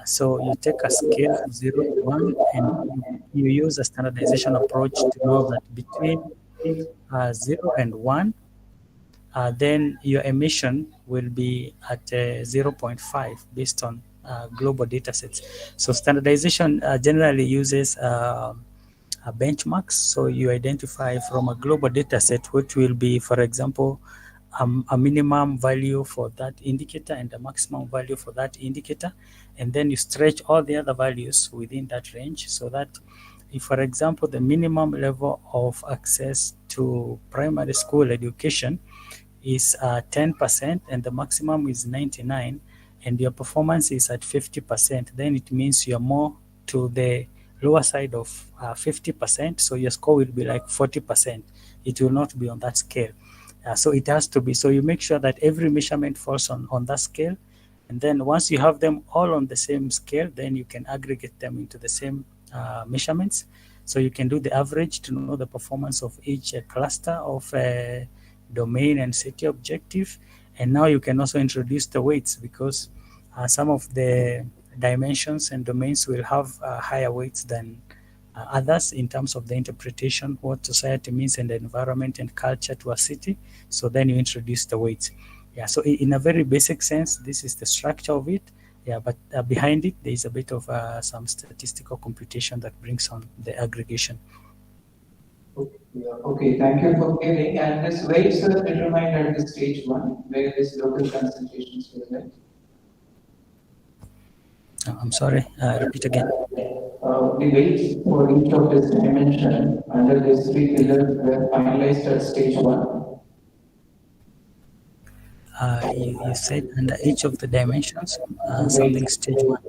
So you take a scale of 0 to 1 and you use a standardization approach to know that between 0 and 1, then your emission will be at 0.5 based on global data sets. So standardization generally uses benchmarks. So you identify from a global data set which will be, for example, a minimum value for that indicator and a maximum value for that indicator, and then you stretch all the other values within that range, so that if, for example, the minimum level of access to primary school education is 10% and the maximum is 99, and your performance is at 50%, then it means you're more to the lower side of 50%, so your score will be like 40%. It will not be on that scale. So it has to be, so you make sure that every measurement falls on that scale, and then once you have them all on the same scale, then you can aggregate them into the same measurements. So you can do the average to know the performance of each cluster of domain and city objective. And now you can also introduce the weights, because some of the dimensions and domains will have higher weights than others in terms of the interpretation, what society means and the environment and culture to a city. So then you introduce the weights. Yeah, so in a very basic sense, this is the structure of it. Yeah, but behind it, there is a bit of some statistical computation that brings on the aggregation. Okay, thank you for giving. And this weights are determined at the stage 1, where this local concentrations were met. I'm sorry, repeat again. The weights for each of this dimension under these 3 pillars were finalized at stage 1. You said under each of the dimensions, something stage 1.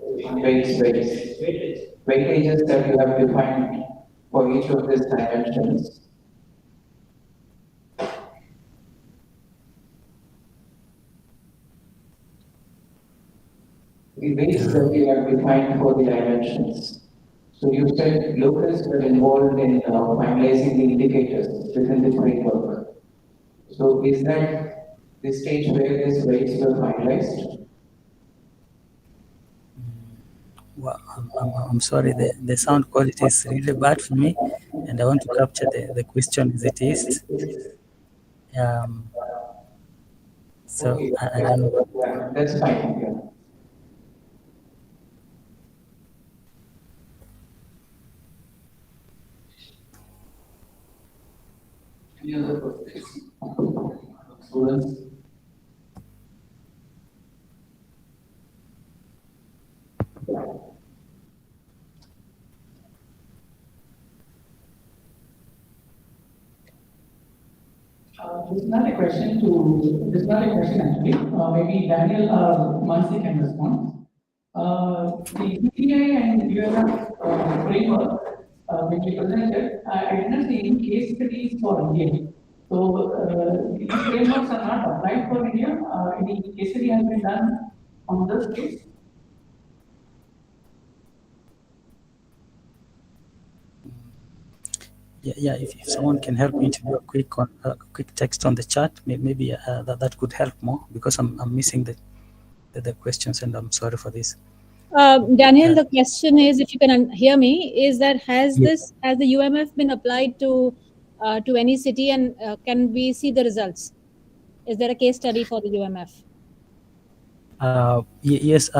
Weightages that you have defined for each of these dimensions. The weights that you have defined for the dimensions. So you said locals were involved in finalizing the indicators within the framework. So is that the stage where these weights were finalized? Well, I'm sorry, the sound quality is really bad for me, and I want to capture the question as it is. So Okay. I don't know. Yeah, that's fine. Yeah. Any other questions? Students? This is not a question actually. Maybe Daniel or Mansi can respond. The DPI and UMF framework, which we presented, I did not see any case studies for India. So these frameworks are not applied for India. Any case study has been done on this case? Yeah, if someone can help me to do a quick text on the chat, maybe that could help more, because I'm missing the questions, and I'm sorry for this. Daniel, the question is, if you can hear me, is that has the UMF been applied to any city, and can we see the results? Is there a case study for the UMF? Yes,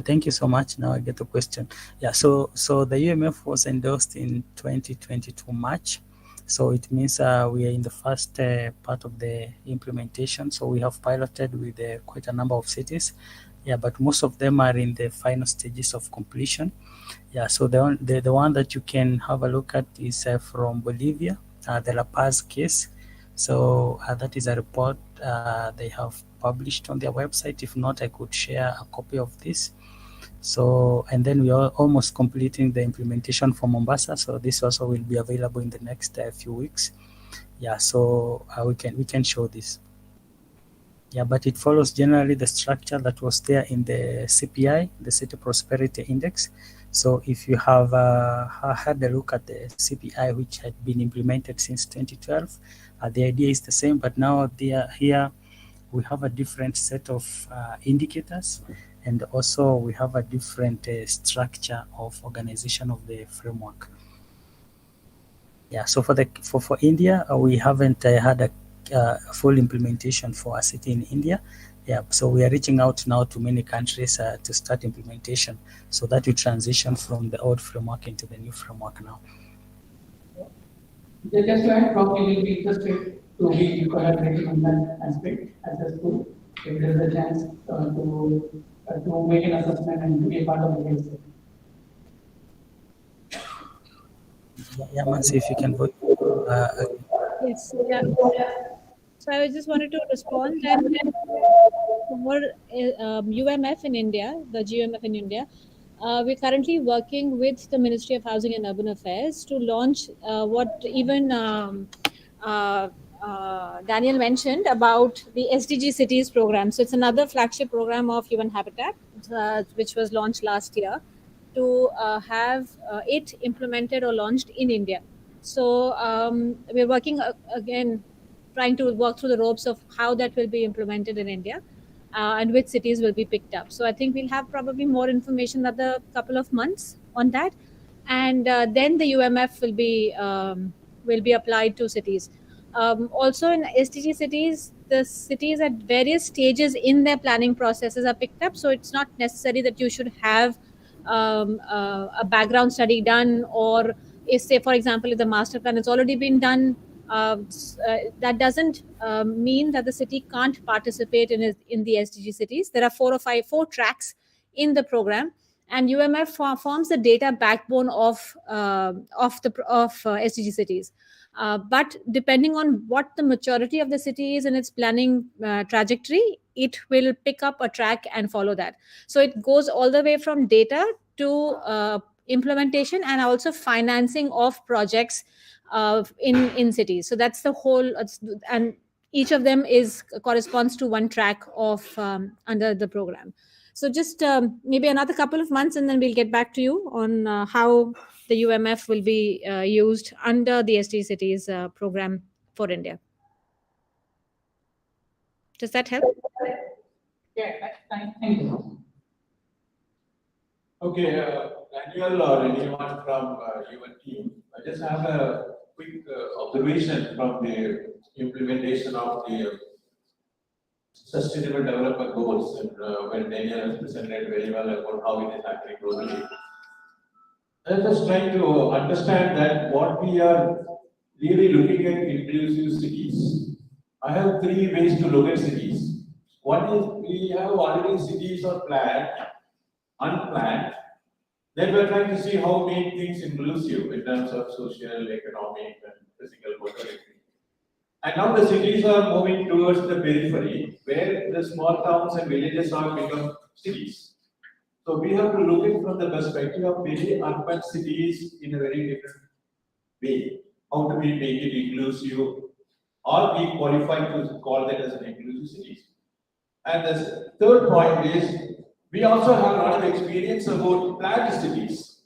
thank you so much. Now I get the question. Yeah, so the UMF was endorsed in 2022 March. So it means we are in the first part of the implementation. So we have piloted with quite a number of cities. Yeah, but most of them are in the final stages of completion. Yeah, so the one that you can have a look at is from Bolivia, the La Paz case. So that is a report they have published on their website. If not, I could share a copy of this. So, and then we are almost completing the implementation for Mombasa. So this also will be available in the next few weeks. Yeah, so we can show this. Yeah, but it follows generally the structure that was there in the CPI, the City Prosperity Index. So if you have had a look at the CPI, which had been implemented since 2012, the idea is the same, but now here we have a different set of indicators, and also we have a different structure of organization of the framework. Yeah, so for India, we haven't had a full implementation for a city in India. Yeah, so we are reaching out now to many countries to start implementation, so that we transition from the old framework into the new framework now. Just to add, probably will be interested to be collaborating on that aspect as a school, if there is a chance to make an assessment and be a part of the case. Yeah, Mansi, if you can vote. Yes. Yeah. So I just wanted to respond that for UMF in India, the GUMF in India, we're currently working with the Ministry of Housing and Urban Affairs to launch what even Daniel mentioned about the SDG Cities program. So it's another flagship program of UN Habitat, which was launched last year, to have it implemented or launched in India. So we're working again trying to work through the ropes of how that will be implemented in India. And which cities will be picked up. So I think we'll have probably more information another couple of months on that, and then the UMF will be applied to cities. Also in SDG cities, the cities at various stages in their planning processes are picked up. So it's not necessary that you should have a background study done, or if, say, for example, if the master plan has already been done, that doesn't mean that the city can't participate in the SDG cities. There are four tracks in the program, and UMF forms the data backbone of SDG cities. But depending on what the maturity of the city is in its planning trajectory, it will pick up a track and follow that. So it goes all the way from data to implementation and also financing of projects in cities. So that's the whole, and each of them corresponds to one track of under the program. So just maybe another couple of months, and then we'll get back to you on how the UMF will be used under the SDG cities program for India. Does that help? Yeah, thank you. Okay, Daniel or anyone from your team, I just have a quick observation from the implementation of the Sustainable Development Goals, and when Daniel has presented very well about how it is happening globally. I'm just trying to understand that what we are really looking at inclusive cities. I have three ways to look at cities. One is we have already cities are planned, unplanned. Then we're trying to see how we make things inclusive in terms of social, economic, and physical mobility. And now the cities are moving towards the periphery, where the small towns and villages are become cities. So we have to look at from the perspective of very urban cities in a very different way. How do we make it inclusive, or we qualify to call that as an inclusive cities? And the third point is, we also have a lot of experience about planned cities.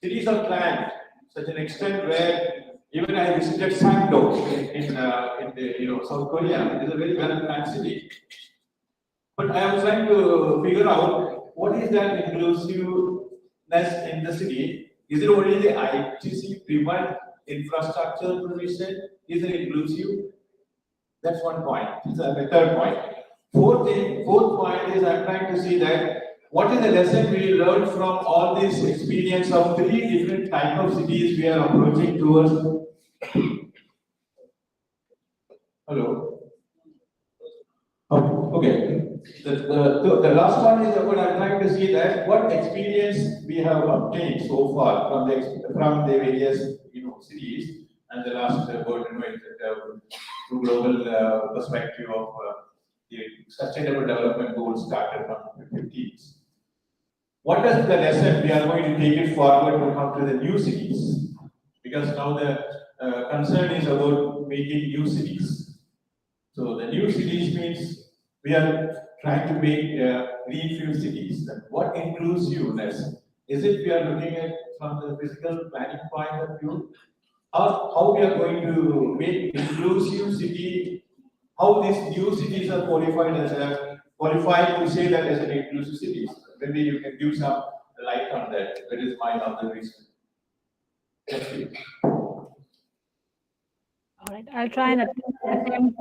Cities are planned to such an extent where even I visited Sangdong in the South Korea. It is a very well planned city. But I was trying to figure out what is that inclusiveness in the city. Is it only the ITC driven infrastructure provision? Is it inclusive? That's one point. The third point. Fourth point is I'm trying to see that what is the lesson we learned from all this experience of three different types of cities we are approaching towards. Hello. Okay. The last one is what I'm trying to see that what experience we have obtained so far from the various cities and the last through global perspective of the Sustainable Development Goals started from the 50s. What is the lesson we are going to take it forward to come to the new cities? Because now the concern is about making new cities. So the new cities means we are trying to make greenfield cities. And what inclusiveness? Is it we are looking at from the physical planning point of view? Or how we are going to make inclusive city? How these new cities are qualified to say that as an inclusive cities? Maybe you can give some light on that. That is my observation. Thank you. All right, I'll try and attempt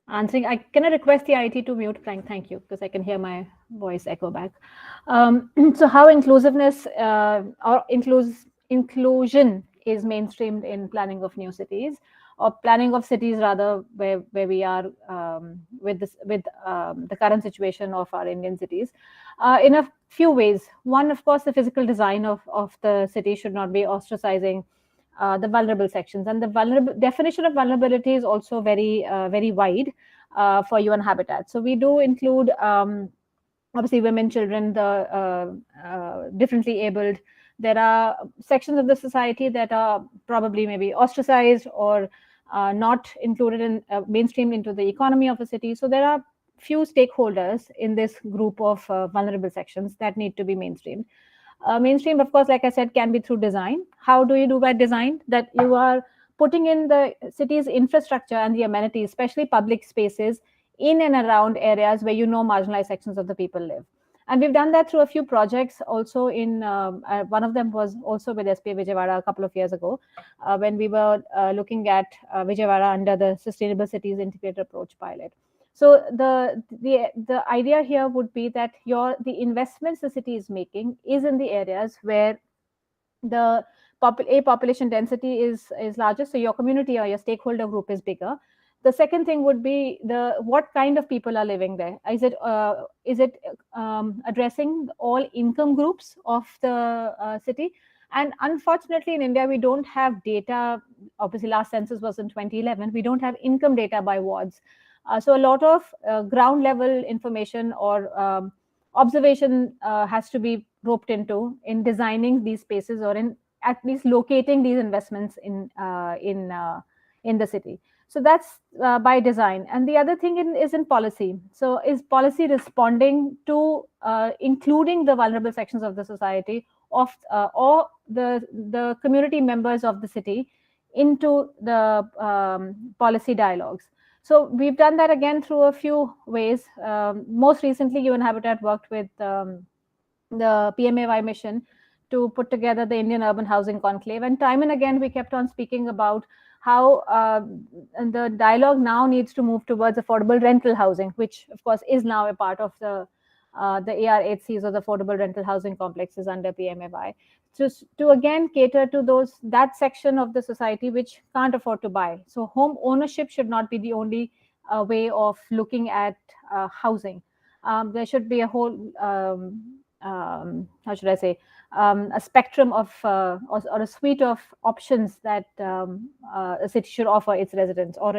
answering. Can I request the IT to mute, Frank? Thank you, because I can hear my voice echo back. So how inclusiveness or inclusion is mainstreamed in planning of new cities, or planning of cities rather, where we are with the current situation of our Indian cities, in a few ways. One, of course, the physical design of the city should not be ostracizing the vulnerable sections, and the definition of vulnerability is also very very wide for UN Habitat. So we do include obviously women, children, the differently abled. There are sections of the society that are probably maybe ostracized or not included in mainstreamed into the economy of a city. So there are few stakeholders in this group of vulnerable sections that need to be mainstreamed. Mainstream, of course, like I said, can be through design. How do you do by design? That you are putting in the city's infrastructure and the amenities, especially public spaces, in and around areas where marginalized sections of the people live. And we've done that through a few projects also in, one of them was also with SPA Vijayawada a couple of years ago, when we were looking at Vijayawada under the Sustainable Cities Integrated Approach pilot. So the idea here would be that the investments the city is making is in the areas where the population density is larger, so your community or your stakeholder group is bigger. The second thing would be what kind of people are living there. Is it addressing all income groups of the city? And unfortunately, in India, we don't have data. Obviously, last census was in 2011. We don't have income data by wards. So a lot of ground level information or observation has to be roped into in designing these spaces, or in at least locating these investments in the city. So that's by design. And the other thing is in policy. So is policy responding to including the vulnerable sections of the society or the community members of the city into the policy dialogues? So we've done that again through a few ways. Most recently, UN Habitat worked with the PMAY mission to put together the Indian Urban Housing Conclave. And time and again, we kept on speaking about how the dialogue now needs to move towards affordable rental housing, which of course is now a part of the ARHCs, or the affordable rental housing complexes under PMAY. To again cater to that section of the society which can't afford to buy. So home ownership should not be the only way of looking at housing. There should be a whole, how should I say, a spectrum of or a suite of options that a city should offer its residents or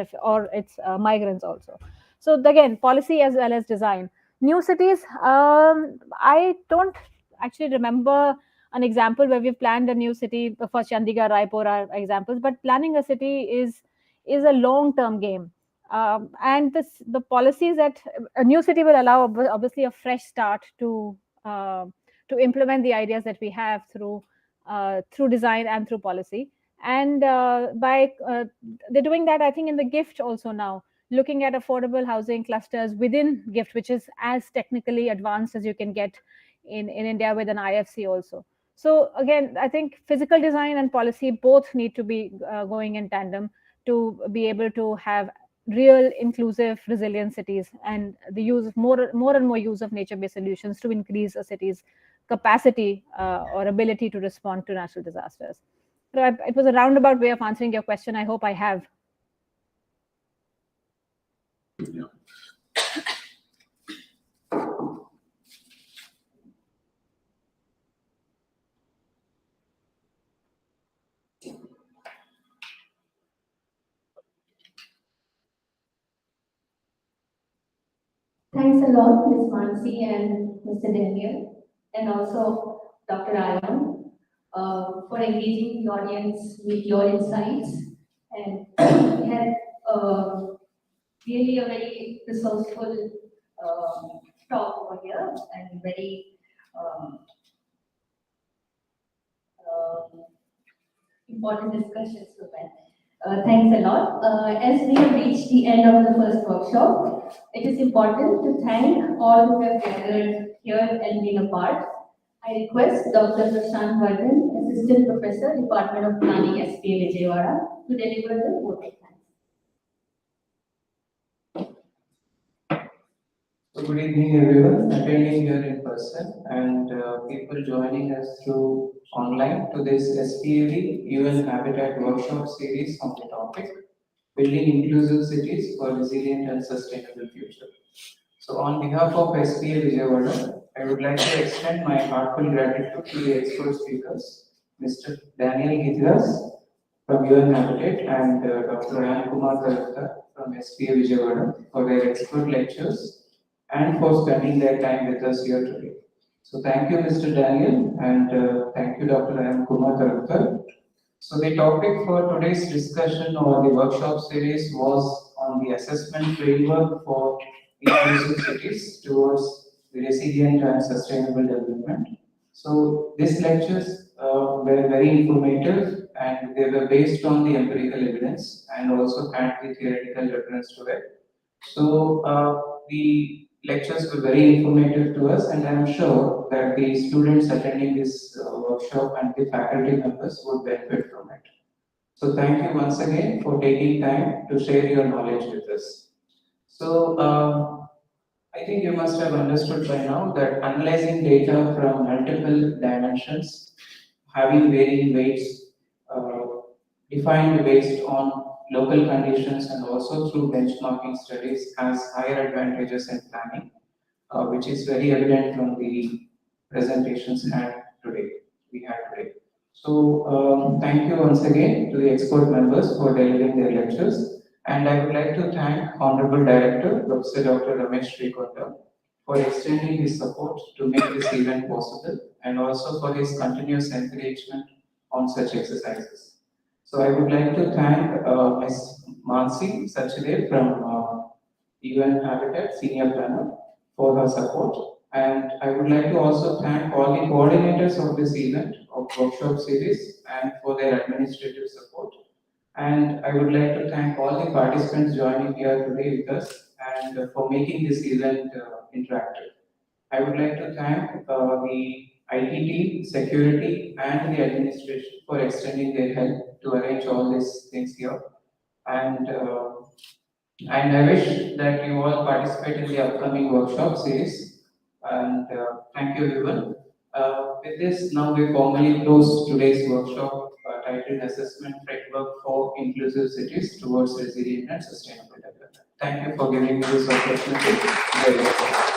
its migrants also. So again, policy as well as design. New cities, I don't actually remember an example where we've planned a new city. For Chandigarh, Raipur are examples, but planning a city is a long-term game. And the policies that a new city will allow, obviously, a fresh start to implement the ideas that we have through design and through policy. And by they're doing that, I think, in the GIFT also now, looking at affordable housing clusters within GIFT, which is as technically advanced as you can get in India with an IFC also. So again, I think physical design and policy both need to be going in tandem to be able to have real inclusive, resilient cities, and the use of more and more use of nature-based solutions to increase a city's capacity or ability to respond to natural disasters. So it was a roundabout way of answering your question. I hope I have. Yeah. Thanks a lot, Ms. Mansi and Mr. Daniel, and also Dr. Ayan, for engaging the audience with your insights. And we had really a very resourceful talk over here, and very important discussions with that. Thanks a lot. As we have reached the end of the first workshop, it is important to thank all who have gathered here and been a part. I request Dr. Prashant Vardhan, Assistant Professor, Department of Planning, SPA Vijayawada, to deliver the vote of thanks. So good evening, everyone attending here in person and people joining us through online to this SPAV UN Habitat workshop series on the topic Building Inclusive Cities for Resilient and Sustainable Future. So on behalf of SPA Vijayawada, I would like to extend my heartfelt gratitude to the expert speakers, Mr. Daniel Gidras from UN Habitat and Dr. Ayan Kumar Talukdar from SPA Vijayawada for their expert lectures and for spending their time with us here today. So thank you, Mr. Daniel, and thank you, Dr. Ayan Kumar Talukdar. So the topic for today's discussion or the workshop series was on the assessment framework for inclusive cities towards the resilient and sustainable development. So this lectures were very informative and they were based on the empirical evidence and also had the theoretical reference to it. So the lectures were very informative to us, and I'm sure that the students attending this workshop and the faculty members would benefit from it. So thank you once again for taking time to share your knowledge with us. So I think you must have understood by now that analyzing data from multiple dimensions, having varying weights, defined based on local conditions and also through benchmarking studies has higher advantages in planning, which is very evident from the presentations we had today. So thank you once again to the expert members for delivering their lectures. And I would like to thank Honorable Director, Professor Dr. Ramesh Srikonda, for extending his support to make this event possible and also for his continuous encouragement on such exercises. So I would like to thank Ms. Mansi Sachidev from UN Habitat, Senior Planner, for her support. And I would like to also thank all the coordinators of this event, of workshop series, and for their administrative support. And I would like to thank all the participants joining here today with us and for making this event interactive. I would like to thank the IT team, security, and the administration for extending their help to arrange all these things here. And I wish that you all participate in the upcoming workshop series. And thank you, everyone. With this, now we formally close today's workshop titled Assessment Framework for Inclusive Cities Towards Resilient and Sustainable Development. Thank you for giving me this opportunity. Very welcome.